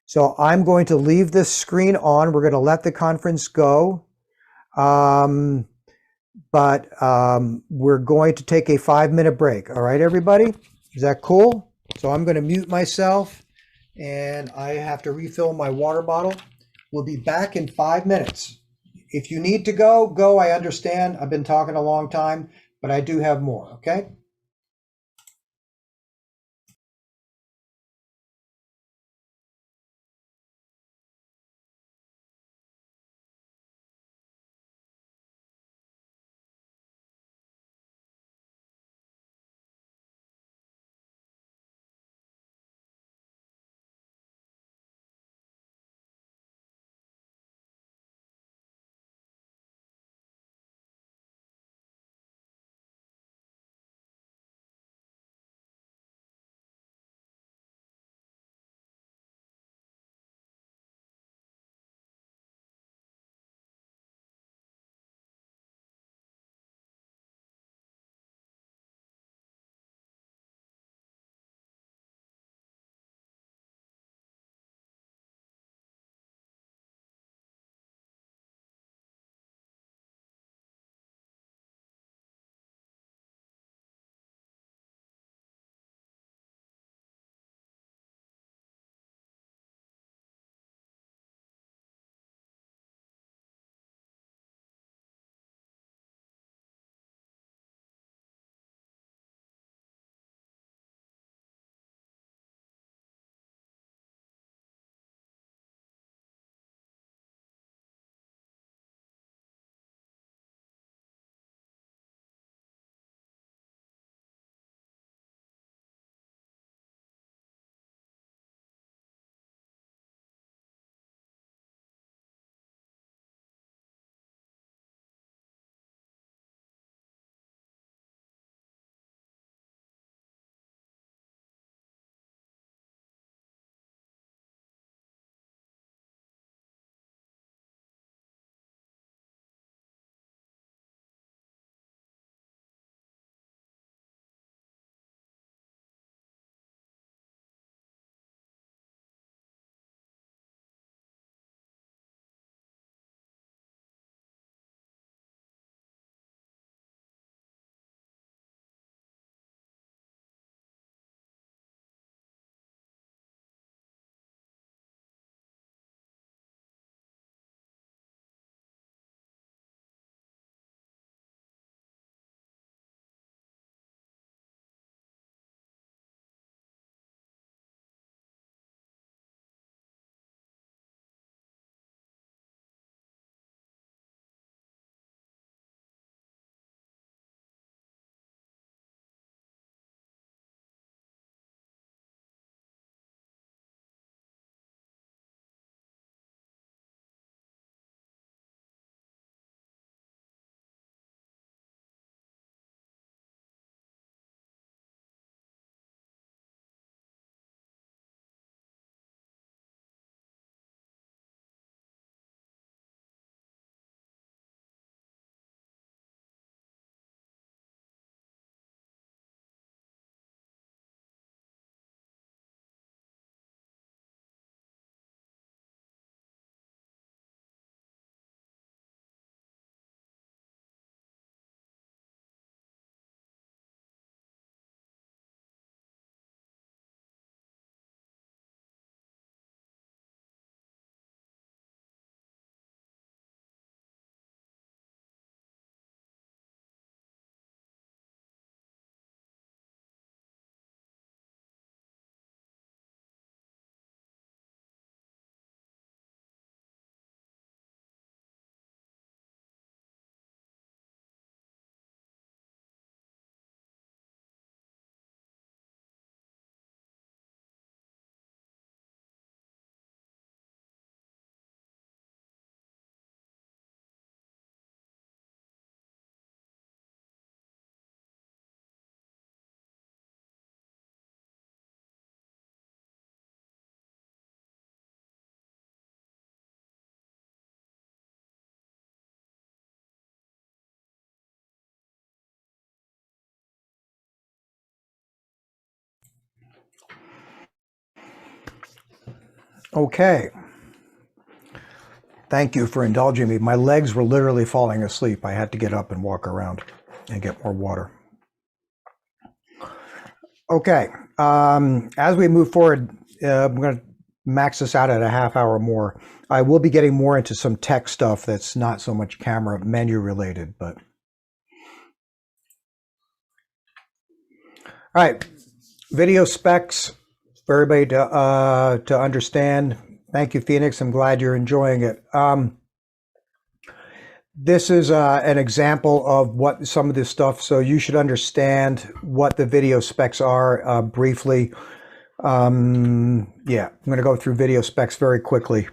So I'm going to leave this screen on. We're going to let the conference go. We're going to take a 5-minute break. All right, everybody? Is that cool? So I'm going to mute myself, and I have to refill my water bottle. We'll be back in 5 minutes. If you need to go, go. I understand. I've been talking a long time, but I do have more, okay? Okay. Thank you for indulging me. My legs were literally falling asleep. I had to get up and walk around and get more water. Okay. As we move forward, I'm going to max this out at a half hour more. I will be getting more into some tech stuff that's not so much camera menu related, but. All right. Video specs for everybody to understand. Thank you, Phoenix. I'm glad you're enjoying it. This is an example of what some of this stuff, so you should understand what the video specs are briefly. Yeah, I'm going to go through video specs very quickly.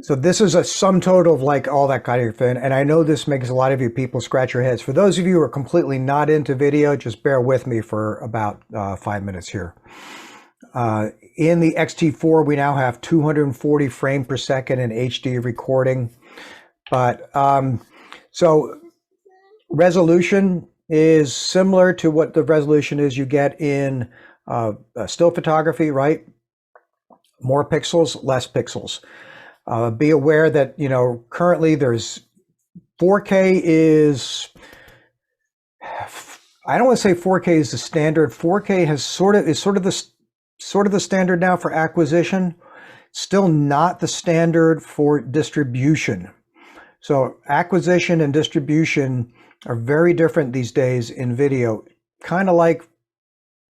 So this is a sum total of like all that kind of thing, and I know this makes a lot of you people scratch your heads. For those of you who are completely not into video, just bear with me for about 5 minutes here. In the X-T4, we now have 240 frames per second in HD recording. But so resolution is similar to what the resolution is you get in still photography, right? More pixels, less pixels. Be aware that, you know, currently there's 4K is, I don't want to say 4K is the standard. 4K is sort of the standard now for acquisition. Still not the standard for distribution. So acquisition and distribution are very different these days in video. Kind of like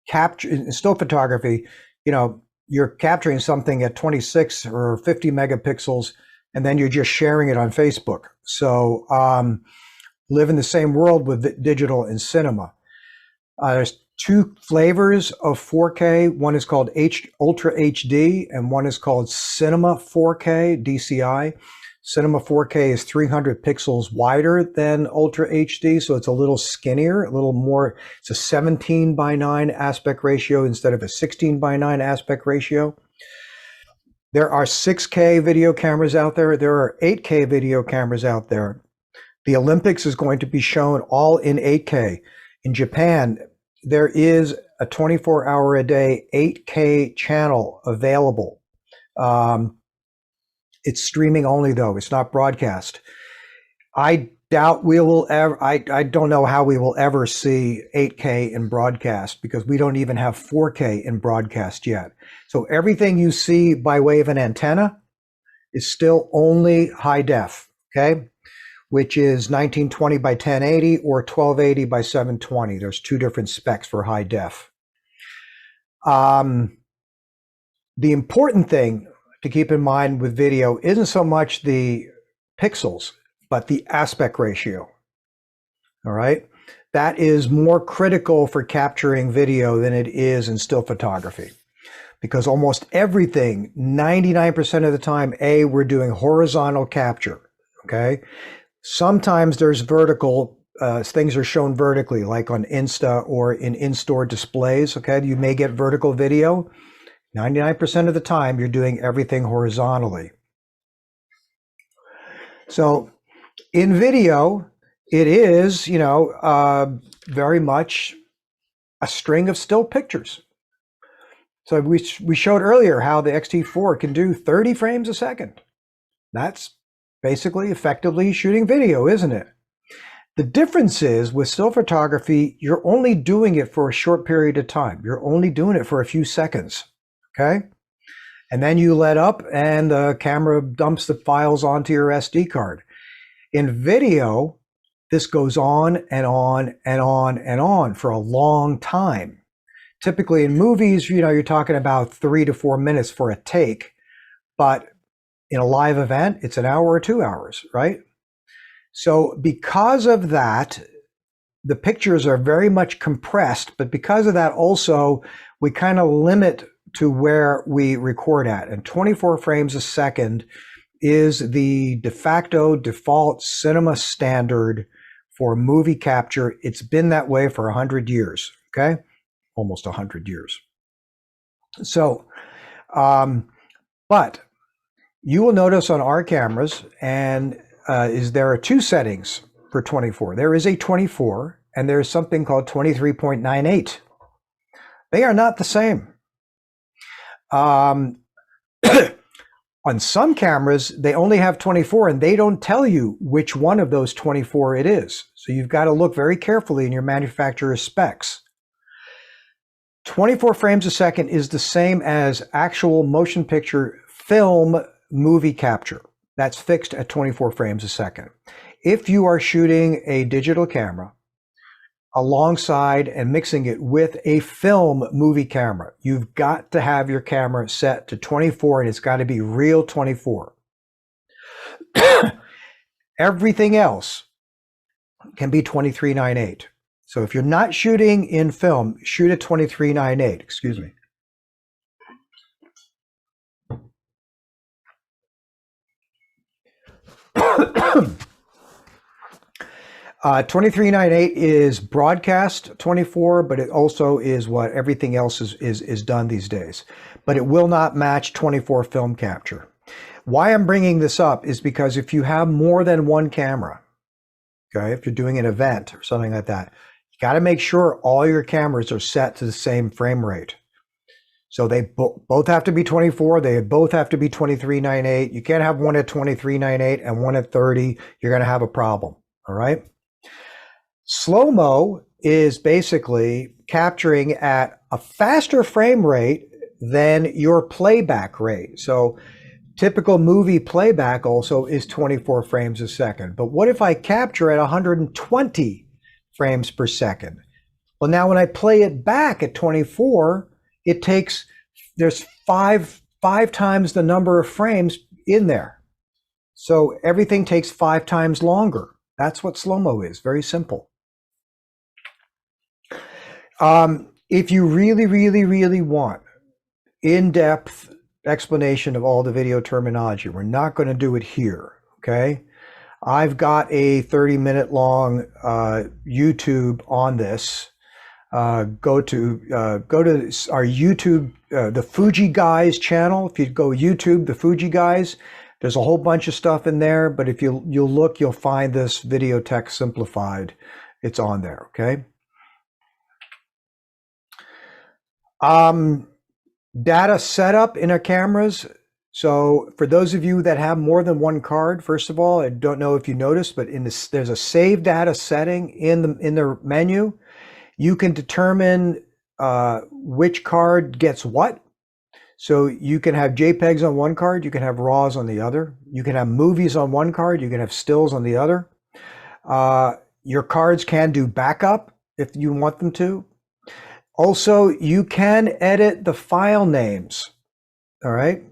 capture in still photography, you know, you're capturing something at 26 or 50 megapixels, and then you're just sharing it on Facebook. So live in the same world with digital and cinema. There's two flavors of 4K. One is called Ultra HD, and one is called Cinema 4K, DCI. Cinema 4K is 300 pixels wider than Ultra HD, so it's a little skinnier, a little more. It's a 17:9 aspect ratio instead of a 16:9 aspect ratio. There are 6K video cameras out there. There are 8K video cameras out there. The Olympics is going to be shown all in 8K. In Japan, there is a 24-hour-a-day 8K channel available. It's streaming only, though. It's not broadcast. I doubt we will ever, I don't know how we will ever see 8K in broadcast because we don't even have 4K in broadcast yet. So everything you see by way of an antenna is still only high def, okay? Which is 1920 by 1080 or 1280 by 720. There's two different specs for high def. The important thing to keep in mind with video isn't so much the pixels, but the aspect ratio. All right. That is more critical for capturing video than it is in still photography, because almost everything, 99% of the time, we're doing horizontal capture. Okay. Sometimes there's vertical, things are shown vertically, like on Insta or in in-store displays. Okay. You may get vertical video. 99% of the time, you're doing everything horizontally. So in video, it is, you know, very much a string of still pictures. So we showed earlier how the X-T4 can do 30 frames a second. That's basically effectively shooting video, isn't it? The difference is with still photography, you're only doing it for a short period of time. You're only doing it for a few seconds. Okay. And then you let up and the camera dumps the files onto your SD card. In video, this goes on and on and on and on for a long time. Typically in movies, you know, you're talking about 3 to 4 minutes for a take, but in a live event, it's an hour or 2 hours, right? So because of that, the pictures are very much compressed, but because of that also, we kind of limit to where we record at. And 24 frames a second is the de facto default cinema standard for movie capture. It's been that way for 100 years, okay? Almost 100 years. So, but you will notice on our cameras, and there are two settings for 24. There is a 24, and there is something called 23.98. They are not the same. On some cameras, they only have 24 and they don't tell you which one of those 24 it is. So you've got to look very carefully in your manufacturer's specs. 24 frames a second is the same as actual motion picture film movie capture. That's fixed at 24 frames a second. If you are shooting a digital camera alongside and mixing it with a film movie camera, you've got to have your camera set to 24 and it's got to be real 24. Everything else can be 23.98. So if you're not shooting in film, shoot at 23.98, excuse me. 23.98 is broadcast 24, but it also is what everything else is done these days. But it will not match 24 film capture. Why I'm bringing this up is because if you have more than one camera, okay, if you're doing an event or something like that, you got to make sure all your cameras are set to the same frame rate. So they both have to be 24. They both have to be 23.98. You can't have one at 23.98 and one at 30. You're going to have a problem. All right. Slow-mo is basically capturing at a faster frame rate than your playback rate. So typical movie playback also is 24 frames a second. But what if I capture at 120 frames per second? Well, now when I play it back at 24, it takes, there's five times the number of frames in there. So everything takes 5 times longer. That's what slow-mo is, very simple. If you really want in-depth explanation of all the video terminology, we're not going to do it here, okay? I've got a 30-minute long YouTube on this. Go to our YouTube, the Fuji Guys channel. If you go YouTube, the Fuji Guys, there's a whole bunch of stuff in there, but if you'll look, you'll find this Video Tech Simplified. It's on there, okay? Data setup in our cameras. So for those of you that have more than one card, first of all, I don't know if you noticed, but there's a save data setting in the menu. You can determine which card gets what. So you can have JPEGs on one card, you can have RAWs on the other. You can have movies on one card, you can have stills on the other. Your cards can do backup if you want them to. Also, you can edit the file names, all right?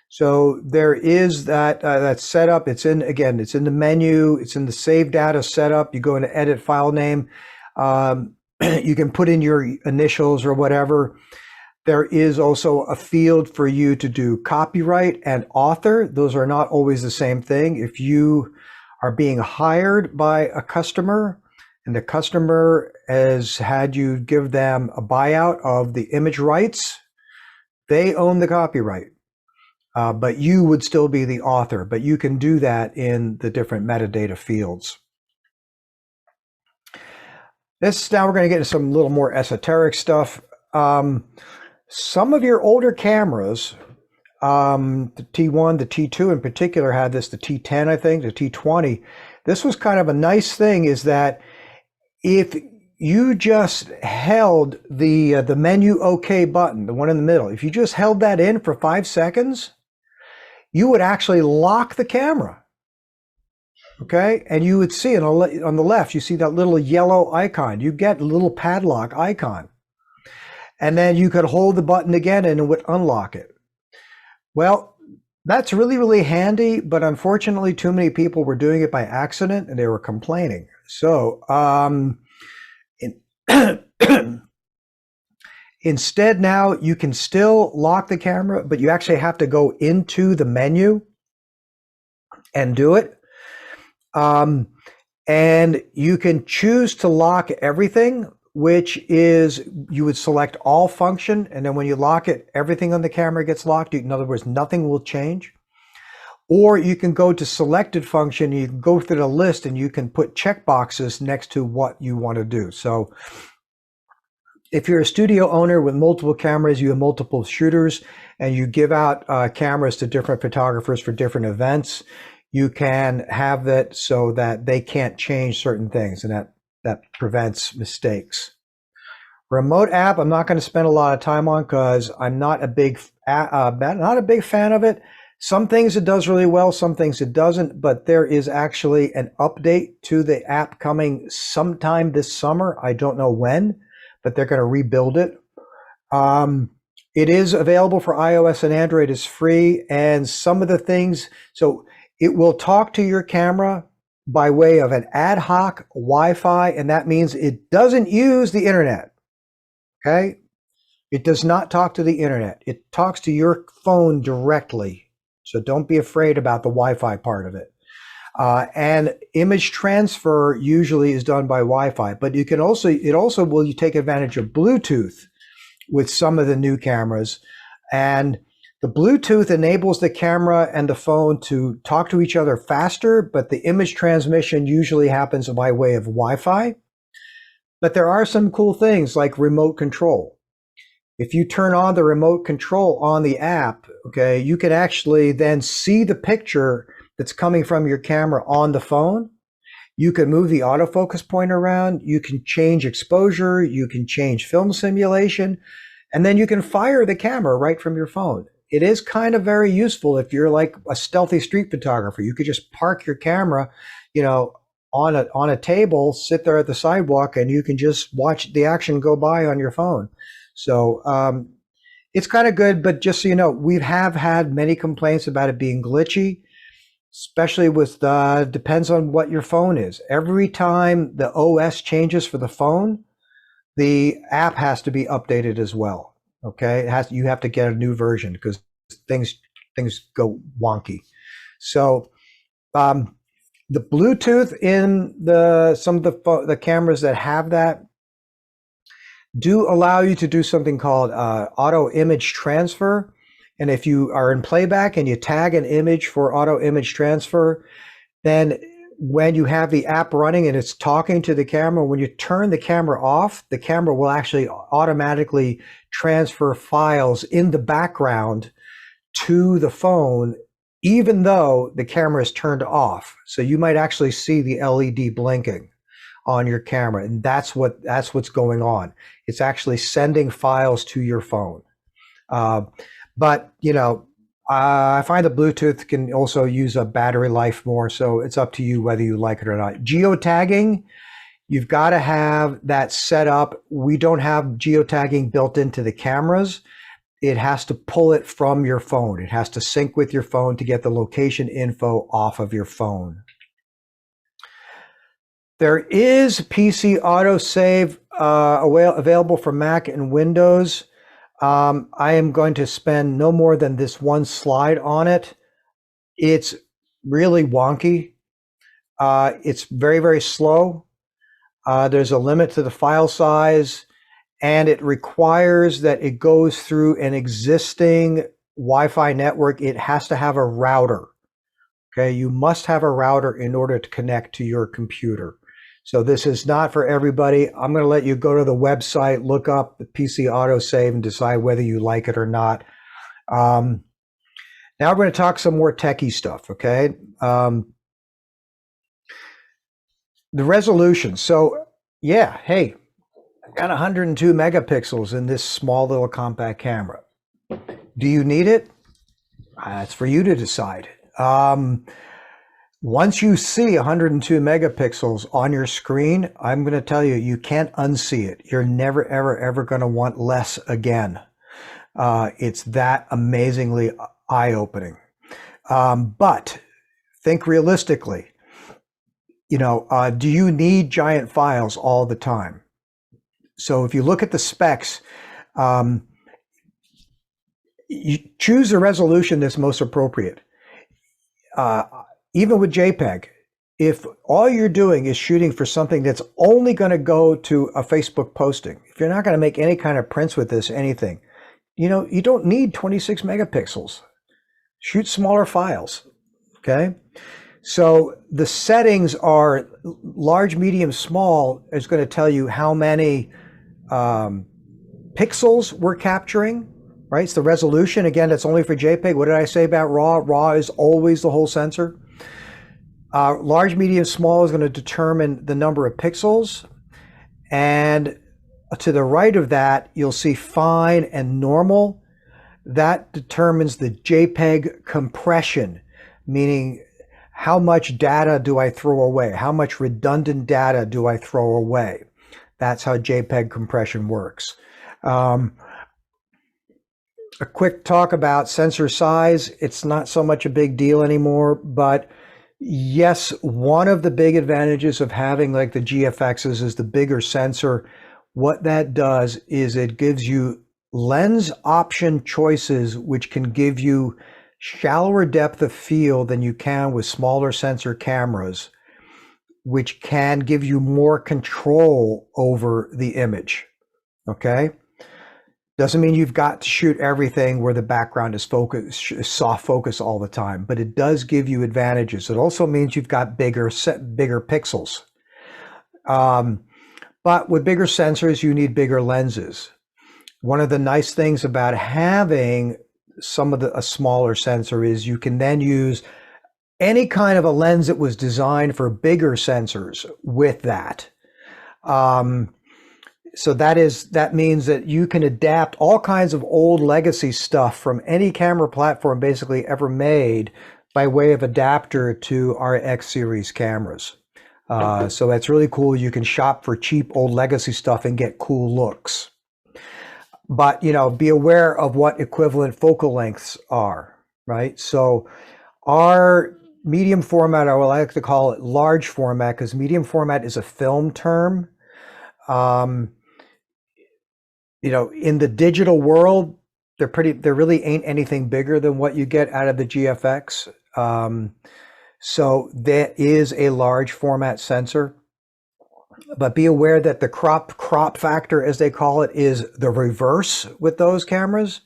So there is that setup. It's in the menu, it's in the save data setup. You go into edit file name. You can put in your initials or whatever. There is also a field for you to do copyright and author. Those are not always the same thing. If you are being hired by a customer and the customer has had you give them a buyout of the image rights, they own the copyright. But you would still be the author, but you can do that in the different metadata fields. Now we're going to get into some little more esoteric stuff. Some of your older cameras, the T1, the T2 in particular had this, the T10, I think, the T20. This was kind of a nice thing, is that if you just held the menu OK button, the one in the middle, if you just held that in for 5 seconds, you would actually lock the camera. Okay, and you would see on the left, you see that little yellow icon. You get a little padlock icon. And then you could hold the button again and it would unlock it. Well, that's really handy, but unfortunately too many people were doing it by accident and they were complaining. So instead now you can still lock the camera, but you actually have to go into the menu and do it. And you can choose to lock everything, which is you would select all function. And then when you lock it, everything on the camera gets locked. In other words, nothing will change. Or you can go to selected function. You can go through the list and you can put checkboxes next to what you want to do. So if you're a studio owner with multiple cameras, you have multiple shooters, and you give out cameras to different photographers for different events, you can have that so that they can't change certain things, and that prevents mistakes. Remote app, I'm not going to spend a lot of time on because I'm not a big fan of it. Some things it does really well, some things it doesn't, but there is actually an update to the app coming sometime this summer. I don't know when, but they're going to rebuild it. It is available for iOS and Android. It's free, and some of the things, so it will talk to your camera by way of an ad hoc Wi-Fi, and that means it doesn't use the internet. Okay? It does not talk to the internet. It talks to your phone directly. So don't be afraid about the Wi-Fi part of it. And image transfer usually is done by Wi-Fi, but it also will take advantage of Bluetooth with some of the new cameras. And the Bluetooth enables the camera and the phone to talk to each other faster, but the image transmission usually happens by way of Wi-Fi. But there are some cool things like remote control. If you turn on the remote control on the app, okay, you can actually then see the picture that's coming from your camera on the phone. You can move the autofocus point around. You can change exposure. You can change film simulation. And then you can fire the camera right from your phone. It is kind of very useful if you're like a stealthy street photographer. You could just park your camera, on a table, sit there at the sidewalk, and you can just watch the action go by on your phone. So it's kind of good, but just so you know, we have had many complaints about it being glitchy, especially with depends on what your phone is. Every time the OS changes for the phone, the app has to be updated as well. Okay, you have to get a new version because things go wonky. So the Bluetooth in some of the cameras that have that do allow you to do something called auto image transfer. And if you are in playback and you tag an image for auto image transfer, then when you have the app running and it's talking to the camera, when you turn the camera off, the camera will actually automatically transfer files in the background to the phone, even though the camera is turned off. So you might actually see the LED blinking on your camera, and that's what's going on. It's actually sending files to your phone. But I find the Bluetooth can also use a battery life more, so it's up to you whether you like it or not. Geotagging, you've got to have that set up. We don't have geotagging built into the cameras. It has to pull it from your phone. It has to sync with your phone to get the location info off of your phone. There is PC autosave available for Mac and Windows. I am going to spend no more than this one slide on it. It's really wonky. It's very, very slow. There's a limit to the file size, and it requires that it goes through an existing Wi-Fi network. It has to have a router. Okay, you must have a router in order to connect to your computer. So this is not for everybody. I'm going to let you go to the website, look up the PC autosave, and decide whether you like it or not. Now we're going to talk some more techie stuff, okay? The resolution. So yeah, hey, I got 102 megapixels in this small little compact camera. Do you need it? It's for you to decide. Once you see 102 megapixels on your screen, I'm going to tell you, you can't unsee it. You're never, ever, ever going to want less again. It's that amazingly eye-opening. But think realistically. Do you need giant files all the time? So if you look at the specs, you choose the resolution that's most appropriate. Even with JPEG, if all you're doing is shooting for something that's only going to go to a Facebook posting, if you're not going to make any kind of prints with this, anything, you don't need 26 megapixels. Shoot smaller files, okay? So the settings are large, medium, small is going to tell you how many pixels we're capturing, right? It's the resolution. Again, that's only for JPEG. What did I say about RAW? RAW is always the whole sensor. Large, medium, small is going to determine the number of pixels. And to the right of that, you'll see fine and normal. That determines the JPEG compression, meaning how much data do I throw away? How much redundant data do I throw away? That's how JPEG compression works. A quick talk about sensor size. It's not so much a big deal anymore, but yes, one of the big advantages of having like the GFXs is the bigger sensor. What that does is it gives you lens option choices, which can give you shallower depth of field than you can with smaller sensor cameras, which can give you more control over the image. Okay? Doesn't mean you've got to shoot everything where the background is soft focus all the time, but it does give you advantages. It also means you've got bigger pixels. But with bigger sensors, you need bigger lenses. One of the nice things about having a smaller sensor is you can then use any kind of a lens that was designed for bigger sensors with that. So that means that you can adapt all kinds of old legacy stuff from any camera platform basically ever made by way of adapter to our X series cameras. So that's really cool. You can shop for cheap old legacy stuff and get cool looks. But, be aware of what equivalent focal lengths are, right? So our medium format, I would like to call it large format, because medium format is a film term. In the digital world, there really ain't anything bigger than what you get out of the GFX. So that is a large format sensor. But be aware that the crop factor, as they call it, is the reverse with those cameras.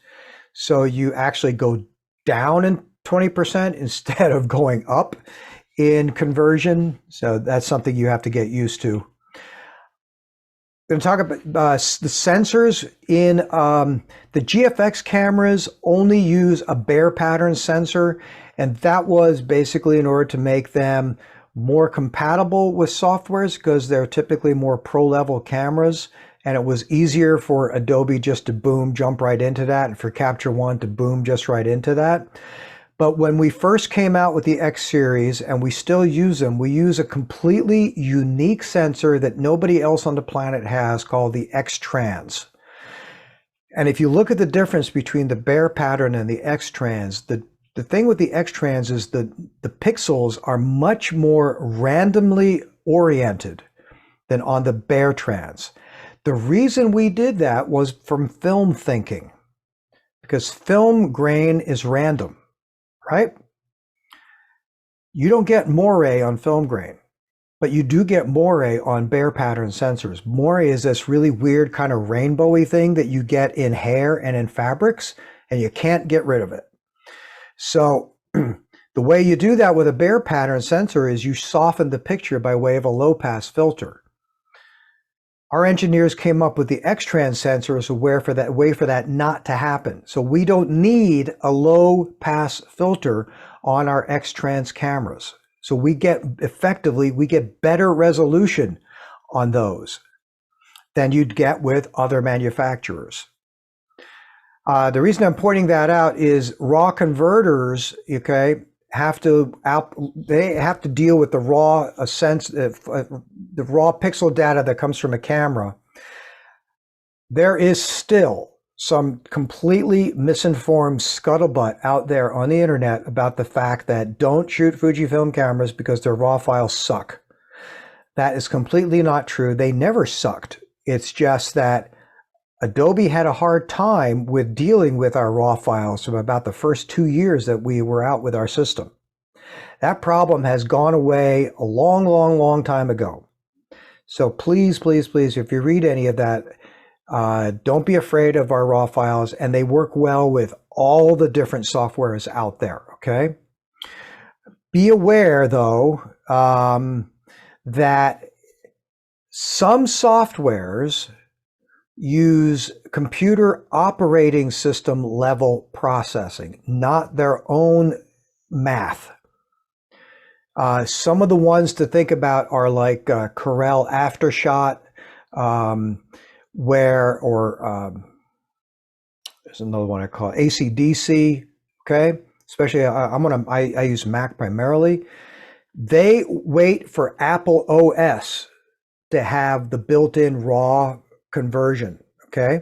So you actually go down in 20% instead of going up in conversion. So that's something you have to get used to. I'm going to talk about the sensors in the GFX cameras only use a bare pattern sensor, and that was basically in order to make them more compatible with softwares because they're typically more pro level cameras, and it was easier for Adobe just to jump right into that, and for Capture One to just right into that. But when we first came out with the X series, and we still use them, we use a completely unique sensor that nobody else on the planet has called the X-Trans. And if you look at the difference between the bare pattern and the X-Trans, the thing with the X-Trans is the pixels are much more randomly oriented than on the bare trans. The reason we did that was from film thinking, because film grain is random, right? You don't get moire on film grain, but you do get moire on bare pattern sensors. Moire is this really weird kind of rainbowy thing that you get in hair and in fabrics, and you can't get rid of it. So the way you do that with a bare pattern sensor is you soften the picture by way of a low pass filter. Our engineers came up with the X-Trans sensor as a way for that not to happen. So we don't need a low pass filter on our X-Trans cameras. So we get better resolution on those than you'd get with other manufacturers. The reason I'm pointing that out is raw converters, okay, have to deal with the raw the raw pixel data that comes from a camera. There is still some completely misinformed scuttlebutt out there on the internet about the fact that don't shoot Fujifilm cameras because their raw files suck. That is completely not true. They never sucked. It's just that Adobe had a hard time with dealing with our raw files from about the first 2 years that we were out with our system. That problem has gone away a long, long, long time ago. So please, please, please, if you read any of that, don't be afraid of our raw files, and they work well with all the different softwares out there, okay? Be aware, though, that some softwares use computer operating system level processing, not their own math. Some of the ones to think about are like Corel Aftershot, there's another one I call ACDC. Okay, especially I use Mac primarily. They wait for Apple OS to have the built-in RAW conversion. Okay,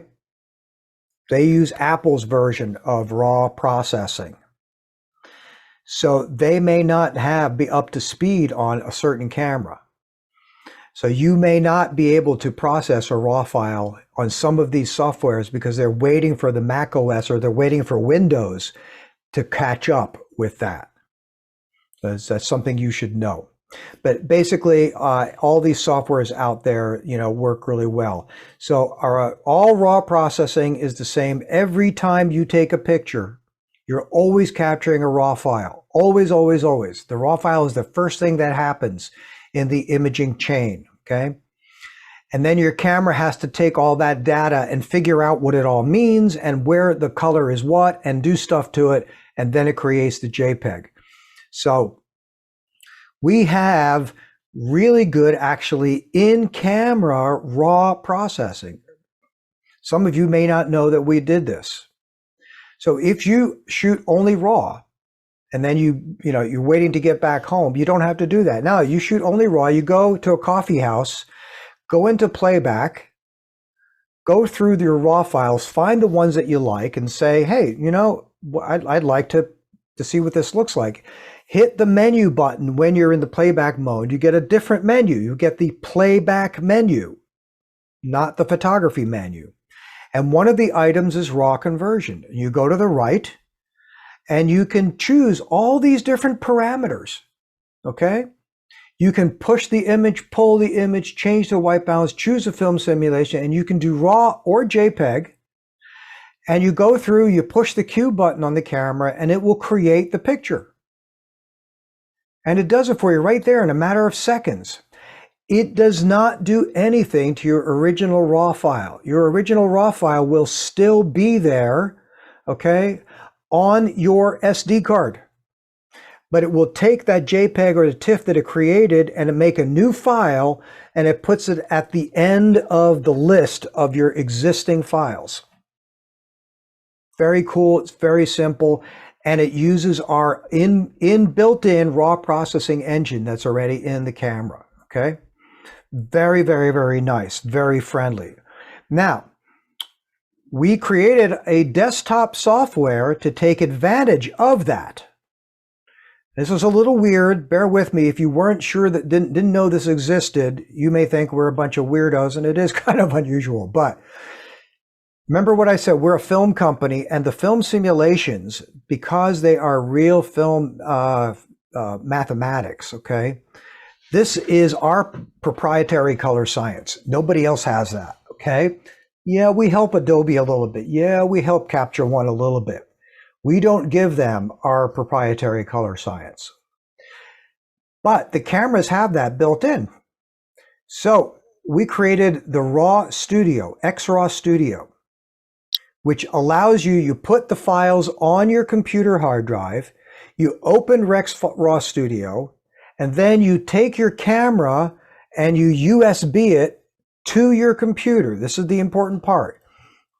they use Apple's version of RAW processing. So they may not be up to speed on a certain camera. So you may not be able to process a RAW file on some of these softwares because they're waiting for the Mac OS or they're waiting for Windows to catch up with that. That's something you should know. But basically, all these softwares out there, work really well. So all RAW processing is the same. Every time you take a picture, you're always capturing a RAW file. Always, always, always. The RAW file is the first thing that happens in the imaging chain, okay? And then your camera has to take all that data and figure out what it all means and where the color is what and do stuff to it, and then it creates the JPEG. So we have really good, actually, in-camera RAW processing. Some of you may not know that we did this. So if you shoot only RAW, and then you're waiting to get back home, you don't have to do that. Now you shoot only RAW, you go to a coffee house, go into playback, go through your RAW files, find the ones that you like and say, hey, I'd like to see what this looks like. Hit the menu button when you're in the playback mode. You get a different menu. You get the playback menu, not the photography menu. And one of the items is RAW conversion. You go to the right and you can choose all these different parameters, okay? You can push the image, pull the image, change the white balance, choose a film simulation, and you can do RAW or JPEG. And you go through, you push the Q button on the camera, and it will create the picture. And it does it for you right there in a matter of seconds. It does not do anything to your original RAW file. Your original RAW file will still be there, okay, on your SD card. But it will take that JPEG or the TIFF that it created and it make a new file, and it puts it at the end of the list of your existing files. Very cool. It's very simple. And it uses our built-in RAW processing engine that's already in the camera, okay? Very, very, very nice, very friendly. Now, we created a desktop software to take advantage of that. This is a little weird. Bear with me. If you weren't sure that didn't know this existed, you may think we're a bunch of weirdos, and it is kind of unusual. But remember what I said, we're a film company, and the film simulations, because they are real film mathematics, okay? This is our proprietary color science. Nobody else has that, okay? Yeah, we help Adobe a little bit. Yeah, we help Capture One a little bit. We don't give them our proprietary color science. But the cameras have that built in. So we created the RAW Studio, XRAW Studio, which allows you put the files on your computer hard drive, you open RAW Studio, and then you take your camera and you USB it to your computer. This is the important part,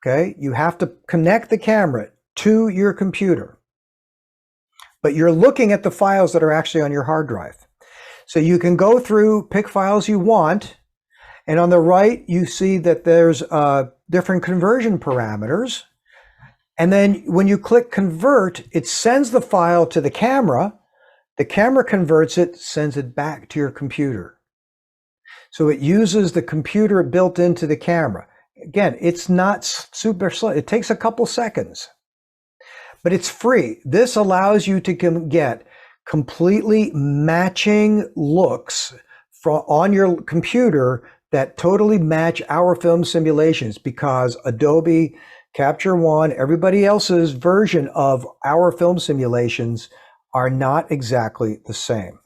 okay? You have to connect the camera to your computer, but you're looking at the files that are actually on your hard drive. So you can go through, pick files you want, and on the right, you see that there's different conversion parameters. And then when you click convert, it sends the file to the camera converts it, sends it back to your computer. So it uses the computer built into the camera. Again, it's not super slow. It takes a couple seconds, but it's free. This allows you to get completely matching looks on your computer that totally match our film simulations, because Adobe Capture One, everybody else's version of our film simulations are not exactly the same.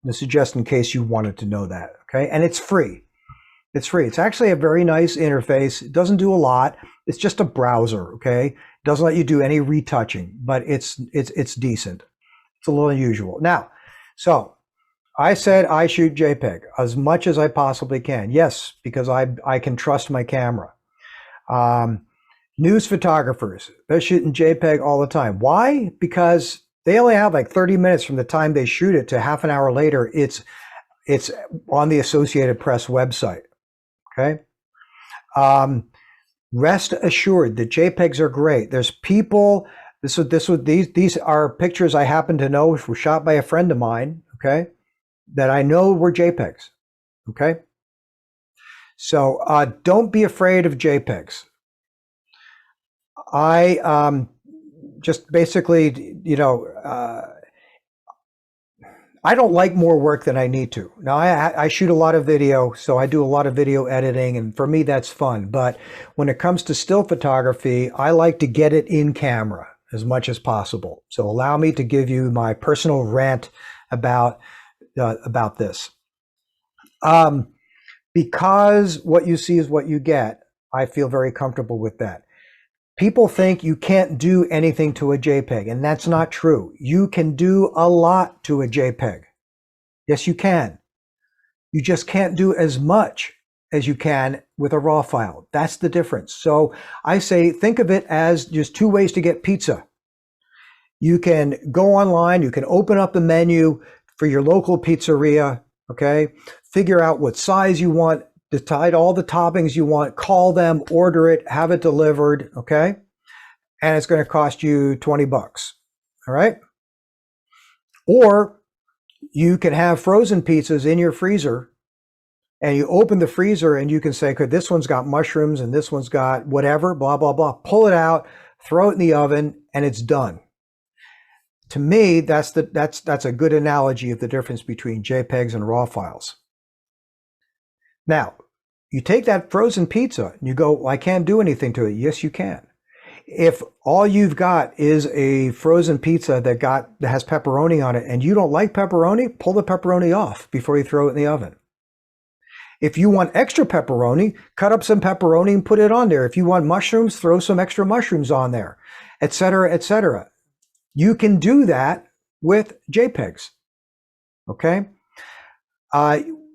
This is just in case you wanted to know that, okay? And it's free. It's free. It's actually a very nice interface. It doesn't do a lot. It's just a browser, okay? It doesn't let you do any retouching, but it's decent. It's a little unusual. Now, so I said I shoot JPEG as much as I possibly can. Yes, because I can trust my camera. News photographers, they're shooting JPEG all the time. Why? Because they only have like 30 minutes from the time they shoot it to half an hour later. It's on the Associated Press website. Okay. Rest assured that JPEGs are great. There's people. These are pictures I happen to know were shot by a friend of mine. Okay, that I know were JPEGs. Okay. So don't be afraid of JPEGs. I just basically, I don't like more work than I need to. Now, I shoot a lot of video, so I do a lot of video editing, and for me, that's fun. But when it comes to still photography, I like to get it in camera as much as possible. So allow me to give you my personal rant about this. Because what you see is what you get, I feel very comfortable with that. People think you can't do anything to a JPEG, and that's not true. You can do a lot to a JPEG. Yes, you can. You just can't do as much as you can with a RAW file. That's the difference. So I say, think of it as just two ways to get pizza. You can go online, you can open up the menu for your local pizzeria, okay? Figure out what size you want, decide all the toppings you want, call them, order it, have it delivered, okay? And it's going to cost you 20 bucks, all right? Or you can have frozen pizzas in your freezer, and you open the freezer and you can say, okay, this one's got mushrooms and this one's got whatever, blah, blah, blah. Pull it out, throw it in the oven, and it's done. To me, that's a good analogy of the difference between JPEGs and RAW files. Now, you take that frozen pizza and you go, well, I can't do anything to it. Yes, you can. If all you've got is a frozen pizza that has pepperoni on it and you don't like pepperoni, pull the pepperoni off before you throw it in the oven. If you want extra pepperoni, cut up some pepperoni and put it on there. If you want mushrooms, throw some extra mushrooms on there, etc., etc. You can do that with JPEGs. Okay?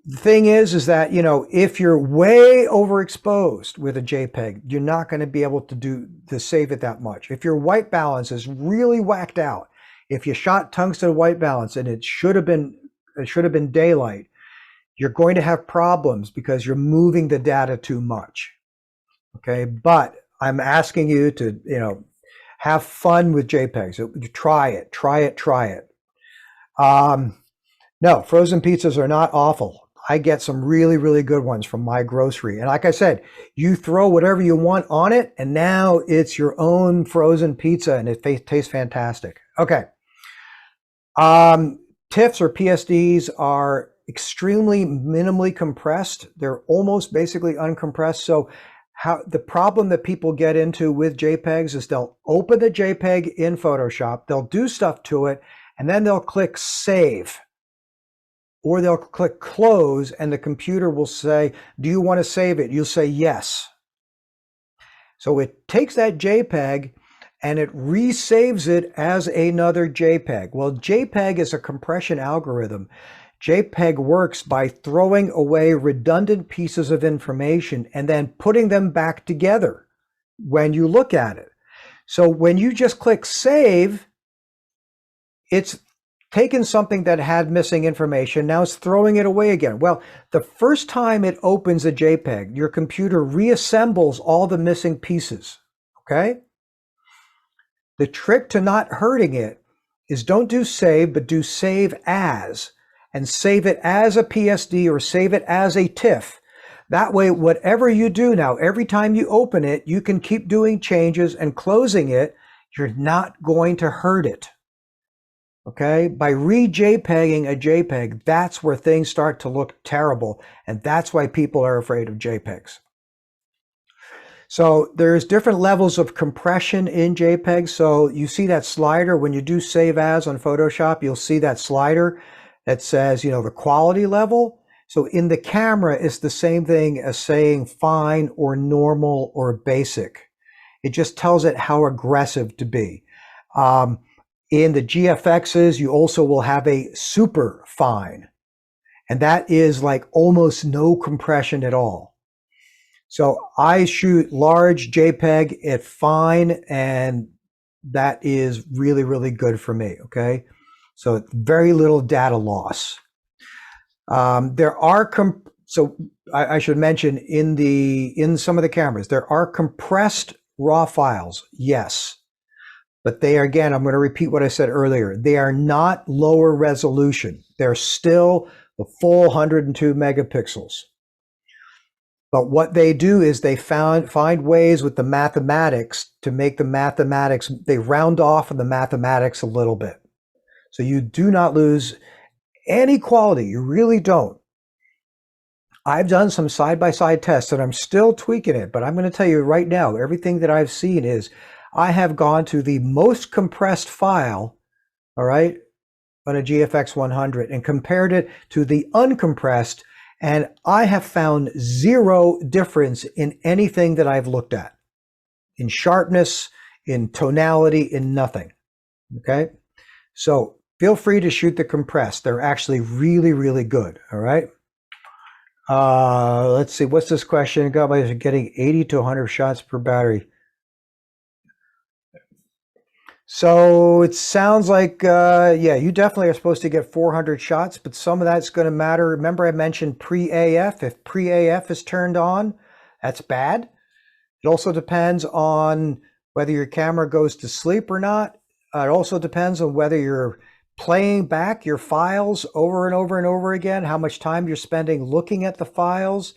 The thing is that, if you're way overexposed with a JPEG, you're not going to be able to save it that much. If your white balance is really whacked out, if you shot tungsten white balance and it should have been daylight, you're going to have problems because you're moving the data too much. Okay, but I'm asking you to, have fun with JPEGs. Try it. No, frozen pizzas are not awful. I get some really, really good ones from my grocery. And like I said, you throw whatever you want on it, and now it's your own frozen pizza, and it tastes fantastic. Okay. TIFFs or PSDs are extremely minimally compressed. They're almost basically uncompressed. So the problem that people get into with JPEGs is they'll open the JPEG in Photoshop, they'll do stuff to it, and then they'll click Save. Or they'll click Close, and the computer will say, do you want to save it? You'll say yes. So it takes that JPEG and it resaves it as another JPEG. Well, JPEG is a compression algorithm. JPEG works by throwing away redundant pieces of information and then putting them back together when you look at it. So when you just click Save, it's taken something that had missing information, now it's throwing it away again. Well, the first time it opens a JPEG, your computer reassembles all the missing pieces, okay? The trick to not hurting it is don't do save, but do save as, and save it as a PSD or save it as a TIFF. That way, whatever you do now, every time you open it, you can keep doing changes and closing it. You're not going to hurt it. Okay, by re-JPEGing a JPEG, that's where things start to look terrible, and that's why people are afraid of JPEGs. So there's different levels of compression in JPEGs. So you see that slider when you do save as on Photoshop, you'll see that slider that says, the quality level. So in the camera, it's the same thing as saying fine or normal or basic. It just tells it how aggressive to be. In the GFXs, you also will have a super fine, and that is like almost no compression at all. So I shoot large JPEG at fine, and that is really, really good for me, okay? So very little data loss. There are, I should mention in some of the cameras, there are compressed raw files, yes. But they are, again, I'm going to repeat what I said earlier. They are not lower resolution. They're still the full 102 megapixels. But what they do is they find ways with the mathematics to make the mathematics, they round off of the mathematics a little bit. So you do not lose any quality. You really don't. I've done some side-by-side tests and I'm still tweaking it, but I'm going to tell you right now, everything that I've seen is I have gone to the most compressed file, all right, on a GFX 100 and compared it to the uncompressed, and I have found zero difference in anything that I've looked at, in sharpness, in tonality, in nothing, okay? So feel free to shoot the compressed. They're actually really, really good, all right? Let's see, what's this question? Guys getting 80 to 100 shots per battery. So it sounds like, yeah, you definitely are supposed to get 400 shots, but some of that's going to matter. Remember I mentioned pre-AF. If pre-AF is turned on, that's bad. It also depends on whether your camera goes to sleep or not. It also depends on whether you're playing back your files over and over and over again, how much time you're spending looking at the files.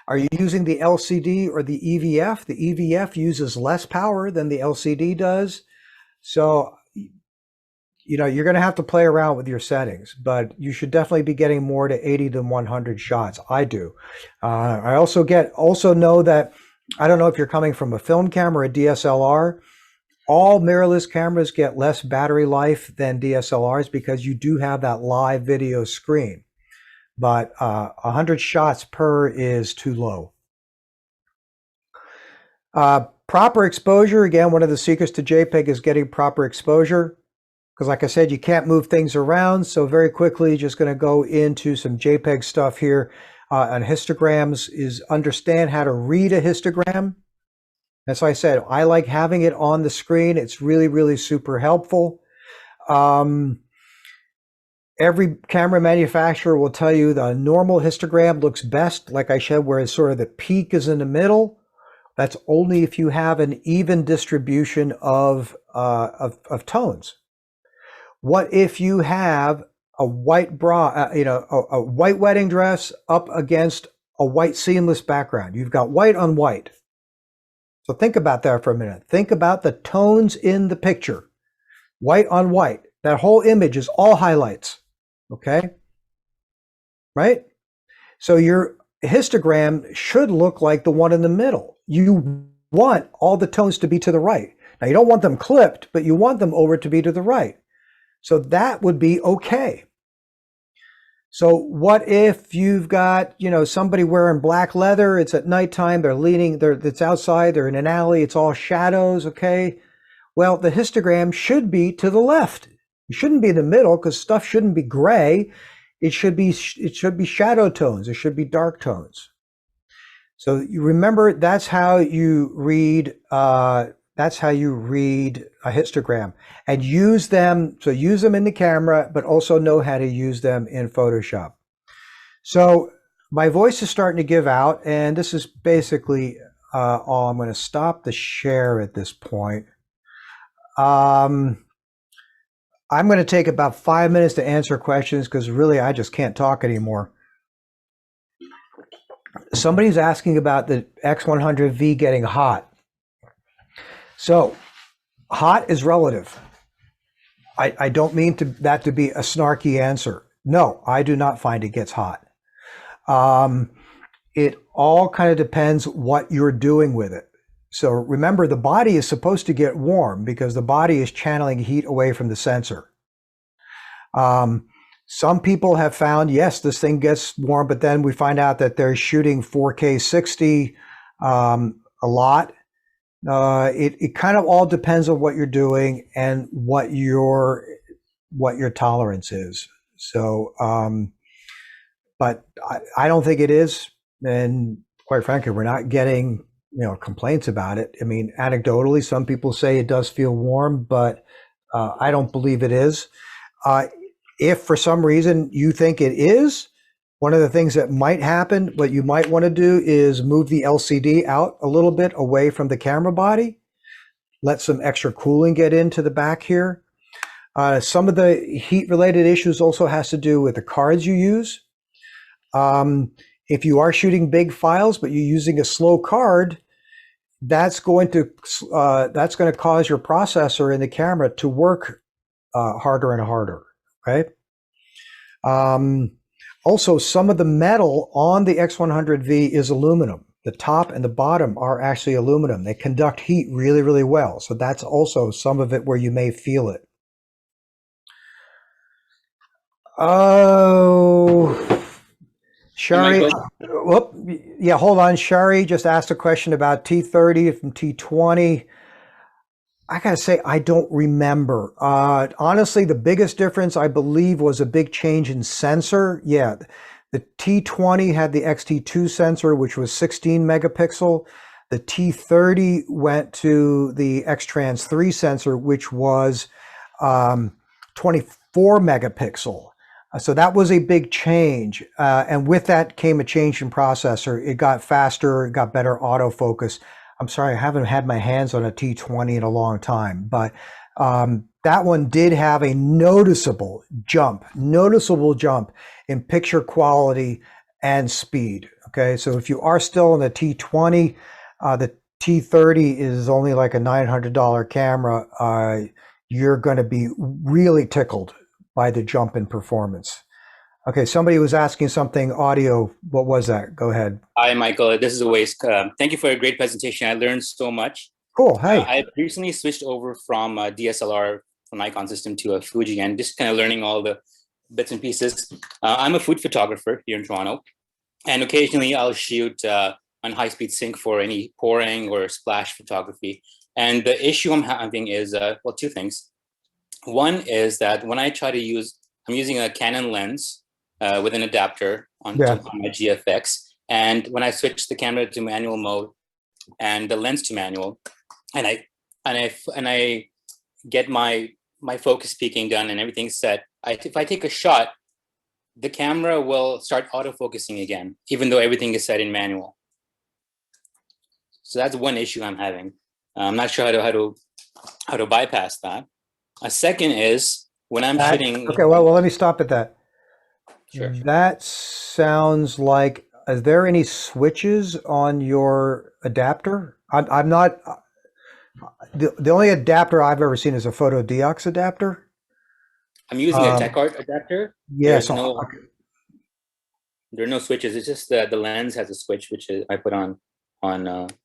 Are you using the LCD or the EVF? The EVF uses less power than the LCD does. So, you know, you're going to have to play around with your settings, but you should definitely be getting more to 80 than 100 shots. I do. I also know that, I don't know if you're coming from a film camera or a DSLR, all mirrorless cameras get less battery life than DSLRs because you do have that live video screen. But 100 shots per is too low. Proper exposure, again, one of the secrets to JPEG is getting proper exposure. Because like I said, you can't move things around. So very quickly, just going to go into some JPEG stuff here on histograms, is understand how to read a histogram. As I said, I like having it on the screen. It's really, really super helpful. Every camera manufacturer will tell you the normal histogram looks best, like I said, where sort of the peak is in the middle. That's only if you have an even distribution of tones. What if you have a white bra, a white wedding dress up against a white seamless background? You've got white on white. So think about that for a minute. Think about the tones in the picture. White on white. That whole image is all highlights. Okay? Right? So your histogram should look like the one in the middle. You want all the tones to be to the right. Now, you don't want them clipped, but you want them over to be to the right. So that would be okay. So what if you've got, you know, somebody wearing black leather, it's at nighttime, it's outside, they're in an alley, it's all shadows, okay? Well, the histogram should be to the left. It shouldn't be in the middle because stuff shouldn't be gray. It should be shadow tones. It should be dark tones. So you remember, that's how you read a histogram, and use them. So use them in the camera, but also know how to use them in Photoshop. So my voice is starting to give out, and this is basically all. I'm going to stop the share at this point. I'm going to take about 5 minutes to answer questions because really I just can't talk anymore. Somebody's asking about the X100V getting hot. So hot is relative. I don't mean that to be a snarky answer. No, I do not find it gets hot. It all kind of depends what you're doing with it. So remember, the body is supposed to get warm because the body is channeling heat away from the sensor. Some people have found, yes, this thing gets warm, but then we find out that they're shooting 4K 60 a lot. It kind of all depends on what you're doing and what your tolerance is. So, but I don't think it is, and quite frankly, we're not getting complaints about it. I mean, anecdotally, some people say it does feel warm, but I don't believe it is. If for some reason you think it is, one of the things that might happen, what you might want to do is move the LCD out a little bit away from the camera body, let some extra cooling get into the back here. Some of the heat related issues also has to do with the cards you use. If you are shooting big files, but you're using a slow card, that's going to cause your processor in the camera to work harder and harder, right? Also, some of the metal on the X100V is aluminum. The top and the bottom are actually aluminum. They conduct heat really, really well. So that's also some of it where you may feel it. Oh, Shari, whoop, yeah, hold on. Shari just asked a question about T30 from T20. I gotta say, I don't remember. Honestly, the biggest difference, I believe, was a big change in sensor. Yeah, the T20 had the XT2 sensor, which was 16 megapixel. The T30 went to the X-Trans 3 sensor, which was 24 megapixel. So that was a big change. And with that came a change in processor. It got faster, it got better autofocus. I'm sorry, I haven't had my hands on a T20 in a long time, but that one did have a noticeable jump in picture quality and speed. Okay, so if you are still in the T20, the T30 is only like a $900 camera. You're going to be really tickled by the jump in performance. Okay, somebody was asking something audio. What was that? Go ahead. Hi, Michael. This is Awais. Thank you for a great presentation. I learned so much. Cool. Hey. I recently switched over from a DSLR from Nikon system to a Fuji and just kind of learning all the bits and pieces. I'm a food photographer here in Toronto, and occasionally I'll shoot on high-speed sync for any pouring or splash photography. And the issue I'm having is, well, two things. One is that when I try to use, I'm using a Canon lens with an adapter on my GFX. And when I switch the camera to manual mode and the lens to manual, and I get my focus peaking done and everything set, if I take a shot, the camera will start autofocusing again, even though everything is set in manual. So that's one issue I'm having. I'm not sure how to bypass that. A second is when I'm shooting. Okay, well, let me stop at that. Sure. That sounds like, is there any switches on your adapter? I'm not, the only adapter I've ever seen is a PhotoDiox adapter. I'm using a TechArt adapter. Yes. There are no switches. It's just the lens has a switch, which I put on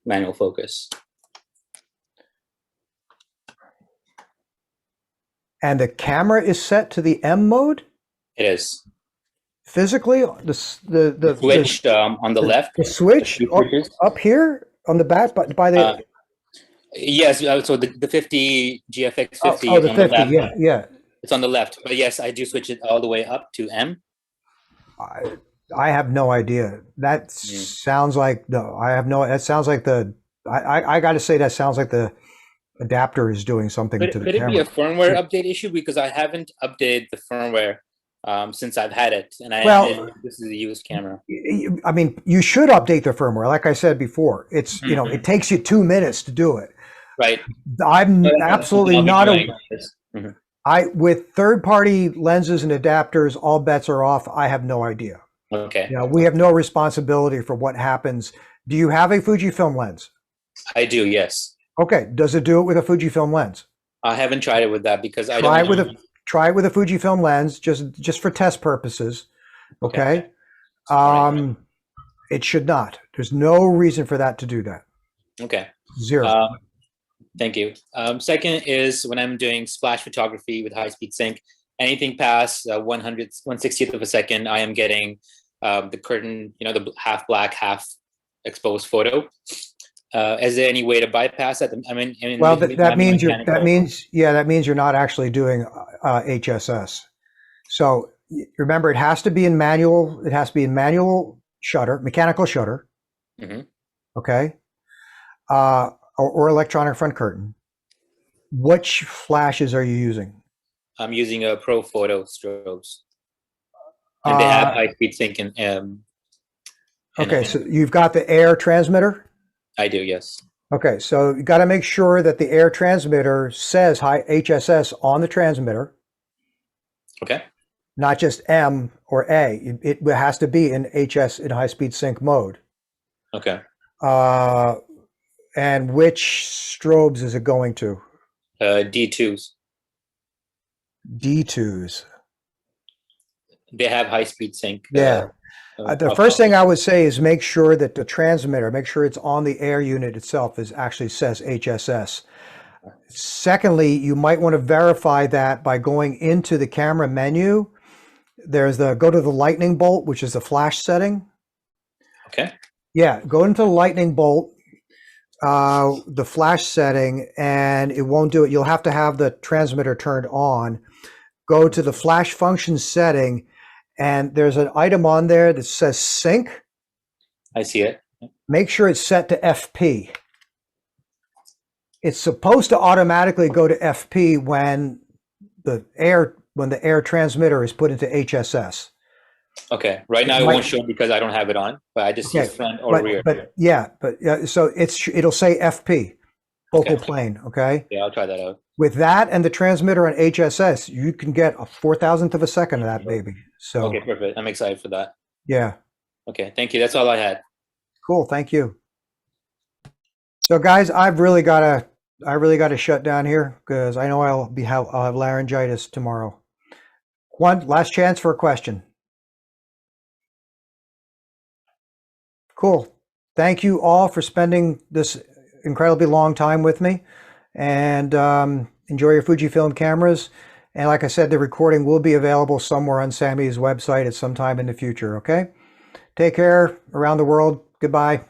manual focus. And the camera is set to the M mode? It is. Physically, the switch on the left. The switch up here on the back, by the. Yes, so the 50 GFX 50. Oh, the 50. Yeah. It's on the left, but yes, I do switch it all the way up to M. I have no idea. That sounds like that sounds like I got to say that sounds like the adapter is doing something to the camera. Could it be a firmware update issue? Because I haven't updated the firmware since I've had it, and this is a used camera. I mean, you should update the firmware. Like I said before, it's it takes you 2 minutes to do it. Right. I'm absolutely not with third-party lenses and adapters, all bets are off. I have no idea. Okay. We have no responsibility for what happens. Do you have a Fujifilm lens? I do, yes. Okay. Does it do it with a Fujifilm lens? I haven't tried it with that because try it with a Fujifilm lens just for test purposes. Okay. It should not. There's no reason for that to do that. Okay. Zero. Thank you. Second is when I'm doing splash photography with high-speed sync, anything past 1/160th of a second, I am getting the curtain, the half black, half exposed photo. Is there any way to bypass that? Well, that means you're not actually doing HSS. So remember, it has to be in manual. It has to be in manual shutter, mechanical shutter. Mm-hmm. Okay. Or electronic front curtain. Which flashes are you using? I'm using a Pro Photo strobes, and they have high speed sync. Okay, so you've got the air transmitter. I do, yes. Okay, so you got to make sure that the air transmitter says high HSS on the transmitter. Okay. Not just M or A. It has to be in HS, in high speed sync mode. Okay. And which strobes is it going to? D2s. D2s. They have high speed sync. Yeah. The first thing I would say is make sure that the transmitter, make sure it's on the air unit itself, actually says HSS. Secondly, you might want to verify that by going into the camera menu. Go to the lightning bolt, which is the flash setting. Okay. Yeah, go into the lightning bolt, the flash setting, and it won't do it. You'll have to have the transmitter turned on. Go to the flash function setting, and there's an item on there that says sync. I see it. Make sure it's set to FP. It's supposed to automatically go to FP when the air transmitter is put into HSS. Okay. Right now it won't show because I don't have it on, but I just see front or rear. So it'll say FP, focal plane. Okay. Yeah, I'll try that out. With that and the transmitter on HSS, you can get a 4,000th of a second of that baby. So okay, perfect. I'm excited for that. Yeah. Okay, thank you. That's all I had. Cool. Thank you. So guys, I really got to shut down here because I know I'll have laryngitis tomorrow. One last chance for a question. Cool. Thank you all for spending this incredibly long time with me, and enjoy your Fujifilm cameras. And like I said, the recording will be available somewhere on Samy's website at some time in the future. Okay. Take care around the world. Goodbye.